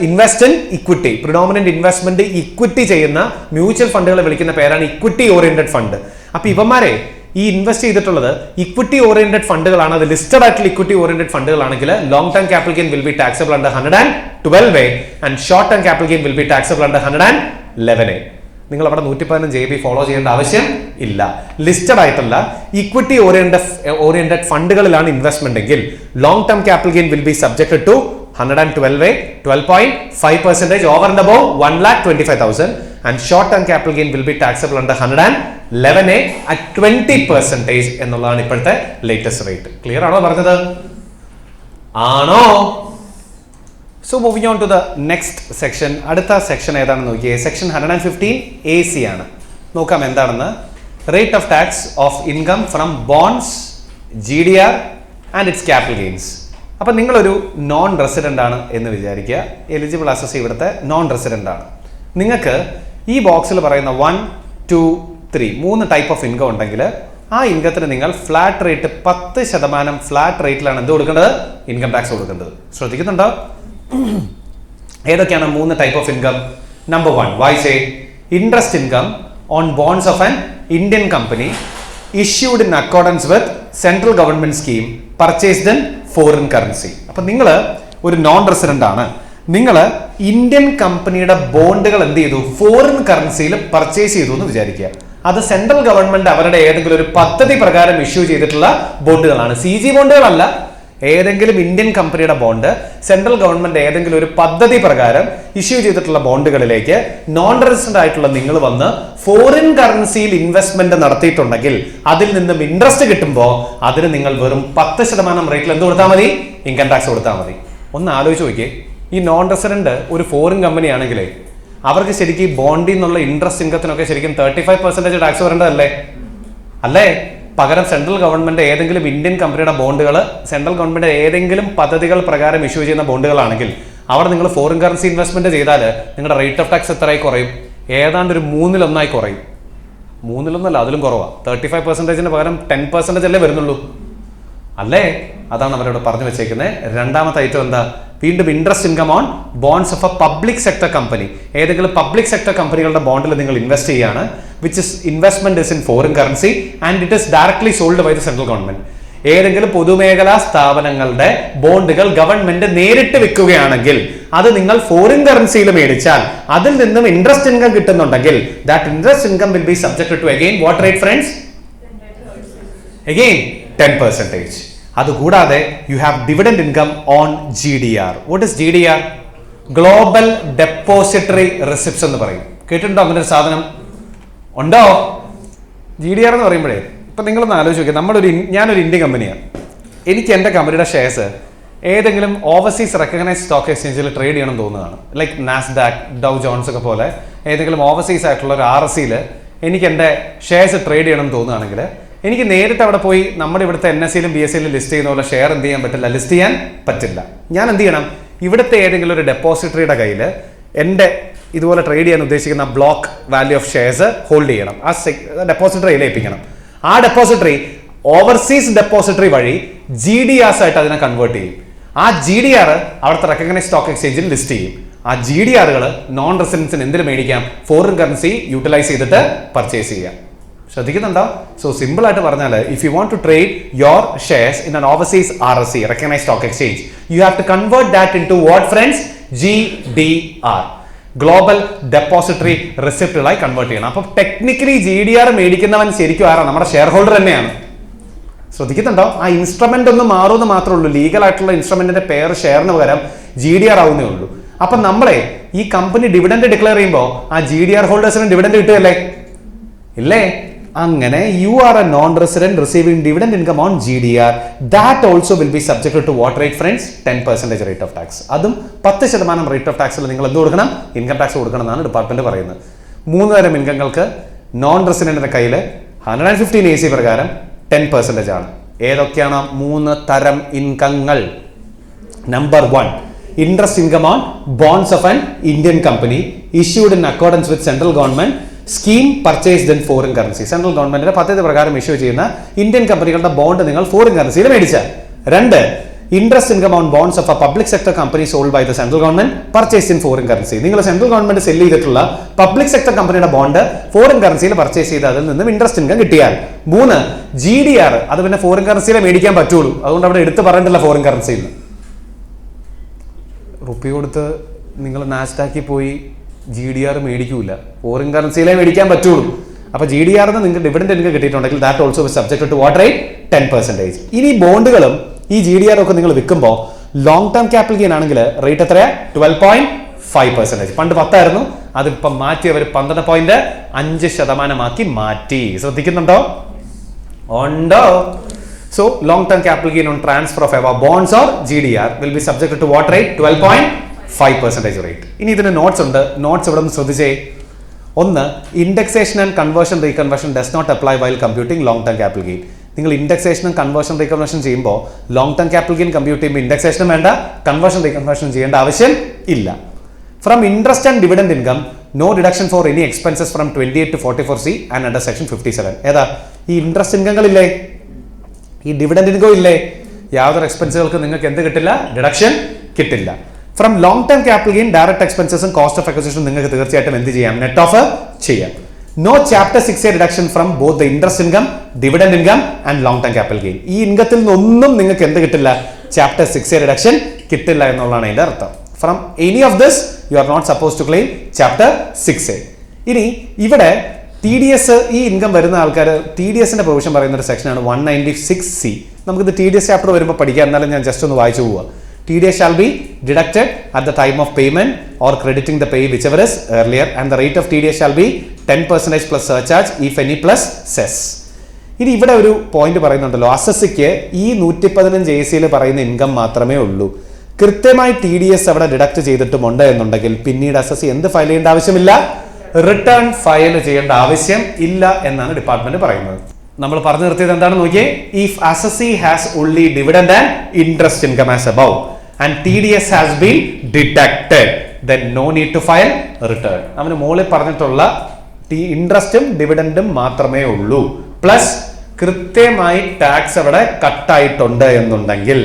invest in equity, predominant investment equity ചെയ്യുന്ന മ്യൂച്വൽ ഫണ്ടുകളെ വിളിക്കുന്ന പേരാണ് ഇക്വിറ്റി ഓറിയന്റഡ് ഫണ്ട്. അപ്പൊ ഇവന്മാരെ ഈ ഇൻവെസ്റ്റ് ചെയ്തിട്ടുള്ളത് ഇക്വിറ്റി ഓറിയന്റഡ് ഫണ്ടുകളാണ്. അത് ലിസ്റ്റഡ് ആയിട്ടുള്ള ഇക്വിറ്റി ഓറിയന്റഡ് ഫണ്ടുകളാണെങ്കിൽ long term capital gain will be taxable under 112A and short term capital gain will be taxable under 111A. നിങ്ങൾ അവിടെ 115JB ഫോളോ ചെയ്യേണ്ട ആവശ്യം ഇല്ല. ലിസ്റ്റഡ് ആയിട്ടുള്ള ഇക്വിറ്റി ഓറിയന്റഡ് ഫണ്ടുകളിലാണ് ഇൻവെസ്റ്റ്മെന്റ് എങ്കിൽ long term capital gain will be subjected to 112A, 12.5% over and above 1,25,000 and short term capital gain will be taxable under 111A at 20% എന്നുള്ളതാണ് ഇപ്പോഴത്തെ ലേറ്റസ്റ്റ് റേറ്റ്. ക്ലിയർ ആണോ പറഞ്ഞത്? ആണോ? So moving on to the next section. അടുത്ത section ഏതാണെന്ന് നോക്കിയേ. Section 115AC ആണ്. നോക്കാം എന്താണെന്ന്. Rate of tax of income from bonds, GDR and its capital gains. അപ്പൊ നിങ്ങളൊരു നോൺ റെസിഡന്റ് ആണ് എന്ന് വിചാരിക്കുക. എലിജിബിൾ അസസ് ഇവിടുത്തെ നോൺ റെസിഡന്റ് ആണ്. നിങ്ങൾക്ക് ഈ ബോക്സിൽ പറയുന്ന 1, 2, 3 3 ടൈപ്പ് ഓഫ് ഇൻകം ഉണ്ടെങ്കിൽ ആ ഇൻകത്തിന് നിങ്ങൾ ഫ്ലാറ്റ് റേറ്റ് 10% ഫ്ലാറ്റ് റേറ്റിലാണ് എന്ത് കൊടുക്കേണ്ടത്? ഇൻകം ടാക്സ് കൊടുക്കേണ്ടത്. ശ്രദ്ധിക്കുന്നുണ്ടോ? ഏതൊക്കെയാണ് 3 ടൈപ്പ് ഓഫ് ഇൻകം? നമ്പർ 1, വായിച്ചേ. Interest income on bonds of an Indian company issued in accordance with central government scheme purchased in foreign currency. അപ്പൊ നിങ്ങൾ ഒരു നോൺ റെസിഡന്റ് ആണ്. നിങ്ങൾ ഇന്ത്യൻ കമ്പനിയുടെ ബോണ്ടുകൾ എന്ത് ചെയ്തു? ഫോറിൻ കറൻസിയിൽ പർച്ചേസ് ചെയ്തു എന്ന് വിചാരിക്കുക. അത് സെൻട്രൽ ഗവൺമെന്റ് അവരുടെ ഏതെങ്കിലും ഒരു പദ്ധതി പ്രകാരം ഇഷ്യൂ ചെയ്തിട്ടുള്ള ബോണ്ടുകളാണ്. CG ബോണ്ടുകളല്ല. ഏതെങ്കിലും ഇന്ത്യൻ കമ്പനിയുടെ ബോണ്ട് സെൻട്രൽ ഗവൺമെന്റ് ഏതെങ്കിലും ഒരു പദ്ധതി പ്രകാരം ഇഷ്യൂ ചെയ്തിട്ടുള്ള ബോണ്ടുകളിലേക്ക് നോൺ റെസിഡന്റ് ആയിട്ടുള്ള നിങ്ങൾ വന്ന് ഫോറിൻ കറൻസിയിൽ ഇൻവെസ്റ്റ്മെന്റ് നടത്തിയിട്ടുണ്ടെങ്കിൽ അതിൽ നിന്നും ഇൻട്രസ്റ്റ് കിട്ടുമ്പോൾ അതിന് നിങ്ങൾ വെറും 10% റേറ്റിൽ എന്ത് കൊടുത്താൽ മതി? ഇൻകം ടാക്സ് കൊടുത്താൽ മതി. ഒന്ന് ആലോചിച്ച് നോക്കിയേ. ഈ നോൺ റെസിഡന്റ് ഒരു ഫോറിൻ കമ്പനി ആണെങ്കിലേ അവർക്ക് ശരിക്കും ബോണ്ടിൽ നിന്നുള്ള ഇൻട്രസ്റ്റ് ഇൻകത്തിനൊക്കെ ശരിക്കും 35% ടാക്സ് വരേണ്ടതല്ലേ? അല്ലേ? പകരം സെൻട്രൽ ഗവൺമെന്റ് ഏതെങ്കിലും ഇന്ത്യൻ കമ്പനിയുടെ ബോണ്ടുകൾ സെൻട്രൽ ഗവൺമെന്റ് ഏതെങ്കിലും പദ്ധതികൾ പ്രകാരം ഇഷ്യൂ ചെയ്യുന്ന ബോണ്ടുകളാണെങ്കിൽ അവിടെ നിങ്ങൾ ഫോറിൻ കറൻസി ഇൻവെസ്റ്റ്മെന്റ് ചെയ്താൽ നിങ്ങളുടെ റേറ്റ് ഓഫ് ടാക്സ് എത്രയായി കുറയും? ഏതാണ്ട് ഒരു 3-1 കുറയും. 3-1 അതിലും കുറവാണ്. 35% പകരം 10% അല്ലേ വരുന്നുള്ളൂ, അല്ലേ? അതാണ് അവരോട് പറഞ്ഞു വെച്ചേക്കുന്നത്. രണ്ടാമത്തെ ഐറ്റം എന്താ? വീണ്ടും interest income on bonds of a public sector company. ഏതെങ്കിലും പബ്ലിക് സെക്ടർ കമ്പനികളുടെ ബോണ്ടിൽ നിങ്ങൾ ഇൻവെസ്റ്റ് ചെയ്യാണ്, which is investment is in foreign currency and it is directly sold by the central government. ഏതെങ്കിലും പൊതുമേഖലാ സ്ഥാപനങ്ങളുടെ ബോണ്ടുകൾ ഗവൺമെന്റ് നേരിട്ട് വിൽക്കുകയാണെങ്കിൽ അത് നിങ്ങൾ ഫോറിൻ കറൻസിയിൽ മേടിച്ചാൽ അതിൽ നിന്നും ഇൻട്രസ്റ്റ് ഇൻകം കിട്ടുന്നുണ്ടെങ്കിൽ that interest income will be subjected to again what rate friends? Again 10%. അതുകൂടാതെ you have dividend income on GDR. What is GDR? Global depository receipts എന്ന് പറയും. കേട്ടിട്ടുണ്ടോ അങ്ങനെ ഒരു സാധനം? ഉണ്ടോ? GDR എന്ന് പറയുമ്പോഴേ ഇപ്പൊ നിങ്ങളൊന്ന് ആലോചിച്ച് നോക്കിയാൽ ഞാനൊരു ഇന്ത്യൻ കമ്പനിയാണ്. എനിക്ക് എൻ്റെ കമ്പനിയുടെ ഷെയർസ് ഏതെങ്കിലും ഓവർസീസ് റെക്കഗ്നൈസ് സ്റ്റോക്ക് എക്സ്ചേഞ്ചിൽ ട്രേഡ് ചെയ്യണം തോന്നുന്നതാണ്. ലൈക്ക് നാസ്ഡാക്ക്, ഡൗ ജോൺസ് ഒക്കെ പോലെ ഏതെങ്കിലും ഓവർസീസ് ആയിട്ടുള്ള ഒരു RSEയിൽ എനിക്ക് എൻ്റെ ഷെയർസ് ട്രേഡ് ചെയ്യണം തോന്നുകയാണെങ്കിൽ എനിക്ക് നേരിട്ട് അവിടെ പോയി നമ്മുടെ ഇവിടുത്തെ NSEയിലും BSEയിലും ലിസ്റ്റ് ചെയ്യുന്ന പോലെ ഷെയർ എന്ത് ചെയ്യാൻ പറ്റില്ല, ലിസ്റ്റ് ചെയ്യാൻ പറ്റില്ല. ഞാൻ എന്ത് ചെയ്യണം? ഇവിടുത്തെ ഏതെങ്കിലും ഒരു ഡെപ്പോസിറ്ററിയുടെ കയ്യിൽ എൻ്റെ ഇതുപോലെ ട്രേഡ് ചെയ്യാൻ ഉദ്ദേശിക്കുന്ന block value of shares hold ചെയ്യണം. ആ ഡെപ്പോസിറ്ററിയിൽ ഏൽപ്പിക്കണം. ആ ഡെപ്പോസിറ്ററി ഓവർസീസ് ഡെപ്പോസിറ്ററി വഴി GDRs ആയിട്ട് അതിനെ കൺവേർട്ട് ചെയ്യും. ആ GDR അവിടുത്തെ റെക്കഗ്നൈസ് സ്റ്റോക്ക് എക്സ്ചേഞ്ചിൽ ലിസ്റ്റ് ചെയ്യും. ആ GDRകൾ നോൺ റെസിഡൻസിന് എന്തിനു മേടിക്കാം? ഫോറിൻ കറൻസി യൂട്ടിലൈസ് ചെയ്തിട്ട് പർച്ചേസ് ചെയ്യാം. ശ്രദ്ധിക്കുന്നുണ്ടോ? സോ സിമ്പിൾ ആയിട്ട് പറഞ്ഞാൽ if you want to trade your shares in an overseas RSE recognise stock exchange you have to convert that into what friends? GDR, global depository റെസിപ്റ്റുകളായി convert ചെയ്യണം. അപ്പൊ technically GDR മേടിക്കുന്നവൻ ശരിക്കും ആരാ? നമ്മുടെ share holder തന്നെയാണ്. ശ്രദ്ധിക്കുന്നുണ്ടോ? ആ instrument ഒന്ന് മാറുമെന്ന് മാത്രമേ ഉള്ളൂ. ലീഗൽ ആയിട്ടുള്ള ഇൻസ്ട്രുമെന്റിന്റെ പേര് ഷെയറിന് പകരം GDR ആവുന്നേ ഉള്ളൂ. അപ്പൊ നമ്മളെ ഈ കമ്പനി ഡിവിഡൻഡ് ഡിക്ലെയർ ചെയ്യുമ്പോൾ ആ GDR ഹോൾഡേഴ്സിന് ഡിവിഡൻഡ് കിട്ടുകയല്ലേ? ഇല്ലേ? അങ്ങനെ you are a non resident receiving dividend income on GDR. That also will be subject to what rate friends? 10% rate of tax. അതും 10% റേറ്റ് ഓഫ് ടാക്സിൽ നിങ്ങൾ എന്ത് കൊടുക്കണം? ഇൻകം ടാക്സ് കൊടുക്കണം എന്നാണ് ഡിപ്പാർട്ട്മെന്റ് പറയുന്നത്. 3 തരം ഇൻകങ്ങൾക്ക് നോൺ റെസിഡന്റിന്റെ കയ്യിൽ 115 AC പ്രകാരം 10% ആണ്. ഏതൊക്കെയാണ് 3 തരം ഇൻകങ്ങൾ? Number 1, interest income on bonds of an Indian company issued in accordance with central government scheme purchased in foreign currency. Central ഗവൺമെന്റിന്റെ പദ്ധതി പ്രകാരം ഇഷ്യൂ ചെയ്യുന്ന ഇന്ത്യൻ കമ്പനികളുടെ ബോണ്ട് നിങ്ങൾ ഫോറിൻ കറൻസിയിൽ മേടിച്ചാൽ. 2, interest income on bonds of a public sector company sold by the central government purchased in foreign currency. നിങ്ങൾ central government cell ചെയ്തിട്ടുള്ള public sector കമ്പനിയുടെ ബോണ്ട് ഫോറിൻ കറൻസിയിൽ പർച്ചേസ് ചെയ്ത് അതിൽ നിന്നും ഇൻട്രസ്റ്റ് ഇൻകം കിട്ടിയാൽ. 3, GDR, അത് പിന്നെ ഫോറിൻ കറൻസിയിലെ മേടിക്കാൻ പറ്റുള്ളൂ. അതുകൊണ്ട് അവിടെ എടുത്ത് പറയേണ്ടല്ല ഫോറിൻ കറൻസിയിൽ. റുപ്പി കൊടുത്ത് നിങ്ങൾ നാസ്ഡാക്കിൽ പോയി GDR മേടിക്കൂല, ഫോറിൻ കറൻസിയിലേ മേടിക്കാൻ പറ്റുള്ളൂ. അപ്പോൾ GDR നിങ്ങൾക്ക് ഡിവിഡൻഡ് ഇൻകം കിട്ടിയിട്ടുണ്ടെങ്കിൽ that also subject to what rate? 10%. ഇനി ബോണ്ടുകളും ഈ GDR ഒക്കെ നിങ്ങൾ വിൽക്കുമ്പോൾ ലോങ് ടേം ക്യാപിറ്റൽ ഗെയിൻ ആണെങ്കിൽ റേറ്റ് എത്രയാ? 12.5%. പണ്ട് 10 ആയിരുന്നു, അതിപ്പം മാറ്റി അവർ 12.5% മാറ്റി. ശ്രദ്ധിക്കുന്നുണ്ടോ? ഉണ്ടോ? So, long-term capital gain on transfer of our bonds or GDR will be subject to what rate? 12.5% rate. ഇനി ഇതിന് നോട്ട്സ് ഉണ്ട്. നോട്ട്സ് ഇവിടെ നിന്ന് ശ്രദ്ധിച്ചേ. 1, indexation and conversion reconversion does not apply while computing long term capital gain. നിങ്ങൾ ഇൻഡെക്സേഷനും conversion reconversion ചെയ്യുമ്പോൾ long term capital gain compute ചെയ്യുമ്പോൾ ഇൻഡെക്സേഷനും വേണ്ട, കൺവേർഷൻ റീകൺവേർഷൻ ചെയ്യേണ്ട ആവശ്യം ഇല്ല. From interest and dividend income no deduction for any expenses from 28 to 44C and under section 57. ഏതാ? ഈ ഇൻട്രസ്റ്റ് ഇൻകങ്ങളില്ലേ, ഈ ഡിവിഡൻഡ് ഇൻകം ഇല്ലേ, യാതൊരു എക്സ്പെൻസുകൾക്ക് നിങ്ങൾക്ക് എന്ത് കിട്ടില്ല? ഡിഡക്ഷൻ കിട്ടില്ല. From long term capital gain direct എക്സ്പെൻസസും കോസ്റ്റ് ഓഫ് അക്വിസിഷൻ നിങ്ങൾക്ക് തീർച്ചയായിട്ടും എന്ത് ചെയ്യാം? നെറ്റ് ഓഫ് ചെയ്യാം. No chapter 6A deduction from both the interest income, dividend income and long term capital gain. ഈ ഇൻകത്തിൽ നിന്നൊന്നും നിങ്ങൾക്ക് എന്ത് കിട്ടില്ല? ചാപ്റ്റർ 6A ഡിഡക്ഷൻ കിട്ടില്ല എന്നുള്ളതാണ് അതിന്റെ അർത്ഥം. From any of this you are not suppose to claim chapter 6A. ഇനി ഇവിടെ TDS, ഈ ഇൻകം വരുന്ന ആൾക്കാർ TDSന്റെ പ്രൊവിഷൻ പറയുന്ന ഒരു സെക്ഷനാണ് 196C. നമുക്കിത് TDS ചാപ്റ്റർ വരുമ്പോൾ പഠിക്കാം, എന്നാലും ഞാൻ ജസ്റ്റ് ഒന്ന് വായിച്ചു പോവുക. TDS shall be deducted at the time of payment or crediting the pay whichever is earlier, and the rate of TDS shall be 10% plus surcharge if any plus cess. ഇനി ഇവിടെ ഒരു പോയിന്റ് പറയുന്നുണ്ടല്ലോ, അസസിക്ക് ഈ 115 AC പറയുന്ന income മാത്രമേ ഉള്ളൂ. കൃത്യമായി TDS അവിടെ ഡിഡക്ട് ചെയ്തിട്ടുമുണ്ട് എന്നുണ്ടെങ്കിൽ പിന്നീട് അസസി എന്ത് ഫയൽ ചെയ്യേണ്ട ആവശ്യമില്ല? റിട്ടേൺ ഫയൽ ചെയ്യേണ്ട ആവശ്യം ഇല്ല എന്നാണ് ഡിപ്പാർട്ട്മെന്റ് പറയുന്നത്. നമ്മൾ പറഞ്ഞു നിർത്തിയത് എന്താണെന്ന് നോക്കിയേ. If assessee has only dividend and interest income as above and TDS has been deducted, then no need to file return. അവന് മുകളിൽ പറഞ്ഞിട്ടുള്ള ഇൻട്രസ്റ്റും ഡിവിഡൻഡും മാത്രമേ ഉള്ളൂ, പ്ലസ് കൃത്യമായി ടാക്സ് അവിടെ കട്ടായിട്ടുണ്ട് എന്നുണ്ടെങ്കിൽ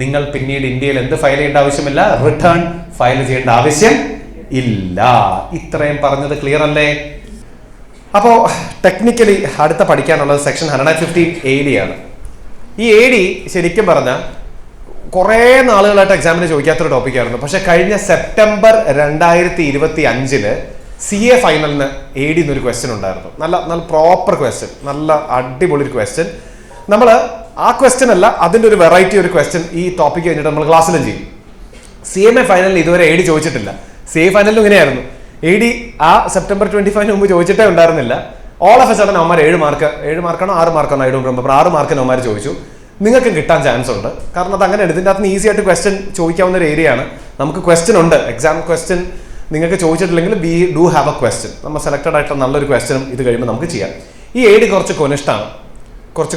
നിങ്ങൾ പിന്നീട് ഇന്ത്യയിൽ എന്ത് ഫയൽ ചെയ്യേണ്ട ആവശ്യമില്ല? റിട്ടേൺ ഫയൽ ചെയ്യേണ്ട ആവശ്യം ഇല്ല. ഇത്രയും പറഞ്ഞത് ക്ലിയർ അല്ലേ? അപ്പോ ടെക്നിക്കലി അടുത്ത പഠിക്കാനുള്ളത് സെക്ഷൻ 115 AD ആണ്. ഈ AD ശരിക്കും പറഞ്ഞാൽ കുറേ നാളുകളായിട്ട് എക്സാമിന് ചോദിക്കാത്തൊരു ടോപ്പിക്കായിരുന്നു. പക്ഷെ കഴിഞ്ഞ സെപ്റ്റംബർ 2025 CA ഫൈനലിന് AD എന്നൊരു ക്വസ്റ്റ്യൻ ഉണ്ടായിരുന്നു. നല്ല പ്രോപ്പർ ക്വസ്റ്റ്യൻ, നല്ല അടിപൊളി ഒരു ക്വസ്റ്റ്യൻ. നമ്മൾ ആ ക്വസ്റ്റ്യൻ അല്ല, അതിൻ്റെ ഒരു വെറൈറ്റി ഒരു ക്വസ്റ്റ്യൻ ഈ ടോപ്പിക്ക് കഴിഞ്ഞിട്ട് നമ്മൾ ക്ലാസ്സിലും ചെയ്യും. CMA ഫൈനലിൽ ഇതുവരെ AD ചോദിച്ചിട്ടില്ല. CA ഫൈനലിലും ഇങ്ങനെയായിരുന്നു. AD ആ സെപ്റ്റംബർ 25 മുമ്പ് ചോദിച്ചിട്ടേ ഉണ്ടായിരുന്നില്ല. ഓൾ ഓഫ് എ സഡൻ അവന്മാർ 7 മാർക്കാണോ 6 മാർക്കാണോ ഐ ഡോണ്ട് റിമെമ്പർ 6 മാർക്കിന് അവന്മാർ ചോദിച്ചു. നിങ്ങൾക്ക് കിട്ടാൻ ചാൻസ് ഉണ്ട്, കാരണം അത് അങ്ങനെയാണ്. ഇതിൻ്റെ അകത്ത് ഈസി ആയിട്ട് ക്വസ്റ്റ്യൻ ചോദിക്കാവുന്ന ഒരു ഏരിയ ആണ്. നമുക്ക് ക്വസ്റ്റ്യൻ ഉണ്ട്, എക്സാം ക്വസ്റ്റ്യൻ നിങ്ങൾക്ക് ചോദിച്ചിട്ടില്ലെങ്കിൽ we do have a question. നമ്മൾ സെലക്ടഡ് ആയിട്ടുള്ള നല്ലൊരു ക്വസ്റ്റ്യനും ഇത് കഴിയുമ്പോൾ നമുക്ക് ചെയ്യാം. ഈ AD കുറച്ച്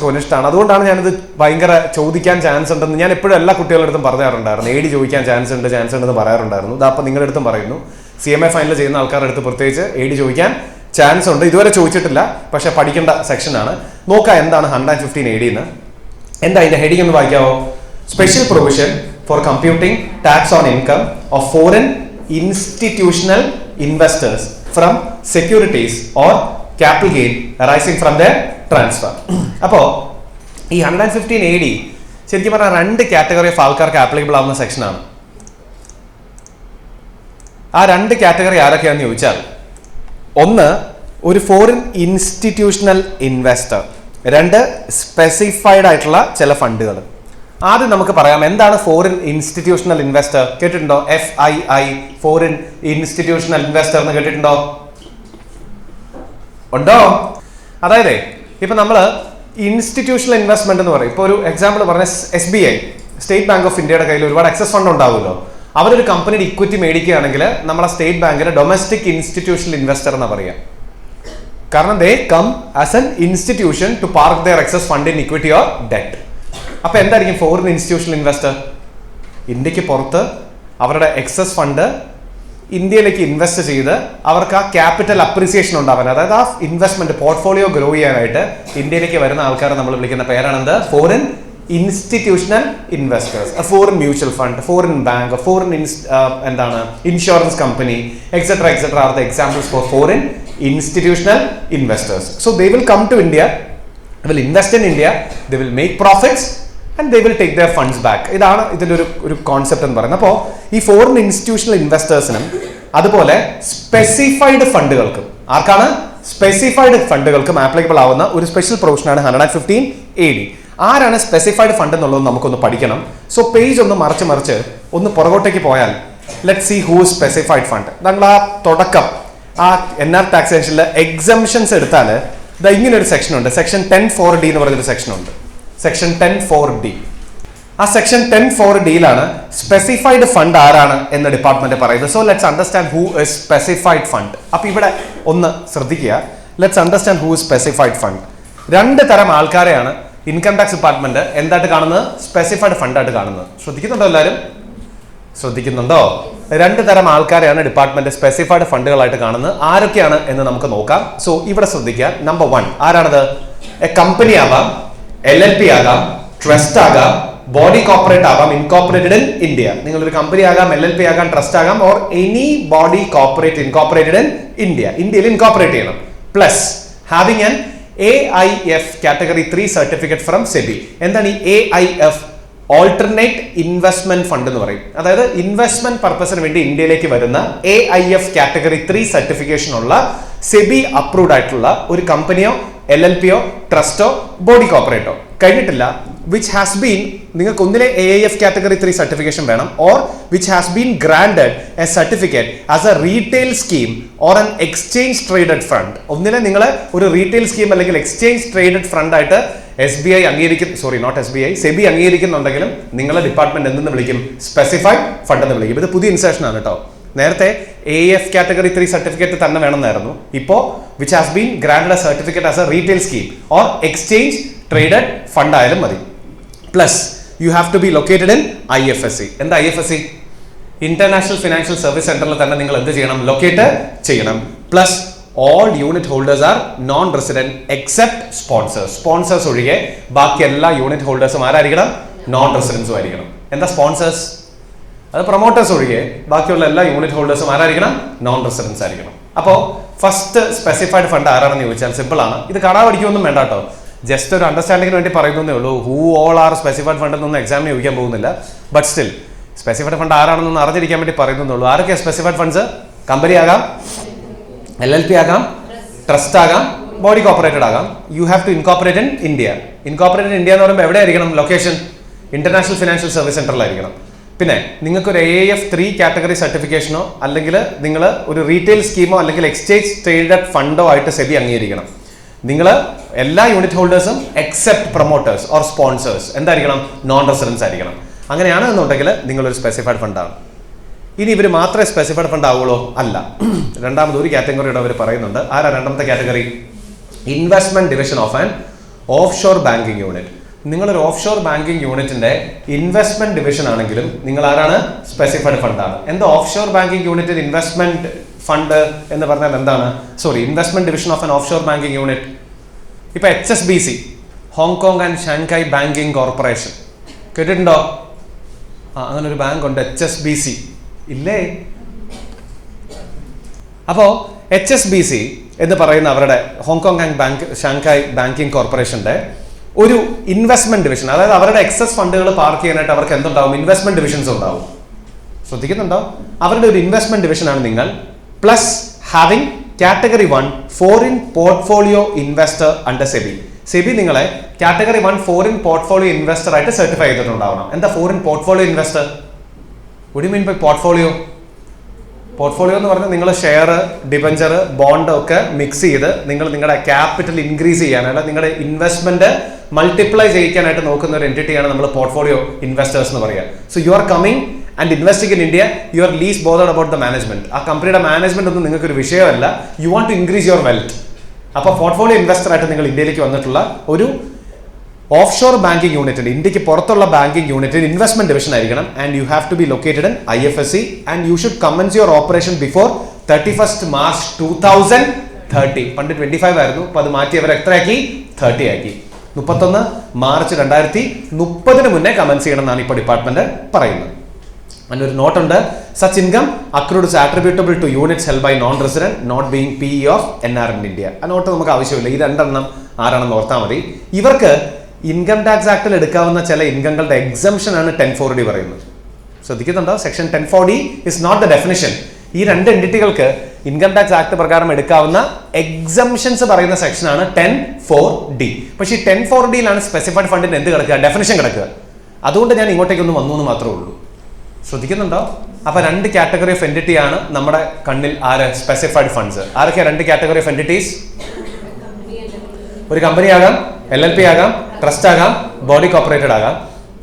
കൊനിഷ്ടാണ്. അതുകൊണ്ടാണ് ഞാനിത് ഭയങ്കര ചോദിക്കാൻ ചാൻസ് ഉണ്ടെന്ന് ഞാൻ എപ്പോഴും എല്ലാ കുട്ടികളുടെ അടുത്തും പറയാറുണ്ടായിരുന്നു. AD ചോദിക്കാൻ ചാൻസ് ഉണ്ടെന്ന് പറയാറുണ്ടായിരുന്നു. ഇതപ്പം നിങ്ങളുടെ അടുത്തും പറയുന്നു. CMA ഫൈനൽ ചെയ്യുന്ന ആൾക്കാരുടെ അടുത്ത് പ്രത്യേകിച്ച് AD ചോദിക്കാൻ ചാൻസ് ഉണ്ട്. ഇതുവരെ ചോദിച്ചിട്ടില്ല, പക്ഷെ പഠിക്കേണ്ട സെക്ഷനാണ്. നോക്കാം എന്താണ് 115 AD എന്ന്. എന്താ അതിന്റെ ഹെഡിങ് എന്ന് വായിക്കാവോ? Special provision for computing tax on income of foreign institutional investors from securities or capital gain arising from the transfer. അപ്പോൾ ഈ 115 AD ശരിക്കും പറഞ്ഞാൽ 2 കാറ്റഗറി ഓഫ് ആൾക്കാർക്ക് ആപ്ലിക്കബിൾ ആവുന്ന സെക്ഷനാണ്. ആ 2 കാറ്റഗറി ആരൊക്കെയാണെന്ന് ചോദിച്ചാൽ, ഒന്ന് ഒരു ഫോറിൻ ഇൻസ്റ്റിറ്റ്യൂഷണൽ ഇൻവെസ്റ്റർ, 2 സ്പെസിഫൈഡ് ആയിട്ടുള്ള ചില ഫണ്ടുകൾ. ആദ്യം നമുക്ക് പറയാം എന്താണ് ഫോറിൻ ഇൻസ്റ്റിറ്റ്യൂഷണൽ ഇൻവെസ്റ്റർ. കേട്ടിട്ടുണ്ടോ? FII, ഫോറിൻ ഇൻസ്റ്റിറ്റ്യൂഷണൽ ഇൻവെസ്റ്റർ എന്ന് കേട്ടിട്ടുണ്ടോ? ഉണ്ടോ? അതായത് ഇപ്പൊ നമ്മൾ ഇൻസ്റ്റിറ്റ്യൂഷണൽ ഇൻവെസ്റ്റ്മെന്റ് എന്ന് പറയും. ഇപ്പൊ ഒരു എക്സാമ്പിൾ പറഞ്ഞ SBI, സ്റ്റേറ്റ് ബാങ്ക് ഓഫ് ഇന്ത്യയുടെ കയ്യിൽ ഒരുപാട് എക്സസ് ഫണ്ട് ഉണ്ടാവുമല്ലോ. അവരൊരു കമ്പനിയുടെ ഇക്വിറ്റി മേടിക്കുകയാണെങ്കിൽ നമ്മളെ സ്റ്റേറ്റ് ബാങ്കിന്റെ ഡൊമസ്റ്റിക് ഇൻസ്റ്റിറ്റ്യൂഷണൽ ഇൻവെസ്റ്റർ എന്ന് പറയാം. കാരണം they come as an institution to park their excess fund in equity or debt. അപ്പൊ എന്തായിരിക്കും ഫോറിൻ ഇൻസ്റ്റിറ്റ്യൂഷണൽ ഇൻവെസ്റ്റർ? ഇന്ത്യക്ക് പുറത്ത് അവരുടെ എക്സസ് ഫണ്ട് ഇന്ത്യയിലേക്ക് ഇൻവെസ്റ്റ് ചെയ്ത് അവർക്ക് ആ ക്യാപിറ്റൽ അപ്രീസിയേഷൻ ഉണ്ടാവാൻ, അതായത് ആ ഇൻവെസ്റ്റ്മെന്റ് പോർട്ട്ഫോളിയോ ഗ്രോ ചെയ്യാനായിട്ട് ഇന്ത്യയിലേക്ക് വരുന്ന ആൾക്കാരെ നമ്മൾ വിളിക്കുന്ന പേരാണെന്ത്? Foreign institutional investors. Foreign mutual fund, foreign bank, foreign എന്താണ് insurance company, etcetera etcetera are the examples for foreign institutional investors. So they will come to India, they will invest in India, they will make profits and they will take their funds back. ഇതാണ് ഇതിന്റെ ഒരു concept എന്ന് പറയുന്നത്. അപ്പോൾ ഈ foreign institutional ഇൻവെസ്റ്റേഴ്സിനും അതുപോലെ specified ഫണ്ടുകൾക്കും, ആർക്കാണ്? Specified ഫണ്ടുകൾക്കും applicable ആവുന്ന ഒരു സ്പെഷ്യൽ പ്രൊവിഷനാണ് 115 AD. ആരാണ് സ്പെസിഫൈഡ് ഫണ്ട് എന്നുള്ളത് നമുക്കൊന്ന് പഠിക്കണം. സോ പേജ് ഒന്ന് മറിച്ച് ഒന്ന് പുറകോട്ടേക്ക് പോയാൽ let see who specified fund. നമ്മൾ ആ തുടക്കം ആ NR ടാക്സേഷനിലെ എക്സംഷൻസ് എടുത്താൽ ഇങ്ങനെ ഒരു സെക്ഷൻ ഉണ്ട്. സെക്ഷൻ 10(4)D എന്ന് പറയുന്നൊരു സെക്ഷൻ ഉണ്ട്. Section 10(4)D. ആ സെക്ഷൻ 10(4)Dയിലാണ് സ്പെസിഫൈഡ് ഫണ്ട് ആരാണ് എന്ന് ഡിപ്പാർട്ട്മെന്റ് പറയുന്നത്. So let's understand who is specified fund. അപ്പൊ ഇവിടെ ഒന്ന് ശ്രദ്ധിക്കുക. Let's understand who is specified fund. രണ്ട് തരം ആൾക്കാരെയാണ് ഇൻകം ടാക്സ് ഡിപ്പാർട്ട്മെന്റ് എന്തായിട്ട് കാണുന്നത്? സ്പെസിഫൈഡ് ഫണ്ട് ആയിട്ട് കാണുന്നത്. ശ്രദ്ധിക്കുന്നുണ്ടോ എല്ലാവരും? ശ്രദ്ധിക്കുന്നുണ്ടോ? രണ്ട് തരം ആൾക്കാരെയാണ് ഡിപ്പാർട്ട്മെന്റ് സ്പെസിഫൈഡ് ഫണ്ടുകളായിട്ട് കാണുന്നത്. ആരൊക്കെയാണ് എന്ന് നമുക്ക് നോക്കാം. സോ ഇവിടെ ശ്രദ്ധിക്കുക. നമ്പർ 1 ആരാണത്? എ കമ്പനി ആവാം, LLP ആകാം, ട്രസ്റ്റ് ആകാം, ബോഡി കോർപ്പറേറ്റ് ആവാം, ഇൻകോർപ്പറേറ്റഡ് ഇൻ ഇന്ത്യ. നിങ്ങളൊരു കമ്പനി ആകാം, LLP ആകാം, ട്രസ്റ്റ് ആകാം, or any body corporate incorporated in India. ഇന്ത്യയിൽ ഇൻകോർപ്പറേറ്റ് ചെയ്യണം. Plus having an AIF category 3 certificate from SEBI. എന്താണ് ഈ AIF? ഓൾട്ടർനേറ്റ് ഇൻവെസ്റ്റ്മെന്റ് ഫണ്ട് എന്ന് പറയും. അതായത് ഇൻവെസ്റ്റ്മെന്റ് പർപ്പസിന് വേണ്ടി ഇന്ത്യയിലേക്ക് വരുന്ന AIF കാറ്റഗറി 3 സർട്ടിഫിക്കേഷൻ ഉള്ള SEBI അപ്രൂവ്ഡ് ആയിട്ടുള്ള ഒരു കമ്പനിയോ LLPയോ ട്രസ്റ്റോ ബോഡി കോർപ്പറേറ്റോ കഴിഞ്ഞിട്ടില്ല, വിച്ച് ഹാസ് ബീൻ, നിങ്ങൾക്ക് ഒന്നിലെ AIF കാറ്റഗറി 3 സർട്ടിഫിക്കേഷൻ വേണം, or which has been granted a certificate as a retail scheme or an exchange traded fund. ഒന്നിലെ നിങ്ങൾ ഒരു റീറ്റെയിൽ സ്കീം അല്ലെങ്കിൽ എക്സ്ചേഞ്ച് ട്രേഡഡ് ഫണ്ട് ആയിട്ട് SBI SEBI അംഗീകരിക്കുന്നുണ്ടെങ്കിലും നിങ്ങളെ ഡിപ്പാർട്ട്മെന്റ് എന്തെന്ന് വിളിക്കും? സ്പെസിഫൈഡ് ഫണ്ട് എന്ന് വിളിക്കും. ഇത് പുതിയ ഇൻസേഷൻ ആണ് കേട്ടോ. നേരത്തെ AIF കാറ്റഗറി 3 സർട്ടിഫിക്കറ്റ് തന്നെ വേണമെന്നായിരുന്നു. ഇപ്പോൾ which has been granted a certificate as a retail scheme or exchange traded fund ആയാലും മതി. Plus you have to be located in IFSC. എന്താ IFSC? ഇന്റർനാഷണൽ ഫിനാൻഷ്യൽ സർവീസ് സെന്ററിൽ തന്നെ നിങ്ങൾ എന്ത് ചെയ്യണം? ലൊക്കേറ്റ് ചെയ്യണം. Plus all unit holders are non-resident except sponsors. Sponsors ഒഴികെ ബാക്കി എല്ലാ യൂണിറ്റ് ഹോൾഡേഴ്സും ആരായിരിക്കണം? നോൺ റെസിഡൻസും ആയിരിക്കണം. എന്താ സ്പോൺസേഴ്സ്? അത് പ്രൊമോട്ടേഴ്സ് ഒഴികെ ബാക്കിയുള്ള എല്ലാ യൂണിറ്റ് ഹോൾഡേഴ്സും ആരായിരിക്കണം? നോൺ റെസിഡൻസ് ആയിരിക്കണം. അപ്പോൾ ഫസ്റ്റ് സ്പെസിഫൈഡ് ഫണ്ട് ആരാണെന്ന് ചോദിച്ചാൽ സിമ്പിൾ ആണ്. ഇത് കാണാൻ പഠിക്കൊന്നും വേണ്ട കേട്ടോ. ജസ്റ്റ് ഒരു അണ്ടർസ്റ്റാൻഡിങ്ങിന് വേണ്ടി പറയുന്നേ ഉള്ളൂ. Who all are specified fund എന്നൊന്നും എക്സാമിന് ചോദിക്കാൻ പോകുന്നില്ല. ബട്ട് സ്റ്റിൽ സ്പെസിഫൈഡ് ഫണ്ട് ആരാണെന്നൊന്ന് അറിഞ്ഞിരിക്കാൻ വേണ്ടി പറയുന്നേ ഉള്ളൂ. ആരൊക്കെയാണ് സ്പെസിഫൈഡ് ഫണ്ട്സ്? കമ്പനി ആകാം, LLP ആകാം, ട്രസ്റ്റ് ആകാം, ബോഡി കോർപ്പറേറ്റഡ് ആകാം. You have to incorporate in India. Incorporate in India എന്ന് പറയുമ്പോൾ എവിടെ ആയിരിക്കണം ലൊക്കേഷൻ? ഇന്റർനാഷണൽ ഫിനാൻഷ്യൽ സർവീസ് സെന്ററിലായിരിക്കണം. പിന്നെ നിങ്ങൾക്ക് ഒരു AIF 3 കാറ്റഗറി സർട്ടിഫിക്കേഷനോ അല്ലെങ്കിൽ നിങ്ങൾ ഒരു റീറ്റെയിൽ സ്കീമോ അല്ലെങ്കിൽ എക്സ്ചേഞ്ച് ട്രേഡഡ് ഫണ്ടോ ആയിട്ട് SEBI അംഗീകരിക്കണം. നിങ്ങൾ എല്ലാ യൂണിറ്റ് ഹോൾഡേഴ്സും എക്സെപ്റ്റ് പ്രൊമോട്ടേഴ്സ് ഓർ സ്പോൺസേഴ്സ് എന്തായിരിക്കണം? നോൺ റെസിഡൻസ് ആയിരിക്കണം. അങ്ങനെയാണ് എന്നുണ്ടെങ്കിൽ നിങ്ങളൊരു സ്പെസിഫൈഡ് ഫണ്ടാണ്. ഇനി ഇവർ മാത്രമേ സ്പെസിഫൈഡ് ഫണ്ട് ആവുള്ളൂ? അല്ല. രണ്ടാമത് ഒരു കാറ്റഗറിയുടെ അവർ പറയുന്നുണ്ട്. ആരാ രണ്ടാമത്തെ category? Investment division of an offshore banking unit. നിങ്ങളൊരു ഓഫ് ഷോർ ബാങ്കിങ് യൂണിറ്റിന്റെ ഇൻവെസ്റ്റ്മെന്റ് ഡിവിഷൻ ആണെങ്കിലും നിങ്ങൾ ആരാണ്? സ്പെസിഫൈഡ് ഫണ്ടാണ്. എന്താ offshore banking unit investment fund എന്ന് പറഞ്ഞാൽ എന്താണ്? Investment division of an offshore banking unit. ഇപ്പൊ HSBC, Hong Kong and Shanghai banking corporation കേട്ടിട്ടുണ്ടോ? അങ്ങനെ ഒരു ബാങ്ക് ഉണ്ട്, HSBC ഇല്ലേ? അപ്പോ HSBC എന്ന് പറയുന്ന അവരുടെ ഹോങ്കോങ് ആൻഡ് ഷാങ്കായ് ബാങ്കിങ് കോർപ്പറേഷന്റെ ഒരു ഇൻവെസ്റ്റ്മെന്റ് ഡിവിഷൻ, അതായത് അവരുടെ എക്സസ് ഫണ്ടുകൾ പാർക്ക് ചെയ്യാനായിട്ട് അവർക്ക് എന്തുണ്ടാവും? ഇൻവെസ്റ്റ്മെന്റ് ഡിവിഷൻസ് ഉണ്ടാവും. ശ്രദ്ധിക്കുന്നുണ്ടോ? അവരുടെ ഒരു ഇൻവെസ്റ്റ്മെന്റ് ഡിവിഷൻ ആണ് നിങ്ങൾ. Plus having category 1 foreign portfolio investor under SEBI. SEBI നിങ്ങളെ കാറ്റഗറി 1 ഫോറിൻ പോർട്ട്ഫോളിയോ ഇൻവെസ്റ്റർ ആയിട്ട് സർട്ടിഫൈ ചെയ്തിട്ടുണ്ടാവണം. എന്താ foreign portfolio investor? What do you mean by portfolio? Portfolio എന്ന് പറഞ്ഞാൽ നിങ്ങൾ ഷെയർ, ഡിബഞ്ചർ, ബോണ്ട് ഒക്കെ മിക്സ് ചെയ്ത് നിങ്ങൾ നിങ്ങളുടെ ക്യാപിറ്റൽ ഇൻക്രീസ് ചെയ്യാൻ, അല്ല നിങ്ങളുടെ ഇൻവെസ്റ്റ്മെന്റ് മൾട്ടിപ്ലൈ ചെയ്യിക്കാനായിട്ട് നോക്കുന്ന ഒരു എൻറ്റിറ്റിയാണ് നമ്മൾ പോർട്ട്ഫോളിയോ ഇൻവെസ്റ്റേഴ്സ് എന്ന് പറയുക. So you are coming and investing in India, you are less bothered about the management. ആ കമ്പനിയുടെ മാനേജ്മെന്റ് ഒന്നും നിങ്ങൾക്ക് ഒരു വിഷയമല്ല. You want to increase your wealth. അപ്പോൾ പോർട്ട്ഫോളിയോ ഇൻവെസ്റ്റർ ആയിട്ട് നിങ്ങൾ ഇന്ത്യയിലേക്ക് വന്നിട്ടുള്ള ഒരു ഓഫ് ഷോർ ബാങ്കിങ് യൂണിറ്റിൽ, ഇന്ത്യക്ക് പുറത്തുള്ള ബാങ്കിങ് യൂണിറ്റിൽ ഇൻവെസ്റ്റ്മെന്റ് ഡിവിഷൻ ആയിരിക്കണം. And you have to be located in IFSC and you should commence your operation before 31st March 2030. പണ്ട് 25 ആയിരുന്നു, അപ്പൊ അത് മാറ്റി അവർ എത്രയാക്കി? 30 ആക്കി. 31 March 2030 മുന്നേ കമൻസ് ചെയ്യണം എന്നാണ് ഇപ്പോൾ ഡിപ്പാർട്ട്മെന്റ് പറയുന്നത്. അതിനൊരു നോട്ടുണ്ട്, such income accrued is attributable to units held by non resident not being PE of NR in India. ആ നോട്ട് നമുക്ക് ആവശ്യമില്ല. ഈ രണ്ടെണ്ണം ആരാണെന്ന് ഓർത്താൽ മതി. ഇവർക്ക് ഇൻകം ടാക്സ് ആക്ടിൽ എടുക്കാവുന്ന ചില ഇൻകങ്ങളുടെ എക്സംഷൻ ആണ് 1040 പറയുന്നത്. ശ്രദ്ധിക്കുന്നുണ്ടോ? Section 1040 is not the definition. ഈ രണ്ട് എൻറ്റിറ്റികൾക്ക് ഇൻകം ടാക്സ് ആക്ട് പ്രകാരം എടുക്കാവുന്ന എക്സംഷൻസ് പറയുന്ന സെക്ഷനാണ് 1040D. പക്ഷേ ഈ 1040യിലാണ് സ്പെസിഫൈഡ് ഫണ്ടിന് എന്ത് കിടക്കുക? ഡെഫിനിഷൻ കിടക്കുക. അതുകൊണ്ട് ഞാൻ ഇങ്ങോട്ടേക്കൊന്ന് വന്നു എന്ന് മാത്രമേ ഉള്ളൂ. ശ്രദ്ധിക്കുന്നുണ്ടോ? അപ്പൊ രണ്ട് കാറ്റഗറി ഓഫ് എൻറ്റിറ്റി ആണ് നമ്മുടെ കണ്ണിൽ ആര്? Specified funds. ആരൊക്കെ രണ്ട് കാറ്റഗറി ഓഫ് എൻറ്റിറ്റീസ്? ഒരു കമ്പനി ആകാം, LLP ആകാം, ട്രസ്റ്റ് ആകാം, ബോഡി കോർപ്പറേറ്റഡ് ആകാം.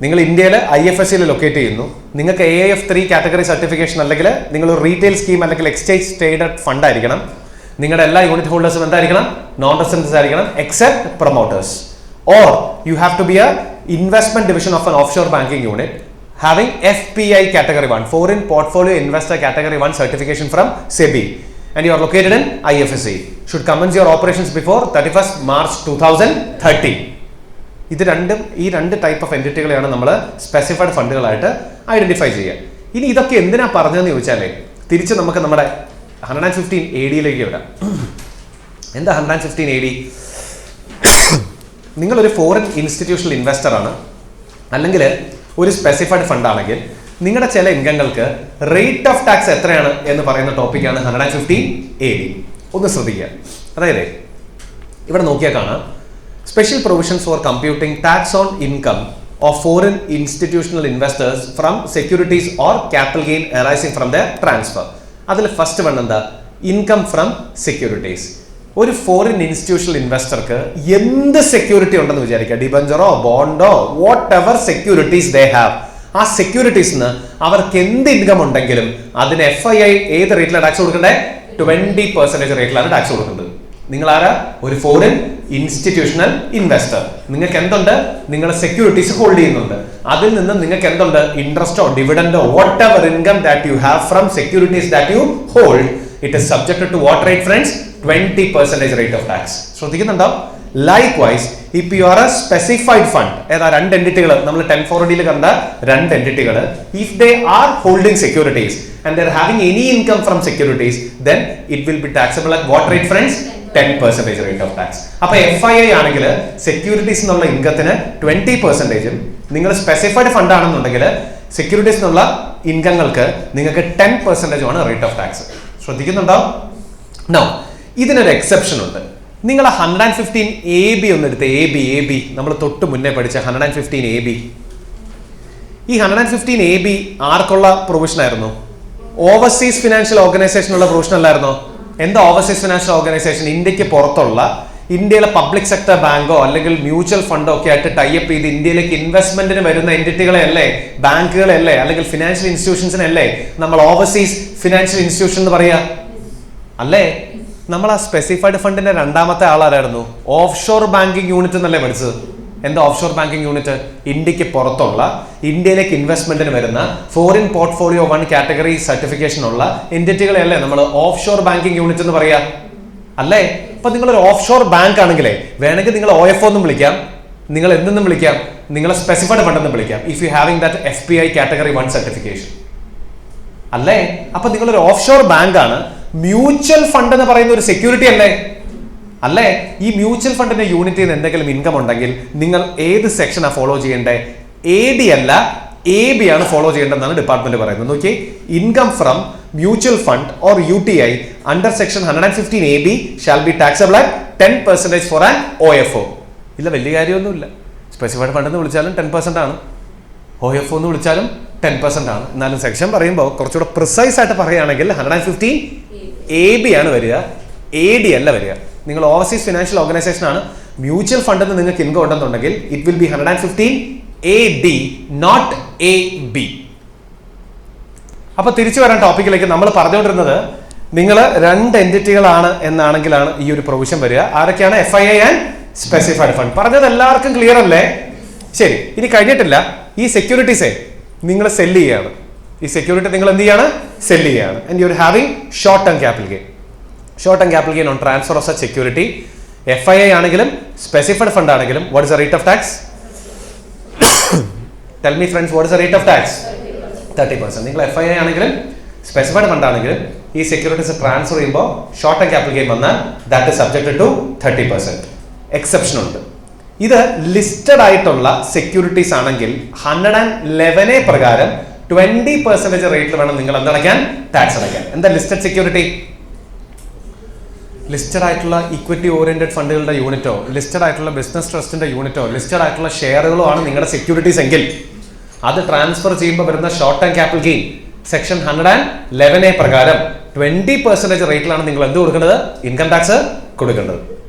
നിങ്ങൾ ഇന്ത്യയിൽ IFSCയിൽ ലൊക്കേറ്റ് ചെയ്യുന്നു. നിങ്ങൾക്ക് AIF3 കാറ്റഗറി സർട്ടിഫിക്കേഷൻ അല്ലെങ്കിൽ നിങ്ങൾ ഒരു റീറ്റെയിൽ സ്കീം അല്ലെങ്കിൽ എക്സ്ചേഞ്ച് ട്രേഡഡ് ഫണ്ട് ആയിരിക്കണം. നിങ്ങളുടെ എല്ലാ യൂണിറ്റ് ഹോൾഡേഴ്സും എന്തായിരിക്കണം? നോൺ റെസിഡൻസ് ആയിരിക്കണം except promoters. Or you have to be a investment division of an offshore banking unit having FPI category 1, foreign portfolio investor category 1 certification from SEBI, and you are located in IFSC. Should commence your operations before 31st March 2030. ഈ രണ്ട് type of എൻറ്റിറ്റികളെയാണ് നമ്മൾ specified ഫണ്ടുകളായിട്ട് identify ചെയ്യുക. ഇനി ഇതൊക്കെ എന്തിനാ പറഞ്ഞതെന്ന് ചോദിച്ചാലേ, തിരിച്ച് നമുക്ക് നമ്മുടെ 115 AD വരാം. എന്താ 115 AD? നിങ്ങളൊരു ഫോറിൻ ഇൻസ്റ്റിറ്റ്യൂഷണൽ ഇൻവെസ്റ്റർ ആണ്, അല്ലെങ്കിൽ ഒരു സ്പെസിഫൈഡ് ഫണ്ട് ആണെങ്കിൽ നിങ്ങളുടെ ചില ഇൻകങ്ങൾക്ക് റേറ്റ് ഓഫ് ടാക്സ് എത്രയാണ് എന്ന് പറയുന്ന ടോപ്പിക്കാണ് 115 AD. ഒന്ന് ശ്രദ്ധിക്കുക. അതായത് ഇവിടെ നോക്കിയാൽ കാണാം, special provisions for computing tax on income of foreign institutional investors from securities or capital gain arising from the transfer. അതിൽ ഫസ്റ്റ് വൺ എന്താ? Income from securities. ഒരു ഫോറിൻ ഇൻസ്റ്റിറ്റ്യൂഷണൽ ഇൻവെസ്റ്റർക്ക് എന്ത് സെക്യൂരിറ്റി ഉണ്ടെന്ന് വിചാരിക്കുക, ഡിബഞ്ചറോ ബോണ്ടോ whatever securities they have, ആ സെക്യൂരിറ്റീസിന് അവർക്ക് എന്ത് ഇൻകം ഉണ്ടെങ്കിലും അതിന് FII ഏത് റേറ്റിലാണ് ടാക്സ് കൊടുക്കണ്ടേ? 20% റേറ്റിലാണ് ടാക്സ് കൊടുക്കുന്നത്. നിങ്ങൾ ആരാ? ഒരു ഫോറിൻ ഇൻസ്റ്റിറ്റ്യൂഷണൽ ഇൻവെസ്റ്റർ. നിങ്ങൾക്ക് എന്തുണ്ട്? നിങ്ങൾ സെക്യൂരിറ്റീസ് ഹോൾഡ് ചെയ്യുന്നുണ്ട്. അതിൽ നിന്ന് നിങ്ങൾക്ക് എന്തുണ്ട്? ഇൻട്രസ്റ്റോ ഡിവിഡൻഡോ whatever income that you have from securities that you hold, it is subjected to what rate friends? 20% rate of tax. ശ്രദ്ധിക്കുന്നുണ്ടോ? Likewise if you are a specified fund, ഏതാ രണ്ട് എൻറ്റിറ്റികൾ നമ്മൾ 1040 കണ്ട രണ്ട് എൻറ്റിറ്റികൾ, if they are holding securities and they are having any income from securities, then it will be taxable at what rate friends? 10% rate of tax. അപ്പൊ FII ആണെങ്കിൽ securities എന്നുള്ള ഇൻകത്തിന് 20%, നിങ്ങൾ സ്പെസിഫൈഡ് ഫണ്ട് ആണെന്നുണ്ടെങ്കിൽ സെക്യൂരിറ്റീസ് എന്നുള്ള ഇൻകങ്ങൾക്ക് നിങ്ങൾക്ക് 10% ആണ് റേറ്റ് ഓഫ് ടാക്സ്. ശ്രദ്ധിക്കുന്നുണ്ടോ? നോ, ഇതിനൊരു exception ഉണ്ട്. നിങ്ങൾ 115 AB ഒന്ന് എടുത്ത്, എ ബി നമ്മൾ തൊട്ട് മുന്നേ പഠിച്ച 115 AB. ഈ 115 AB ആർക്കുള്ള പ്രൊവിഷൻ ആയിരുന്നു? ഓവർസീസ് ഫിനാൻഷ്യൽ ഓർഗനൈസേഷനുള്ള പ്രൊവിഷൻ അല്ലായിരുന്നോ? എന്താ ഓവർസീസ് ഫിനാൻഷ്യൽ ഓർഗനൈസേഷൻ? ഇന്ത്യക്ക് പുറത്തുള്ള ഇന്ത്യയിലെ പബ്ലിക് സെക്ടർ ബാങ്കോ അല്ലെങ്കിൽ മ്യൂച്വൽ ഫണ്ടോ ഒക്കെ ആയിട്ട് ടൈപ്പ് ചെയ്ത് ഇന്ത്യയിലേക്ക് ഇൻവെസ്റ്റ്മെന്റിന് വരുന്ന എൻറ്റിറ്റികളെ അല്ലേ, ബാങ്കുകളല്ലേ, അല്ലെങ്കിൽ ഫിനാൻഷ്യൽ ഇൻസ്റ്റിറ്റ്യൂഷൻസിനല്ലേ നമ്മൾ ഓവർസീസ് ഫിനാൻഷ്യൽ ഇൻസ്റ്റിറ്റ്യൂഷൻ എന്ന് പറയാ അല്ലേ? നമ്മൾ ആ സ്പെസിഫൈഡ് ഫണ്ടിന്റെ രണ്ടാമത്തെ ആളാരായിരുന്നു? ഓഫ് ഷോർ ബാങ്കിങ് യൂണിറ്റ് എന്നല്ലേ പഠിച്ചത്. എന്താ ഓഫ് ഷോർ ബാങ്കിങ് യൂണിറ്റ്? ഇന്ത്യക്ക് പുറത്തുള്ള ഇന്ത്യയിലേക്ക് ഇൻവെസ്റ്റ്മെന്റിന് വരുന്ന ഫോറിൻ പോർട്ട്ഫോളിയോ 1 കാറ്റഗറി സർട്ടിഫിക്കേഷൻ ഉള്ള എൻറ്റിറ്റികളെ അല്ലേ നമ്മൾ ഓഫ് ഷോർ ബാങ്കിങ് യൂണിറ്റ് എന്ന് പറയാ അല്ലേ? അപ്പൊ നിങ്ങളൊരു ഓഫ് ഷോർ ബാങ്ക് ആണെങ്കിലേ വേണമെങ്കിൽ നിങ്ങൾ OFO എന്നും വിളിക്കാം, നിങ്ങൾ എന്തെന്നും വിളിക്കാം, നിങ്ങളെ സ്പെസിഫൈഡ് ഫണ്ട് എന്ന് വിളിക്കാം, if you having that FPI category 1 certification അല്ലേ? അപ്പൊ നിങ്ങളൊരു ഓഫ് ഷോർ ബാങ്ക് ആണ്. മ്യൂച്വൽ ഫണ്ട് എന്ന് പറയുന്ന ഒരു സെക്യൂരിറ്റി അല്ലേ? അല്ലേ? ഈ മ്യൂച്വൽ ഫണ്ടിന്റെ യൂണിറ്റിൽ നിന്ന് എന്തെങ്കിലും ഇൻകം ഉണ്ടെങ്കിൽ നിങ്ങൾ ഏത് സെക്ഷനാ ഫോളോ ചെയ്യേണ്ടേ? AD അല്ല, AB ആണ് ഫോളോ ചെയ്യേണ്ടതെന്നാണ് ഡിപ്പാർട്ട്മെന്റ് പറയുന്നത്. നോക്കി, income from mutual fund or UTI under section 115 AB shall be taxable at 10% for an OFO. ഇല്ല, വലിയ കാര്യമൊന്നുമില്ല. സ്പെസിഫൈഡ് ഫണ്ട് എന്ന് വിളിച്ചാലും 10% ആണ്, OFO എന്ന് വിളിച്ചാലും 10% ആണ്. എന്നാലും സെക്ഷൻ പറയുമ്പോൾ കുറച്ചുകൂടെ പ്രിസൈസ് ആയിട്ട് പറയുകയാണെങ്കിൽ 115 AB ആണ് വരിക, AD അല്ല വരിക. നിങ്ങൾ ഓവർസീസ് ഫിനാൻഷ്യൽ ഓർഗനൈസേഷൻ ആണ്, മ്യൂച്വൽ ഫണ്ടിൽ നിന്ന് നിങ്ങൾക്ക് ഇൻകം ഉണ്ടെന്നുണ്ടെങ്കിൽ it will be 115 AD not AB. അപ്പൊ തിരിച്ചു വരാൻ ടോപ്പിക്കിലേക്ക്. നമ്മൾ പറഞ്ഞുകൊണ്ടിരുന്നത് നിങ്ങൾ 2 എൻറ്റിറ്റികളാണ് എന്നാണെങ്കിലാണ് ഈ ഒരു പ്രൊവിഷൻ വരിക. ആരൊക്കെയാണ്? FII and specified fund. പറഞ്ഞത് എല്ലാവർക്കും ക്ലിയർ അല്ലേ? ശരി, ഇനി കഴിഞ്ഞിട്ടില്ല. ഈ സെക്യൂരിറ്റീസേ നിങ്ങൾ സെല്ല് ചെയ്യാണ്. ഈ സെക്യൂരിറ്റി നിങ്ങൾ എന്ത് ചെയ്യാണ്? സെല്ല് ചെയ്യാണ്. And you are having short term capital gain. Short term capital gain on transfer of such security. FII ആണെങ്കിലും സ്പെസിഫൈഡ് ഫണ്ട് ആണെങ്കിലും what is the rate of tax? Tell me friends, what is the rate of tax? 30%. നിങ്ങൾ FII ആണെങ്കിലും specified fund ആണെങ്കിലും ഈ securities transfer ചെയ്യുമ്പോൾ short term capital gain വന്നാൽ that is subject to 30%. Exception ഉണ്ട്. ഇത് listed ആയിട്ടുള്ള സെക്യൂരിറ്റീസ് ആണെങ്കിൽ 111 പ്രകാരം 20% റേറ്റിൽ വേണം നിങ്ങൾ എന്തടയ്ക്കാൻ? ടാക്സ് അടയ്ക്കാൻ. എന്താ ലിസ്റ്റഡ് സെക്യൂരിറ്റി? ലിസ്റ്റഡ് ആയിട്ടുള്ള ഇക്വിറ്റി ഓറിയന്റഡ് ഫണ്ടുകളുടെ യൂണിറ്റോ, ലിസ്റ്റഡ് ആയിട്ടുള്ള ബിസിനസ് ട്രസ്റ്റിന്റെ യൂണിറ്റോ, ലിസ്റ്റഡ് ആയിട്ടുള്ള ഷെയറുകളോ ആണ് നിങ്ങളുടെ സെക്യൂരിറ്റീസ് എങ്കിൽ അത് ട്രാൻസ്ഫർ ചെയ്യുമ്പോൾ വരുന്ന short term capital gain section 111 പ്രകാരം 20% റേറ്റിലാണ് നിങ്ങൾ എന്ത് കൊടുക്കേണ്ടത്? ഇൻകം ടാക്സ് കൊടുക്കേണ്ടത്.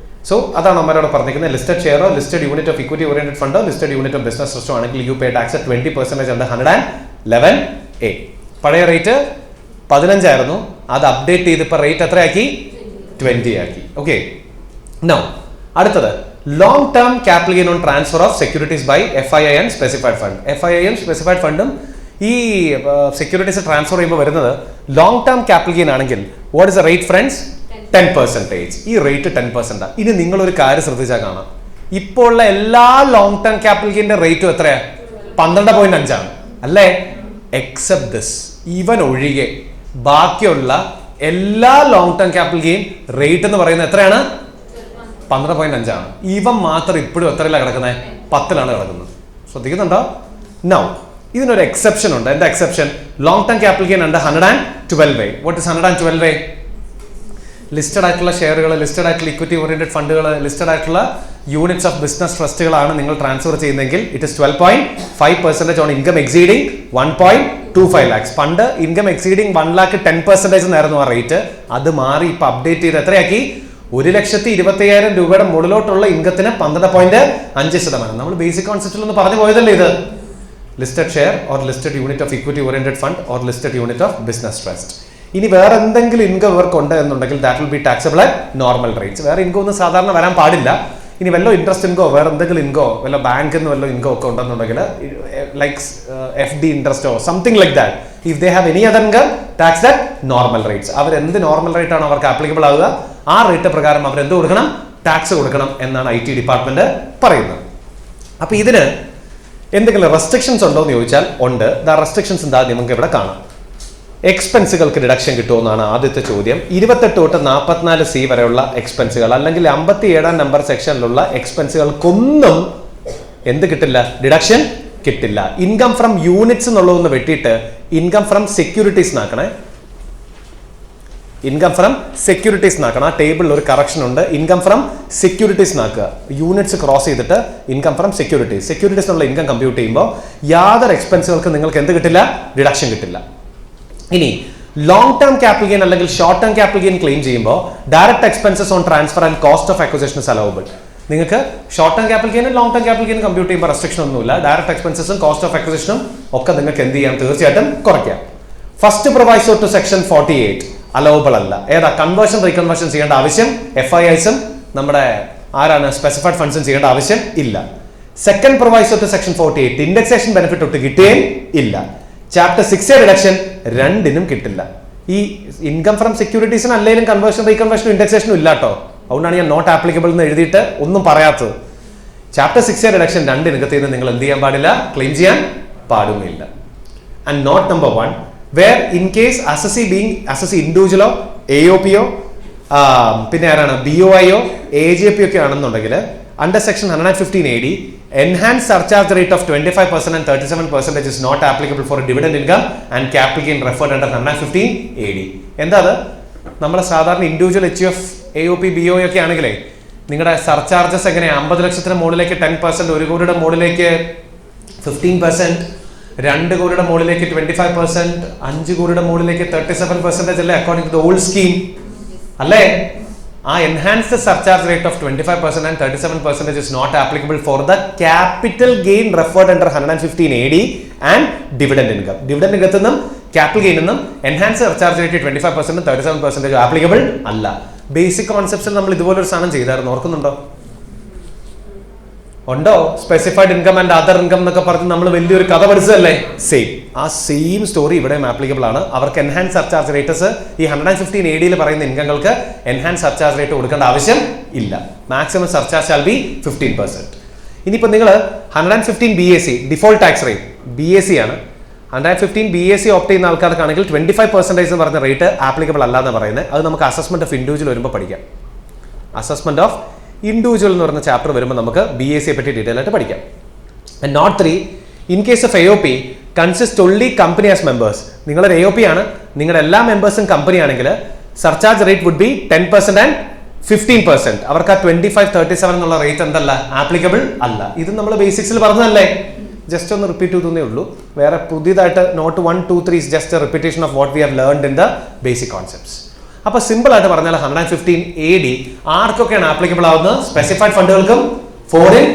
സോ അതാണ് നമ്മരോട് പറഞ്ഞിരിക്കുന്നത്. ലിസ്റ്റഡ് ഷെയറോ, listed unit of equity oriented ഫണ്ടോ, ലിസ്റ്റഡ് യൂണിറ്റ് ഓഫ് ബിസിനസ് ട്രസ്റ്റോ ആണെങ്കിൽ യു പേ ടാക്സ് 20% ഉണ്ട് 111A. പഴയ റേറ്റ് 15 ആയിരുന്നു, അത് അപ്ഡേറ്റ് ചെയ്ത് ഇപ്പൊ റേറ്റ് എത്രയാക്കി? 20 ആക്കി. ഓക്കെ, നൗ അടുത്തത് long term capital gain on transfer of securities by FII and specified fund. FII യും സ്പെസിഫൈഡ് ഫണ്ടും ഈ സെക്യൂരിറ്റീസ് ട്രാൻസ്ഫർ ചെയ്യുമ്പോൾ വരുന്നത് ലോങ് ടേം ക്യാപിറ്റൽ ഗെയിൻ ആണെങ്കിൽ what is the rate friends? 10%. ഈ റേറ്റ് 10%. ഇനി നിങ്ങളൊരു കാര്യം ശ്രദ്ധിച്ചാൽ കാണാം, ഇപ്പോൾ ഉള്ള എല്ലാ ലോങ് ടേം ക്യാപിറ്റൽ ഗെയിൻ്റെ റേറ്റും എത്രയാ? 12.5 ആണ് അല്ലേ? എക്സെപ്റ്റ് ദിസ്, ഇവൻ ഒഴികെ ബാക്കിയുള്ള എല്ലാ long term capital gain rate എന്ന് പറയുന്നത് എത്രയാണ്? 12.5 ആണ്. ഇവൻ മാത്രം ഇപ്പോഴും എത്രയിലാണ് കിടക്കുന്നത്? 10ലാണ് കിടക്കുന്നത്. ശ്രദ്ധിക്കുന്നുണ്ടോ? നൗ ഇതിനൊരു എക്സെപ്ഷൻ ഉണ്ട്. എന്താ exception? Long term capital gain ഉണ്ട് 112A. What is 112A? Listed ആയിട്ടുള്ള ഷെയറുകൾ, ലിസ്റ്റഡ് ആയിട്ടുള്ള ഇക്വിറ്റി ഓറിയന്റഡ് ഫണ്ടുകൾ, ലിസ്റ്റഡ് ആയിട്ടുള്ള യൂണിറ്റ്സ് ഓഫ് ബിസിനസ് ട്രസ്റ്റുകളാണ് നിങ്ങൾ ട്രാൻസ്ഫർ ചെയ്യുന്നതെങ്കിൽ it is 12.5% on income exceeding 1.25 lakhs. പണ്ട് ഇൻകം എക്സീഡിംഗ് 1 lakh 10% എന്നായിരുന്നു ആ റേറ്റ്. അത് മാറി ഇപ്പൊ അപ്ഡേറ്റ് ചെയ്ത് എത്രയാക്കി? 1,25,000 രൂപയുടെ മുകളിലോട്ടുള്ള ഇൻകത്തിന് 12.5%. നമ്മൾ ബേസിക് കോൺസെപ്റ്റിൽ ഒന്ന് പറഞ്ഞു പോയതല്ലേ ഇത്? Listed share or listed unit of equity oriented fund or listed unit of business trust. ഇനി വേറെ എന്തെങ്കിലും ഇൻകം ഇവർക്ക് ഉണ്ട് എന്നുണ്ടെങ്കിൽ that will be taxable at normal rates. വേറെ ഇൻകം ഒന്നും സാധാരണ വരാൻ പാടില്ല. ഇനി വല്ല ഇൻട്രസ്റ്റ് ഇൻകോ, വേറെ എന്തെങ്കിലും ഇൻകോ, വല്ല ബാങ്കിൽ നിന്ന് വല്ല ഇൻകോ ഒക്കെ ഉണ്ടെന്നുണ്ടെങ്കിൽ ലൈക്ക് FD ഇൻട്രസ്റ്റോ something like that, if they have any other income tax at normal rates. അവർ എന്ത് നോർമൽ റേറ്റ് ആണ് അവർക്ക് ആപ്ലിക്കബിൾ ആവുക, ആ റേറ്റ് പ്രകാരം അവർ എന്ത് കൊടുക്കണം? ടാക്സ് കൊടുക്കണം എന്നാണ് IT ഡിപ്പാർട്ട്മെന്റ് പറയുന്നത്. അപ്പൊ ഇതിന് എന്തെങ്കിലും റെസ്ട്രിക്ഷൻസ് ഉണ്ടോ എന്ന് ചോദിച്ചാൽ ഉണ്ട്. ദ റെസ്ട്രിക്ഷൻസ് എന്താ നിങ്ങൾക്ക് ഇവിടെ കാണാം. എക്സ്പെൻസുകൾക്ക് ഡിഡക്ഷൻ കിട്ടുമെന്നാണ് ആദ്യത്തെ ചോദ്യം. 28 തൊട്ട് 44C വരെയുള്ള എക്സ്പെൻസുകൾ അല്ലെങ്കിൽ 57ാം നമ്പർ സെക്ഷനിലുള്ള എക്സ്പെൻസുകൾക്കൊന്നും എന്ത് കിട്ടില്ല? ഡിഡക്ഷൻ കിട്ടില്ല. ഇൻകം ഫ്രം യൂണിറ്റ്സ് എന്നുള്ളതൊന്ന് വെട്ടിയിട്ട് ഇൻകം ഫ്രം സെക്യൂരിറ്റീസ് നാക്കണേ. ഇൻകം ഫ്രം സെക്യൂരിറ്റീസ് നാക്കണം. ആ ടേബിളിൽ ഒരു കറക്ഷൻ ഉണ്ട്. ഇൻകം ഫ്രം സെക്യൂരിറ്റീസ് നാക്കുക. യൂണിറ്റ്സ് ക്രോസ് ചെയ്തിട്ട് ഇൻകം ഫ്രം സെക്യൂരിറ്റീസ്. സെക്യൂരിറ്റീസ് എന്നുള്ള ഇൻകം കമ്പ്യൂട്ട് ചെയ്യുമ്പോൾ യാതൊരു എക്സ്പെൻസുകൾക്ക് നിങ്ങൾക്ക് എന്ത് കിട്ടില്ല? ഡിഡക്ഷൻ കിട്ടില്ല. ഇനി ലോങ് ടേം ക്യാപിറ്റൽ ഗെയിൻ അല്ലെങ്കിൽ short term capital gain claim ചെയ്യുമ്പോൾ direct expenses on transfer and cost of acquisition is allowable. നിങ്ങൾക്ക് ഷോർട്ട് ടേം ക്യാപിറ്റൽ ഗെയിനും ലോങ് ടേം ക്യാപിറ്റൽ ഗെയിനും കമ്പ്യൂട്ട് ചെയ്യുമ്പോൾ റെസ്ട്രിക്ഷൻ ഒന്നുമില്ല. ഡയറക്റ്റ് എക്സ്പെൻസസും കോസ്റ്റ് ഓഫ് അക്വിസിഷനും ഒക്കെ നിങ്ങൾക്ക് എന്ത് ചെയ്യാം? തീർച്ചയായിട്ടും കുറയ്ക്കാം. First proviso to section 48 allowable അല്ല. ഏതാ? കൺവേർഷൻ റീകൺവേർഷൻ ചെയ്യേണ്ട ആവശ്യം FIIസും നമ്മുടെ ആരാണ് സ്പെസിഫൈഡ് ഫണ്ട്സും ചെയ്യേണ്ട ആവശ്യം ഇല്ല. Second proviso to section 48 indexation benefit ഒട്ട് കിട്ടുകയും ഇല്ല. ചാപ്റ്റർ 6A റിഡക്ഷൻ രണ്ടിനും കിട്ടില്ല. ഈ ഇൻകം ഫ്രം സെക്യൂരിറ്റീസിന് അല്ലെങ്കിലും കൺവേർഷൻ റീകൺവേർഷനും ഇൻഡെക്സേഷനും ഇല്ല കേട്ടോ. അതുകൊണ്ടാണ് ഞാൻ നോട്ട് ആപ്ലിക്കബിൾ എന്ന് എഴുതിയിട്ട് ഒന്നും പറയാത്തത്. ചാപ്റ്റർ 6A റിഡക്ഷൻ രണ്ട് ഇനത്തിൽ നിന്ന് നിങ്ങൾ എന്ത് ചെയ്യാൻ പാടില്ല? ക്ലെയിം ചെയ്യാൻ പാടുമില്ല. And note number 1, where in case assessee ഇൻഡിവിജ്വലോ AOPയോ പിന്നെ ആരാണ് BOIയോ AGP ഒക്കെ ആണെന്നുണ്ടെങ്കിൽ under section 115AD enhanced surcharge rate of 25% and 37% is not applicable for a dividend income and capital gain referred under 115AD. എന്താ അത്? നമ്മുടെ സാധാരണ ഇൻഡിവിജ്വൽ HUF AOP BOI ഒക്കെ ആണെങ്കിലേ നിങ്ങളുടെ സർചാർജസ് എങ്ങനെയാണ്? 50 ലക്ഷത്തിന് മുകളിലേക്ക് 10%, 1 കോടിയുടെ മുകളിലേക്ക് 15%, 2 കോടിയുടെ മുകളിലേക്ക് 25%, 5 കോടിയുടെ മുകളിലേക്ക് 37% അല്ലേ according to the old scheme അല്ലേ? ആ enhanced surcharge rate of 25% and 37% is not applicable for the capital gain referred under 115 AD and dividend income. Dividend income നിന്നും capital gain നിന്നും enhanced surcharge rate 25% 37% applicable അല്ല. Basic കോൺസെപ്റ്റ്സിൽ നമ്മൾ ഇതുപോലൊരു സാധനം ചെയ്തായിരുന്നു, ഓർക്കുന്നുണ്ടോ? ഉണ്ടോ? Specified income and other income എന്നൊക്കെ പറഞ്ഞ് നമ്മൾ വലിയൊരു കഥ പഠിച്ചതല്ലേ? സെയിം ആ സെയിം സ്റ്റോറി ഇവിടെയും ആപ്ലിക്കബിൾ ആണ്. അവർക്ക് എൻഹാൻസ് സർചാർജ് റേറ്റസ് ഈ 115 AD പറയുന്ന ഇൻകങ്ങൾക്ക് എൻഹാൻസ് സർചാർജ് റേറ്റ് കൊടുക്കേണ്ട ആവശ്യം ഇല്ല. Maximum surcharge shall be 15%. ഇനിയിപ്പോൾ നിങ്ങൾ 115 BAC default tax rate BAC ആണ്. 115 BAC ഓപ്റ്റ് ചെയ്യുന്ന ആൾക്കാർക്കാണെങ്കിൽ 25% എന്ന് പറഞ്ഞ റേറ്റ് ആപ്ലിക്കബിൾ അല്ലാന്ന് പറയുന്നത്. അത് നമുക്ക് അസസ്മെന്റ് ഓഫ് ഇൻഡിവിജ്വൽ വരുമ്പോൾ പഠിക്കാം. അസസ്മെന്റ് ഓഫ് ഇൻഡിവിജ്വൽ എന്ന് പറഞ്ഞ ചാപ്റ്റർ വരുമ്പോൾ നമുക്ക് BAC പറ്റി ഡീറ്റെയിൽ ആയിട്ട് പഠിക്കാം. And note 3, in case of AOP consist only company as members. നിങ്ങളൊരു AOP ആണ്, നിങ്ങളുടെ എല്ലാ മെമ്പേഴ്സും കമ്പനി ആണെങ്കിൽ surcharge rate would be 10% and 15%. അവർക്ക് ആ 25-37 എന്നുള്ള റേറ്റ് എന്തല്ല ആപ്ലിക്കബിൾ അല്ല. ഇത് നമ്മൾ ബേസിക്സിൽ പറഞ്ഞതല്ലേ? ജസ്റ്റ് ഒന്ന് റിപ്പീറ്റ് ചെയ്തേ ഉള്ളൂ. വേറെ പുതിയതായിട്ട് not 1, 2, 3 is just a repetition of what we have learned in the basic concepts. അപ്പോൾ സിമ്പിൾ ആയിട്ട് പറഞ്ഞാൽ 115 AD ആർക്കൊക്കെയാണ് ആപ്ലിക്കബിൾ ആവുന്നത്? സ്പെസിഫൈഡ് ഫണ്ടുകൾക്കും ഫോറിൻ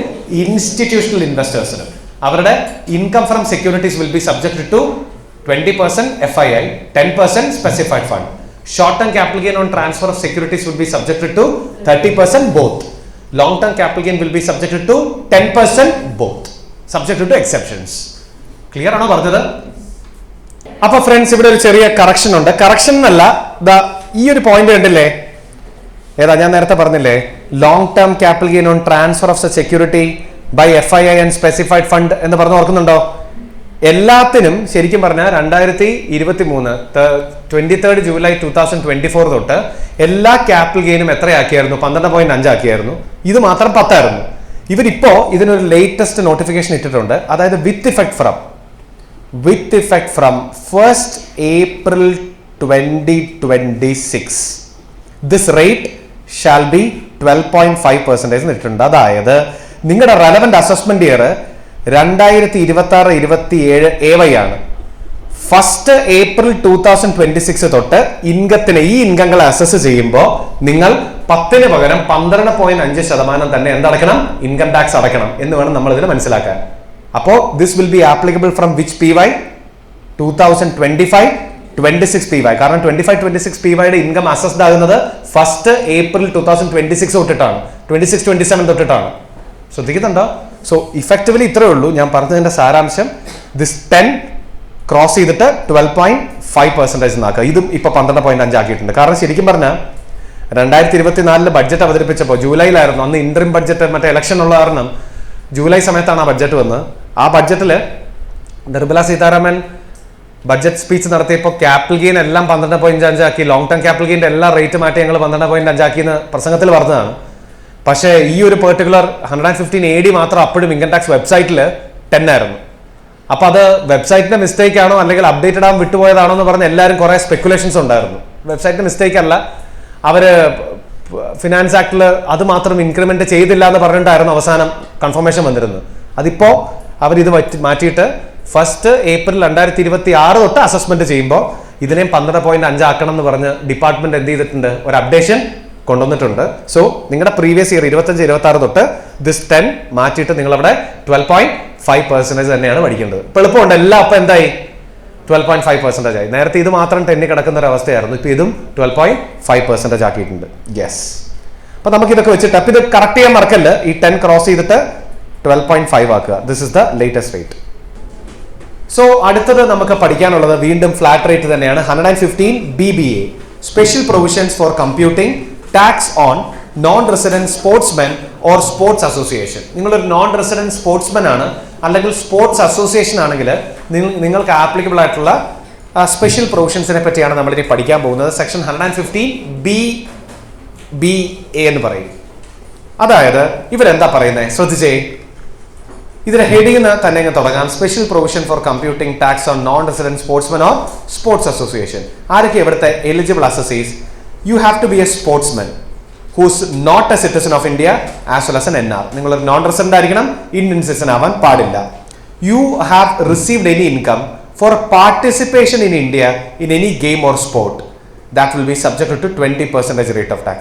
ഇൻസ്റ്റിറ്റ്യൂഷണൽ ഇൻവെസ്റ്റേഴ്സിനും. അവരുടെ income from securities will be subject to 20% FII, 10% specified fund. Short term capital gain on transfer of securities will be subject to 30% both. Long term capital gain will be subject to 10% both, subject to exceptions. Clear ആണോ പറഞ്ഞത്? അപ്പൊ friends ഇവിടെ ഒരു ചെറിയ correction ഉണ്ട്. Correction എന്നല്ല, ഈ ഒരു പോയിന്റ് കണ്ടില്ലേ? ഏതാ ഞാൻ നേരത്തെ പറഞ്ഞില്ലേ? Long term capital gain on transfer of security by FII and specified fund എന്ന് പറഞ്ഞ് ഓർക്കുന്നുണ്ടോ? എല്ലാത്തിനും ശരിക്കും പറഞ്ഞാൽ 2023 23 ജൂലൈ 2024 തൊട്ട് എല്ലാ ക്യാപിറ്റൽ ഗെയിനും എത്രയാക്കിയായിരുന്നു? 12.5 ആക്കിയായിരുന്നു. ഇത് മാത്രം 10 ആയിരുന്നു. ഇവരിപ്പോ ഇതിനൊരു ലേറ്റസ്റ്റ് നോട്ടിഫിക്കേഷൻ ഇട്ടിട്ടുണ്ട്. അതായത് വിത്ത് effect from 1st April 2026 this rate shall be 12.5% ഇട്ടിട്ടുണ്ട്. അതായത് നിങ്ങളുടെ റെലവന്റ് അസസ്മെന്റ് ഇയർ 2026-27 AY ആണ്. 1st April 2026 തൊട്ട് ഈ ഇൻകങ്ങളെ അസസ് ചെയ്യുമ്പോൾ നിങ്ങൾ 10 പകരം 12.5% തന്നെ എന്തടക്കണം? ഇൻകം ടാക്സ് അടക്കണം എന്ന് വേണം നമ്മൾ ഇതിനെ മനസ്സിലാക്കാൻ. അപ്പോൾ this will be applicable from which PY? 2025-26 PY. കാരണം 25-26 PYയുടെ ഇൻകം അസസ്ഡ് ആകുന്നത് 1st April 2026 തൊട്ടിട്ടാണ്, 26-27 തൊട്ടിട്ടാണ്. ശ്രദ്ധിക്കുന്നുണ്ടോ? സോ ഇഫക്റ്റീവ്ലി ഇത്രയേ ഉള്ളൂ. ഞാൻ പറഞ്ഞതിന്റെ സാരാംശം, ദിസ് 10 ക്രോസ് ചെയ്തിട്ട് 12.5% എന്നാക്കുക. ഇതും ഇപ്പൊ 12.5 ആക്കിയിട്ടുണ്ട്. കാരണം ശരിക്കും പറഞ്ഞാൽ 2024 ബഡ്ജറ്റ് അവതരിപ്പിച്ചപ്പോൾ ജൂലൈയിലായിരുന്നു. അന്ന് ഇന്ററിം ബഡ്ജറ്റ് മറ്റേ ഇലക്ഷൻ ഉള്ള കാരണം ജൂലൈ സമയത്താണ് ആ ബഡ്ജറ്റ് വന്നത്. ആ ബഡ്ജറ്റിൽ നിർമ്മല സീതാരാമൻ ബഡ്ജറ്റ് സ്പീച്ച് നടത്തിയപ്പോൾ ക്യാപിറ്റൽ ഗെയിൻ എല്ലാം 12.5 ആക്കി, ലോങ് ടേം ക്യാപിറ്റൽ ഗെയിൻ്റെ എല്ലാ റേറ്റ് മാറ്റി ഞങ്ങൾ 12.5 ആക്കി എന്ന് പ്രസംഗത്തിൽ പറഞ്ഞതാണ്. പക്ഷേ ഈ ഒരു പെർട്ടിക്കുലർ 115 AD മാത്രം അപ്പോഴും ഇൻകം ടാക്സ് വെബ്സൈറ്റിൽ 10 ആയിരുന്നു. അപ്പൊ അത് വെബ്സൈറ്റിന്റെ മിസ്റ്റേക്ക് ആണോ അല്ലെങ്കിൽ അപ്ഡേറ്റഡ് ആവാൻ വിട്ടുപോയതാണോ എന്ന് പറഞ്ഞ് എല്ലാവരും കുറെ സ്പെക്കുലേഷൻസ് ഉണ്ടായിരുന്നു. വെബ്സൈറ്റിന്റെ മിസ്റ്റേക്ക് അല്ല, അവര് ഫിനാൻസ് ആക്ടിൽ അത് മാത്രം ഇൻക്രിമെന്റ് ചെയ്തില്ല എന്ന് പറഞ്ഞിട്ടായിരുന്നു അവസാനം കൺഫർമേഷൻ വന്നിരുന്നത്. അതിപ്പോ അവരിത് മാറ്റിയിട്ട് 1st April 2026 തൊട്ട് അസസ്മെന്റ് ചെയ്യുമ്പോൾ ഇതിനെയും 12.5 ആക്കണം എന്ന് പറഞ്ഞ് ഡിപ്പാർട്ട്മെന്റ് എന്ത് ചെയ്തിട്ടുണ്ട്? ഒരു അപ്ഡേഷൻ കൊണ്ടുവന്നിട്ടുണ്ട്. സോ നിങ്ങളുടെ പ്രീവിയസ് ഇയർ 25-26 തൊട്ട് ദിസ് 10 മാറ്റിയിട്ട് നിങ്ങളവിടെ 12.5% തന്നെയാണ് പഠിക്കേണ്ടത്. ഇപ്പൊ എളുപ്പമുണ്ട്. എല്ലാം അപ്പൊ എന്തായി? 12.5% ആയി. നേരത്തെ ഇത് മാത്രം 10 കിടക്കുന്ന ഒരു അവസ്ഥയായിരുന്നു. ഇപ്പൊ ഇതും 12.5% ആക്കിയിട്ടുണ്ട്. യെസ്. അപ്പൊ നമുക്ക് ഇതൊക്കെ വെച്ചിട്ട് അപ്പൊ ഇത് കറക്റ്റ് ചെയ്യാൻ മറക്കല്ല. ഈ 10 ക്രോസ് ചെയ്തിട്ട് 12.5 ആക്കുക. This is the latest rate. So അടുത്തത് നമുക്ക് പഠിക്കാനുള്ളത് വീണ്ടും ഫ്ലാറ്റ് റേറ്റ് തന്നെയാണ്. 115 BBA special provisions for computing tax on non resident sportsmen or sports association. നിങ്ങളൊരു നോൺ റെസിഡന്റ് സ്പോർട്സ്മെൻ ആണ് അല്ലെങ്കിൽ സ്പോർട്സ് അസോസിയേഷൻ ആണെങ്കിൽ നിങ്ങൾക്ക് ആപ്ലിക്കബിൾ ആയിട്ടുള്ള സ്പെഷ്യൽ പ്രൊവിഷൻസിനെ പറ്റിയാണ് നമ്മളിനി പഠിക്കാൻ പോകുന്നത്. സെക്ഷൻ 115 BBA എന്ന് പറയും. അതായത് ഇവരെന്താ പറയുന്നത്? ശ്രദ്ധിച്ചേ. ഇതിന്റെ ഹെഡിങ് തന്നെ തുടങ്ങാം. Special provision for computing tax on non resident sportsmen or sports association. ആരൊക്കെ ഇവിടുത്തെ eligible assessees? You have to be a sportsmen whose not a citizen of India as well as an NR. നിങ്ങളൊരു non resident ആയിരിക്കണം, Indian citizen ആവാൻ പാടില്ല. you have received any income for participation in India in any game or sport, that will be subject to 20% rate of tax.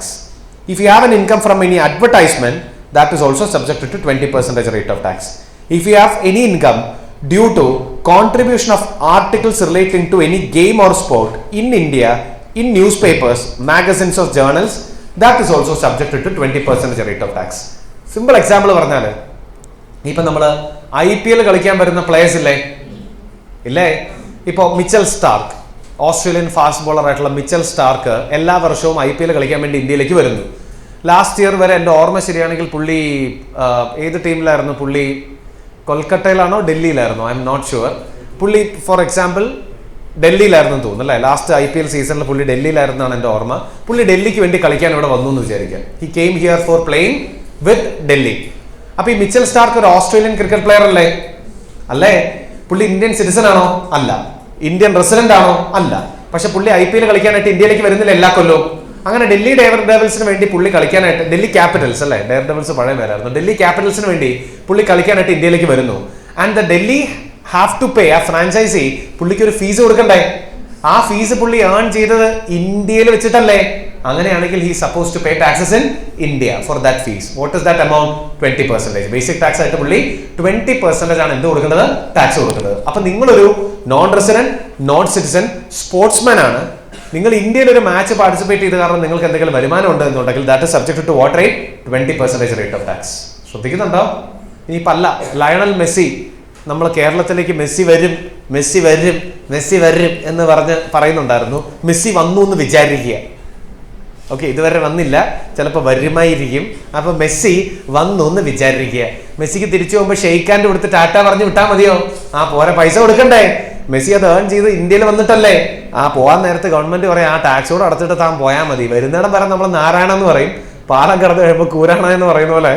If you have an income from any advertisement, that is also subject to 20% rate of tax. If you have any income due to contribution of articles relating to any game or sport in India in newspapers, magazines or journals, that is also subject to 20% rate of tax. Simple example പറഞ്ഞാൽ ഇപ്പം നമ്മൾ IPL കളിക്കാൻ വരുന്ന players ഇല്ലേ, ഇപ്പോൾ Mitchell Starc, Australian fast bowler ആയിട്ടുള്ള Mitchell Starc എല്ലാ വർഷവും IPL കളിക്കാൻ വേണ്ടി ഇന്ത്യയിലേക്ക് വരുന്നു. ലാസ്റ്റ് ഇയർ വരെ എൻ്റെ ഓർമ്മ ശരിയാണെങ്കിൽ പുള്ളി ഏത് ടീമിലായിരുന്നു, പുള്ളി കൊൽക്കത്തയിലാണോ ഡൽഹിയിലായിരുന്നോ, ഐ എം നോട്ട് ഷുവർ. പുള്ളി ഫോർ എക്സാമ്പിൾ ഡൽഹിയിലായിരുന്നു തോന്നുന്നു അല്ലേ, ലാസ്റ്റ് IPL സീസണിൽ പുള്ളി ഡൽഹിയിലായിരുന്നാണ് എൻ്റെ ഓർമ്മ. പുള്ളി ഡൽഹിക്ക് വേണ്ടി കളിക്കാൻ ഇവിടെ വന്നു എന്ന് വിചാരിക്കാം. He came here for playing with Delhi. അപ്പൊ ഈ മിച്ചൽ സ്റ്റാർക്ക് ഒരു ഓസ്ട്രേലിയൻ ക്രിക്കറ്റ് പ്ലെയർ അല്ലേ? പുള്ളി ഇന്ത്യൻ സിറ്റിസൺ ആണോ? അല്ല. ഇന്ത്യൻ റെസിഡന്റ് ആണോ? അല്ല. പക്ഷെ പുള്ളി IPL കളിക്കാനായിട്ട് ഇന്ത്യയിലേക്ക് വരുന്നില്ല എല്ലാ കൊല്ലവും. അങ്ങനെ ഡൽഹി ഡെയർ ഡെവിൾസിന് വേണ്ടി പുള്ളി കളിക്കാനായിട്ട്, ഡൽഹി ക്യാപിറ്റൽസ് അല്ലേ, ഡെയർ ഡെവിൾസ് പഴയ പേരായിരുന്നു, ഡൽഹി ക്യാപിറ്റൽസിന് വേണ്ടി പുള്ളി കളിക്കാനായിട്ട് ഇന്ത്യയിലേക്ക് വരുന്നു. And the Delhi have to pay, ആ ഫ്രാഞ്ചൈസി പുള്ളിക്ക് ഒരു ഫീസ് കൊടുക്കണ്ടേ? ആ ഫീസ് പുള്ളി ഏൺ ചെയ്തത് ഇന്ത്യയിൽ വെച്ചിട്ടല്ലേ? അങ്ങനെയാണെങ്കിൽ he suppose to pay taxes in India for that fees. What is that amount? 20%. Basic tax ആയിട്ട് പുള്ളി 20% ആണ് എന്ത് കൊടുക്കേണ്ടത്? ടാക്സ് കൊടുക്കേണ്ടത്. അപ്പൊ നിങ്ങളൊരു non resident, non citizen, sportsman ആണ്, നിങ്ങൾ ഇന്ത്യയിൽ ഒരു മാച്ച് പാർട്ടിസിപ്പേറ്റ് ചെയ്ത് കാരണം നിങ്ങൾക്ക് എന്തെങ്കിലും വരുമാനം ഉണ്ട് എന്നുണ്ടെങ്കിൽ that is subject to what rate? 20% rate of tax. ശ്രദ്ധിക്കുന്നുണ്ടോ? ഇനിയിപ്പോ അല്ല, ലയണൽ മെസ്സി, നമ്മൾ കേരളത്തിലേക്ക് മെസ്സി വരും മെസ്സി വരും മെസ്സി വരും എന്ന് പറയുന്നുണ്ടായിരുന്നു. മെസ്സി വന്നു എന്ന് വിചാരിക്കുക. ഓക്കെ, ഇതുവരെ വന്നില്ല, ചിലപ്പോൾ വരുമായിരിക്കും. അപ്പൊ മെസ്സി വന്നു എന്ന് വിചാരിക്കുക. മെസ്സിക്ക് തിരിച്ചു പോകുമ്പോൾ ഷെയ്ക്ക് ഹാൻഡ് കൊടുത്ത് ടാറ്റ പറഞ്ഞു വിട്ടാൽ മതിയോ? ആ പോരെ, പൈസ കൊടുക്കണ്ടേ? മെസ്സി അത് ഏൺ ചെയ്ത് ഇന്ത്യയിൽ വന്നിട്ടല്ലേ? ആ പോകാൻ നേരത്ത് ഗവൺമെന്റ് പറയും ആ ടാക്സ് കൂടെ അടച്ചിട്ട് താൻ പോയാൽ മതി. വരുന്നിടം വരെ നമ്മൾ നാരായണ എന്ന് പറയും, പാലം കടന്ന് കഴിയുമ്പോൾ കൂരാണ എന്ന് പറയുന്ന പോലെ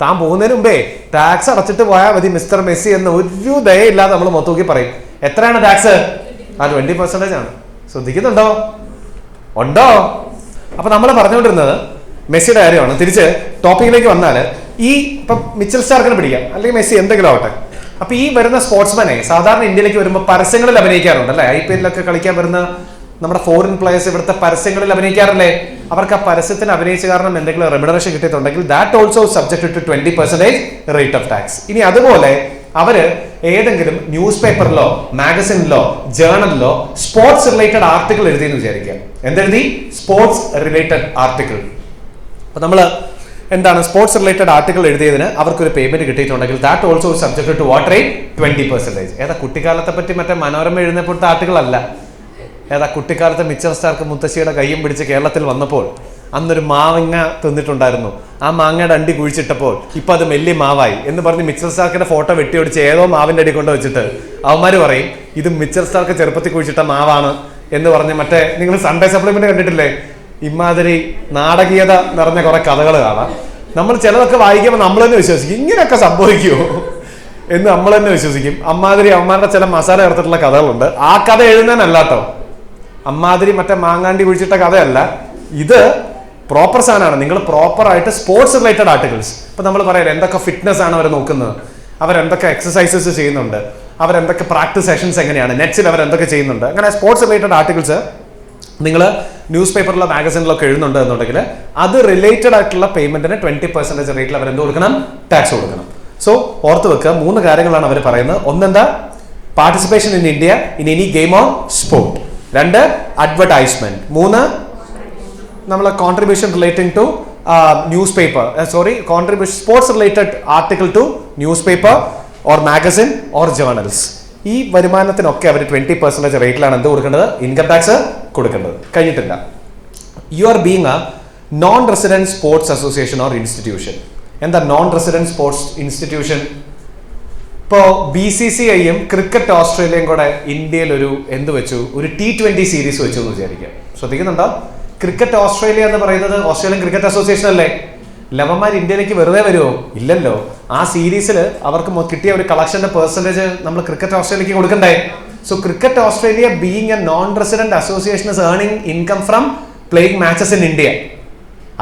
താൻ പോകുന്നതിന് മുമ്പേ ടാക്സ് അടച്ചിട്ട് പോയാൽ മതി മിസ്റ്റർ മെസ്സി എന്ന് ഒരു ദയയില്ലാതെ നമ്മൾ മൊത്തൂക്കി പറയും. എത്രയാണ് ടാക്സ്? ആ 20% ആണ്. ശ്രദ്ധിക്കുന്നുണ്ടോ? ഉണ്ടോ? അപ്പൊ നമ്മൾ പറഞ്ഞുകൊണ്ടിരുന്നത് മെസ്സിയുടെ കാര്യമാണ്. തിരിച്ച് ടോപ്പിക്കിലേക്ക് വന്നാൽ ഈ ഇപ്പം മിച്ചൽ സ്റ്റാർക്കിനെ പിടിക്കാം, അല്ലെങ്കിൽ മെസ്സി എന്തെങ്കിലും ആവട്ടെ. അപ്പൊ ഈ വരുന്ന സ്പോർട്സ്മാനെ സാധാരണ ഇന്ത്യയിലേക്ക് വരുമ്പോൾ പരസ്യങ്ങളിൽ അഭിനയിക്കാറുണ്ട് അല്ലെ? IPL കളിക്കാൻ വരുന്ന നമ്മുടെ ഫോറിൻ പ്ലേയേഴ്സ് ഇവിടുത്തെ പരസ്യങ്ങളിൽ അഭിനയിക്കാറില്ലേ? അവർക്ക് ആ പരസ്യത്തിന് അഭിനയിച്ച കാരണം എന്തെങ്കിലും റെമ്യൂണറേഷൻ കിട്ടിയിട്ടുണ്ടെങ്കിൽ that also subject to 20% rate of tax. ഇനി അതുപോലെ അവര് ഏതെങ്കിലും ന്യൂസ് പേപ്പറിലോ മാഗസിനിലോ ജേർണലിലോ സ്പോർട്സ് റിലേറ്റഡ് ആർട്ടിക്കിൾ എഴുതിയെന്ന് വിചാരിക്കാം. എന്തെഴുതി? Sports related article. അപ്പൊ നമ്മള് എന്താണ് സ്പോർട്സ് റിലേറ്റഡ് ആർട്ടിക്കിൾ എഴുതിയതിന് അവർക്കൊരു പേയ്മെന്റ് കിട്ടിയിട്ടുണ്ടെങ്കിൽ that also subject to what rate? 20%. ഏതാ കുട്ടിക്കാലത്തെ പറ്റി മറ്റേ മനോരമ എഴുതുന്നപ്പോഴത്തെ ആർട്ടിക്കിൾ അല്ല. ഏതാ കുട്ടിക്കാലത്തെ മിച്ചർ സ്റ്റാർക്ക് മുത്തശ്ശിയുടെ കയ്യും പിടിച്ച് കേരളത്തിൽ വന്നപ്പോൾ അന്നൊരു മാങ്ങ തിന്നിട്ടുണ്ടായിരുന്നു. ആ മാങ്ങയുടെ അണ്ടി കുഴിച്ചിട്ടപ്പോൾ ഇപ്പൊ അത് മെല്ലി മാവായി എന്ന് പറഞ്ഞ് മിച്ചർ സ്റ്റാർക്കിന്റെ ഫോട്ടോ വെട്ടിയൊടിച്ച് ഏതോ മാവിന്റെ അടി കൊണ്ട് വെച്ചിട്ട് അവന്മാര് പറയും ഇത് മിച്ചർ സ്റ്റാർക്ക് ചെറുപ്പത്തിൽ കുഴിച്ചിട്ട മാവാണ് എന്ന് പറഞ്ഞ് മറ്റേ നിങ്ങൾ സൺഡേ സപ്ലിമെന്റ് കണ്ടിട്ടില്ലേ? ഇമാതിരി നാടകീയത നിറഞ്ഞ കുറെ കഥകൾ കാണാം. നമ്മൾ ചിലതൊക്കെ വായിക്കുമ്പോൾ നമ്മൾ തന്നെ വിശ്വസിക്കും ഇങ്ങനെയൊക്കെ സംഭവിക്കുമോ എന്ന് നമ്മൾ തന്നെ വിശ്വസിക്കും. അമ്മാതിരി അവന്മാരുടെ ചില മസാല ചേർത്തിട്ടുള്ള കഥകളുണ്ട്. ആ കഥ എഴുതാനല്ല കേട്ടോ, അമ്മാതിരി മറ്റേ മാങ്ങാണ്ടി കുഴിച്ചിട്ട കഥയല്ല ഇത്. പ്രോപ്പർ സാധനമാണ്. നിങ്ങൾ പ്രോപ്പർ ആയിട്ട് സ്പോർട്സ് റിലേറ്റഡ് ആർട്ടിക്കിൾസ്, ഇപ്പൊ നമ്മൾ പറയാം എന്തൊക്കെ ഫിറ്റ്നസ് ആണ് അവർ നോക്കുന്നത്, അവരെന്തൊക്കെ എക്സസൈസസ് ചെയ്യുന്നുണ്ട്, അവരെന്തൊക്കെ പ്രാക്ടീസ് സെഷൻസ് എങ്ങനെയാണ്, നെറ്റ്സിൽ അവരെന്തൊക്കെ ചെയ്യുന്നുണ്ട്, അങ്ങനെ സ്പോർട്സ് റിലേറ്റഡ് ആർട്ടിക്കിൾസ് നിങ്ങൾ ന്യൂസ് പേപ്പറിലോ മാഗസിനിലോ ഒക്കെ എഴുതുന്നുണ്ട് എന്നുണ്ടെങ്കിൽ അത് റിലേറ്റഡ് ആയിട്ടുള്ള പേയ്മെന്റിന് 20% റേറ്റിൽ അവർ എന്ത് കൊടുക്കണം? ടാക്സ് കൊടുക്കണം. സോ ഓർത്ത് വെക്കുക, 3 കാര്യങ്ങളാണ് അവർ പറയുന്നത്. ഒന്നെന്താ? Participation in India in any game or sport. 2 advertisement. 3 നമ്മളെ contribution relating to news paper, contribution sports related article to news paper or magazine or journals. ഈ വരുമാനത്തിനൊക്കെ അവർ 20% റേറ്റിലാണ് എന്ത് കൊടുക്കേണ്ടത്? ഇൻകം ടാക്സ് കൊടുക്കേണ്ടത്. കഴിഞ്ഞിട്ടില്ല. You are being A non resident sports association or institution. എന്താ non resident sports institution? ഇപ്പോ BCCIയും cricket ഓസ്ട്രേലിയയും കൂടെ ഇന്ത്യയിൽ ഒരു എന്ത് വെച്ചു? ഒരു T20 സീരീസ് വെച്ചു എന്ന് വിചാരിക്കാം. ശ്രദ്ധിക്കുന്നുണ്ടോ? ക്രിക്കറ്റ് ഓസ്ട്രേലിയ എന്ന് പറയുന്നത് ഓസ്ട്രേലിയൻ ക്രിക്കറ്റ് അസോസിയേഷൻ അല്ലേ? ലവന്മാർ ഇന്ത്യയിലേക്ക് വെറുതെ വരുമോ? ഇല്ലല്ലോ. ആ സീരീസിൽ അവർക്ക് കിട്ടിയ ഒരു കളക്ഷന്റെ പെർസെന്റേജ് നമ്മൾ ക്രിക്കറ്റ് ഓസ്ട്രേലിയക്ക് കൊടുക്കണ്ടേ? So cricket Australia being A non resident association is earning income from playing matches in India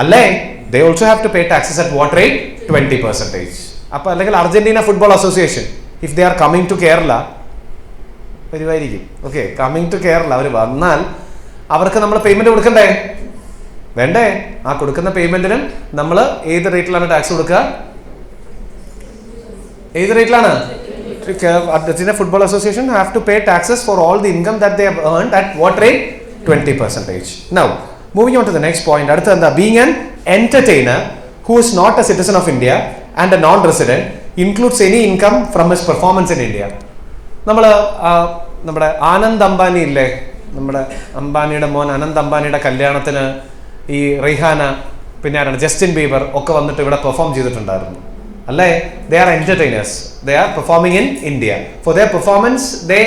അല്ലേ? They also have to pay taxes at what rate? 20%. അപ്പൊ അല്ലെങ്കിൽ Argentina football association if they are coming to Kerala വരുമായിരിക്കും. Okay, coming to Kerala അവർ വന്നാൽ അവർക്ക് നമ്മൾ payment കൊടുക്കണ്ടേ? വേണ്ടേ? ആ കൊടുക്കുന്ന പേയ്മെന്റിനും നമ്മൾ ഏത് റേറ്റിലാണ് ടാക്സ് കൊടുക്കുക? ഏത് റേറ്റിലാണ്? Argentina Football Association have to pay taxes for all the income that they have earned at what rate? 20%. Now, moving on to the next point. അടുത്ത എന്താ? Being an entertainer who is not a citizen of India and a non-resident includes any income from his performance in India. നമ്മുടെ ആനന്ദ് അംബാനി ഇല്ലേ, നമ്മുടെ അംബാനിയുടെ മോൻ അനന്ത് അംബാനിയുടെ കല്യാണത്തിന് ഈ റിഹാന പിന്നെ ആരാണ് ജസ്റ്റിൻ ബീബർ ഒക്കെ വന്നിട്ട് ഇവിടെ പെർഫോം ചെയ്തിട്ടുണ്ടായിരുന്നു അല്ലേ? They are entertainers, they are performing in India. For their performance they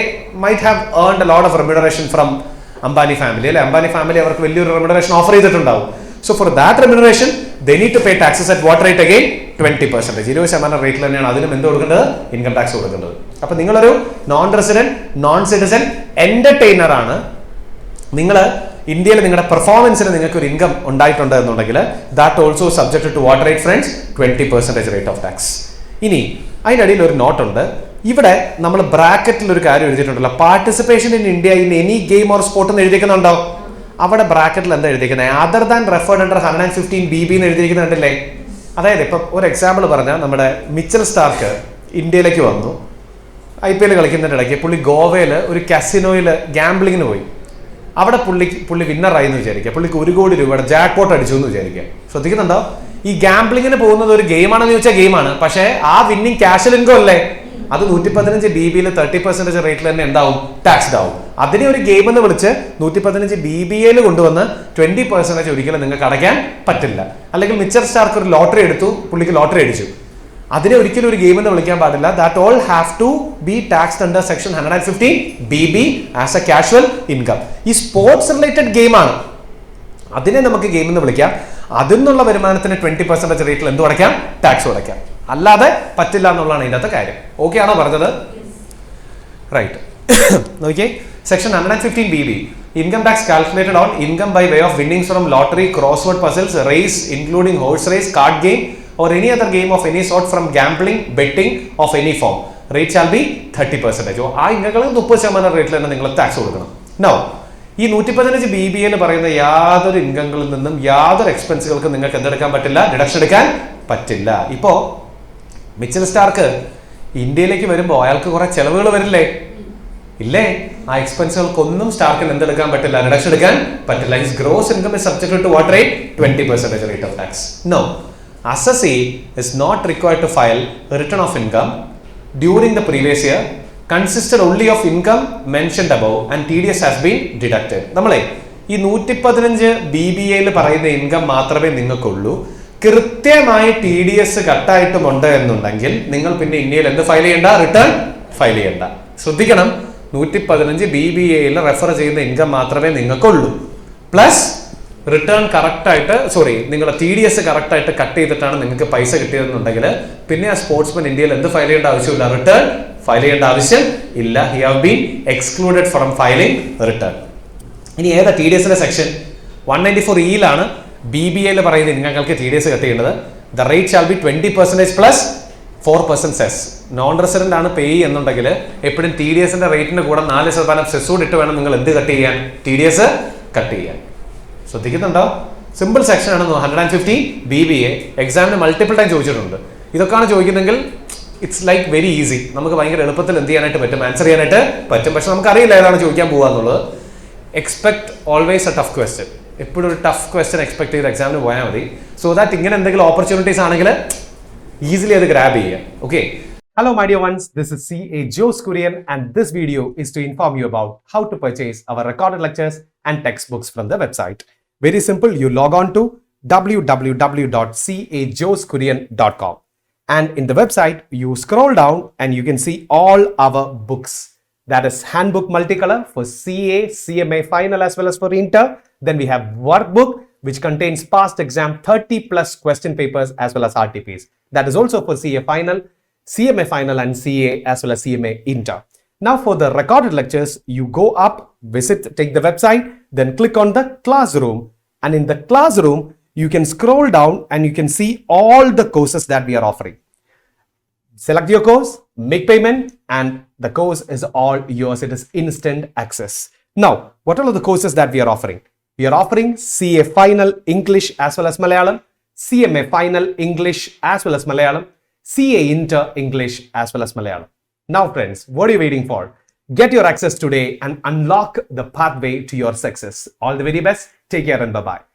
might have earned a lot of remuneration from Ambani family അല്ലെ? അംബാനി ഫാമിലി അവർക്ക് വലിയൊരു റെമ്യൂണറേഷൻ ഓഫർ ചെയ്തിട്ടുണ്ടാവും. So for that remuneration they need to pay taxes at what rate again? 20%. 20% റേറ്റിൽ തന്നെയാണ് അതിനും എന്ത് കൊടുക്കേണ്ടത്? Income tax കൊടുക്കേണ്ടത്. അപ്പൊ നിങ്ങളൊരു non resident non citizen entertainer ആണ്, നിങ്ങൾ ഇന്ത്യയിൽ നിങ്ങളുടെ പെർഫോമൻസിന് നിങ്ങൾക്ക് ഒരു ഇൻകം ഉണ്ടായിട്ടുണ്ട് എന്നുണ്ടെങ്കിൽ that also subject to what rate friends? 20% rate of tax. ഇനി അതിനിടയിൽ ഒരു നോട്ട് ഉണ്ട്. ഇവിടെ നമ്മൾ ബ്രാക്കറ്റിൽ ഒരു കാര്യം എഴുതിയിട്ടുണ്ടല്ലോ, participation in India in any game or sport എന്ന് എഴുതിക്കുന്നുണ്ടോ? അവിടെ ബ്രാക്കറ്റിൽ എന്താ എഴുതിക്കുന്നത്? Other than referred under 115 BB എന്ന് എഴുതിയിരിക്കുന്നുണ്ടല്ലേ? അതായത് ഇപ്പം ഒരു എക്സാമ്പിൾ പറഞ്ഞാൽ നമ്മുടെ മിച്ചൽ സ്റ്റാർക്ക് ഇന്ത്യയിലേക്ക് വന്നു, IPL കളിക്കുന്നതിൻ്റെ ഇടയ്ക്ക് പുള്ളി ഗോവയിൽ ഒരു കാസിനോയിൽ ഗാംബ്ലിങ്ങിന് പോയി. അവിടെ പുള്ളി വിന്നറായി എന്ന് വിചാരിക്കുക, പുള്ളിക്ക് 1 കോടി രൂപയുടെ ജാക്ക് പോട്ട് അടിച്ചു എന്ന് വിചാരിക്കുക. ശ്രദ്ധിക്കുന്നുണ്ടോ? ഈ ഗാംബ്ലിങ്ങിന് പോകുന്നത് ഒരു ഗെയിമാണെന്ന് ചോദിച്ചാൽ ഗെയിമാണ്, പക്ഷേ ആ വിന്നിങ് ക്യാഷിൽ ഇൻകം അല്ലേ? അത് 115 BBയിൽ 30% റേറ്റിൽ തന്നെ എന്താവും? ടാക്സ്ഡ് ആവും. അതിനെ ഒരു ഗെയിം എന്ന് വിളിച്ച് 115 BBയിൽ കൊണ്ടുവന്ന് 20% ഒരിക്കലും നിങ്ങൾക്ക് അടയ്ക്കാൻ പറ്റില്ല. അല്ലെങ്കിൽ മിച്ചർ സ്റ്റാർക്ക് ഒരു ലോട്ടറി എടുത്തു, പുള്ളിക്ക് ലോട്ടറി അടിച്ചു, അതിനെ ഒരിക്കലും ഒരു ഗെയിം എന്ന് വിളിക്കാൻ പാടില്ല. That all have to be taxed under section 115 BB as a casual income. ഈ സ്പോർട്സ് റിലേറ്റഡ് ഗെയിമാണ്, അതിനെ നമുക്ക് ഗെയിം എന്ന് വിളിക്കാം. അതിൽ നിന്നുള്ള വരുമാനത്തിന് 20% റേറ്റിൽ എന്ത് അടയ്ക്കാം? ടാക്സ് അടയ്ക്കാം. അല്ലാതെ പറ്റില്ല എന്നുള്ളതാണ് ഇതിനകത്ത് കാര്യം. ഓക്കെ ആണോ പറഞ്ഞത്? റൈറ്റ്. നോക്കിയേ, section 115 BB, income tax calculated on income by way of winnings from lottery, crossword puzzles, race including horse race, card game or any other game of any sort from gambling, betting of any form. Rate shall be 30%. ആ ഇൻകങ്ങൾ 30% റേറ്റിൽ തന്നെ നിങ്ങൾ tax കൊടുക്കണം. No, ഈ 115 BBയിൽ പറയുന്ന യാതൊരു ഇൻകങ്ങളിൽ നിന്നും യാതൊരു എക്സ്പെൻസുകൾക്കും നിങ്ങൾക്ക് എന്തെടുക്കാൻ പറ്റില്ല? ഡിഡക്ഷൻ എടുക്കാൻ പറ്റില്ല. ഇപ്പോ മിച്ചൽ സ്റ്റാർക്ക് ഇന്ത്യയിലേക്ക് വരുമ്പോൾ അയാൾക്ക് കുറെ ചെലവുകൾ വരില്ലേ? ഇല്ലേ? ആ എക്സ്പെൻസുകൾക്കൊന്നും സ്റ്റാർക്കിന് എന്തെടുക്കാൻ പറ്റില്ല? ഡിഡക്ഷൻ എടുക്കാൻ പറ്റില്ല. His gross income is subject to what rate? 20% rate of tax. No, assessee is not required to file a return of income during the previous year consisted only of income mentioned above and TDS has been deducted. നമ്മളെ ഈ 115 BBയിൽ പറയുന്ന income മാത്രമേ നിങ്ങൾക്കുള്ളൂ. കൃത്യമായി TDS കട്ടായിട്ടുമുണ്ട് എന്നുണ്ടെങ്കിൽ നിങ്ങൾ പിന്നെ ഇന്ത്യയിൽ എന്ത് ഫയൽ ചെയ്യേണ്ട? റിട്ടേൺ ഫയൽ ചെയ്യേണ്ട. ശ്രദ്ധിക്കണം, 115 BBയിൽ റെഫർ ചെയ്യുന്ന ഇൻകം മാത്രമേ നിങ്ങൾക്കുള്ളൂ. പ്ലസ് റിട്ടേൺ കറക്റ്റായിട്ട് നിങ്ങളുടെ TDS കറക്റ്റായിട്ട് കട്ട് ചെയ്തിട്ടാണ് നിങ്ങൾക്ക് പൈസ കിട്ടിയതെന്നുണ്ടെങ്കിൽ പിന്നെ ആ സ്പോർട്സ്മാൻ ഇന്ത്യയിൽ എന്ത് ഫയൽ ചെയ്യേണ്ട ആവശ്യമില്ല? റിട്ടേൺ ഫയൽ ചെയ്യേണ്ട ആവശ്യം ഇല്ല. He have been excluded from filing return. ഇനി ഏതാ TDSന്റെ സെക്ഷൻ? 194E BBയിൽ പറയുന്ന നിങ്ങൾക്ക് TDS കട്ട് ചെയ്യേണ്ടത്. The rate shall be 20% plus 4% cess. Non resident ആണ് പേ എന്നുണ്ടെങ്കിൽ എപ്പോഴും TDSന്റെ റേറ്റിന് കൂടെ 4% സെസ് കൂടി ഇട്ട് വേണം നിങ്ങൾ എന്ത് കട്ട് ചെയ്യാൻ? TDS കട്ട് ചെയ്യാൻ. ശ്രദ്ധിക്കുന്നുണ്ടോ? സിമ്പിൾ സെക്ഷൻ ആണ് 115 BBA. എക്സാമിന് മൾട്ടിപ്പിൾ ടൈം ചോദിച്ചിട്ടുണ്ട്. ഇതൊക്കെയാണ് ചോദിക്കുന്നെങ്കിൽ ഇറ്റ്സ് ലൈക്ക് വെരി ഈസി. നമുക്ക് ഭയങ്കര എളുപ്പത്തിൽ എന്ത് ചെയ്യാനായിട്ട് പറ്റും? ആൻസർ ചെയ്യാനായിട്ട് പറ്റും. പക്ഷെ നമുക്ക് അറിയില്ല ഏതാണ് ചോദിക്കാൻ പോകുക എന്നുള്ളത്. Expect always A tough question. എപ്പോഴും ഒരു ടഫ് ക്വസ്റ്റ്യൻ എക്സ്പെക്ട് ചെയ്ത് എക്സാമിന് പോയാൽ മതി. സോ ദാറ്റ് ഇങ്ങനെ എന്തെങ്കിലും ഓപ്പർച്യൂണിറ്റീസ് ആണെങ്കിൽ ഈസിലി അത് ഗ്രാബ് ചെയ്യുക. Okay. Hello my dear ones, this is CA Jose Kurian and this video is to inform you about how to purchase our recorded lectures and textbooks from the website. Very simple, you log on to www.cajosekurian.com and in the website you scroll down and you can see all our books. That is handbook multicolor for CA, CMA final as well as for inter. Then we have workbook which contains past exam 30 plus question papers as well as RTPs. That is also for CA final, CMA final and CA as well as CMA inter. Now for the recorded lectures, you go up, take the website, then click on the classroom. And in the classroom, you can scroll down and you can see all the courses that we are offering. Select your course, make payment, and the course is all yours. It is instant access. Now, what are the courses that we are offering? We are offering CA Final English as well as Malayalam, CMA Final English as well as Malayalam, CA Inter English as well as Malayalam. Now, friends, what are you waiting for? Get your access today and unlock the pathway to your success. All the very best. Take care and bye-bye.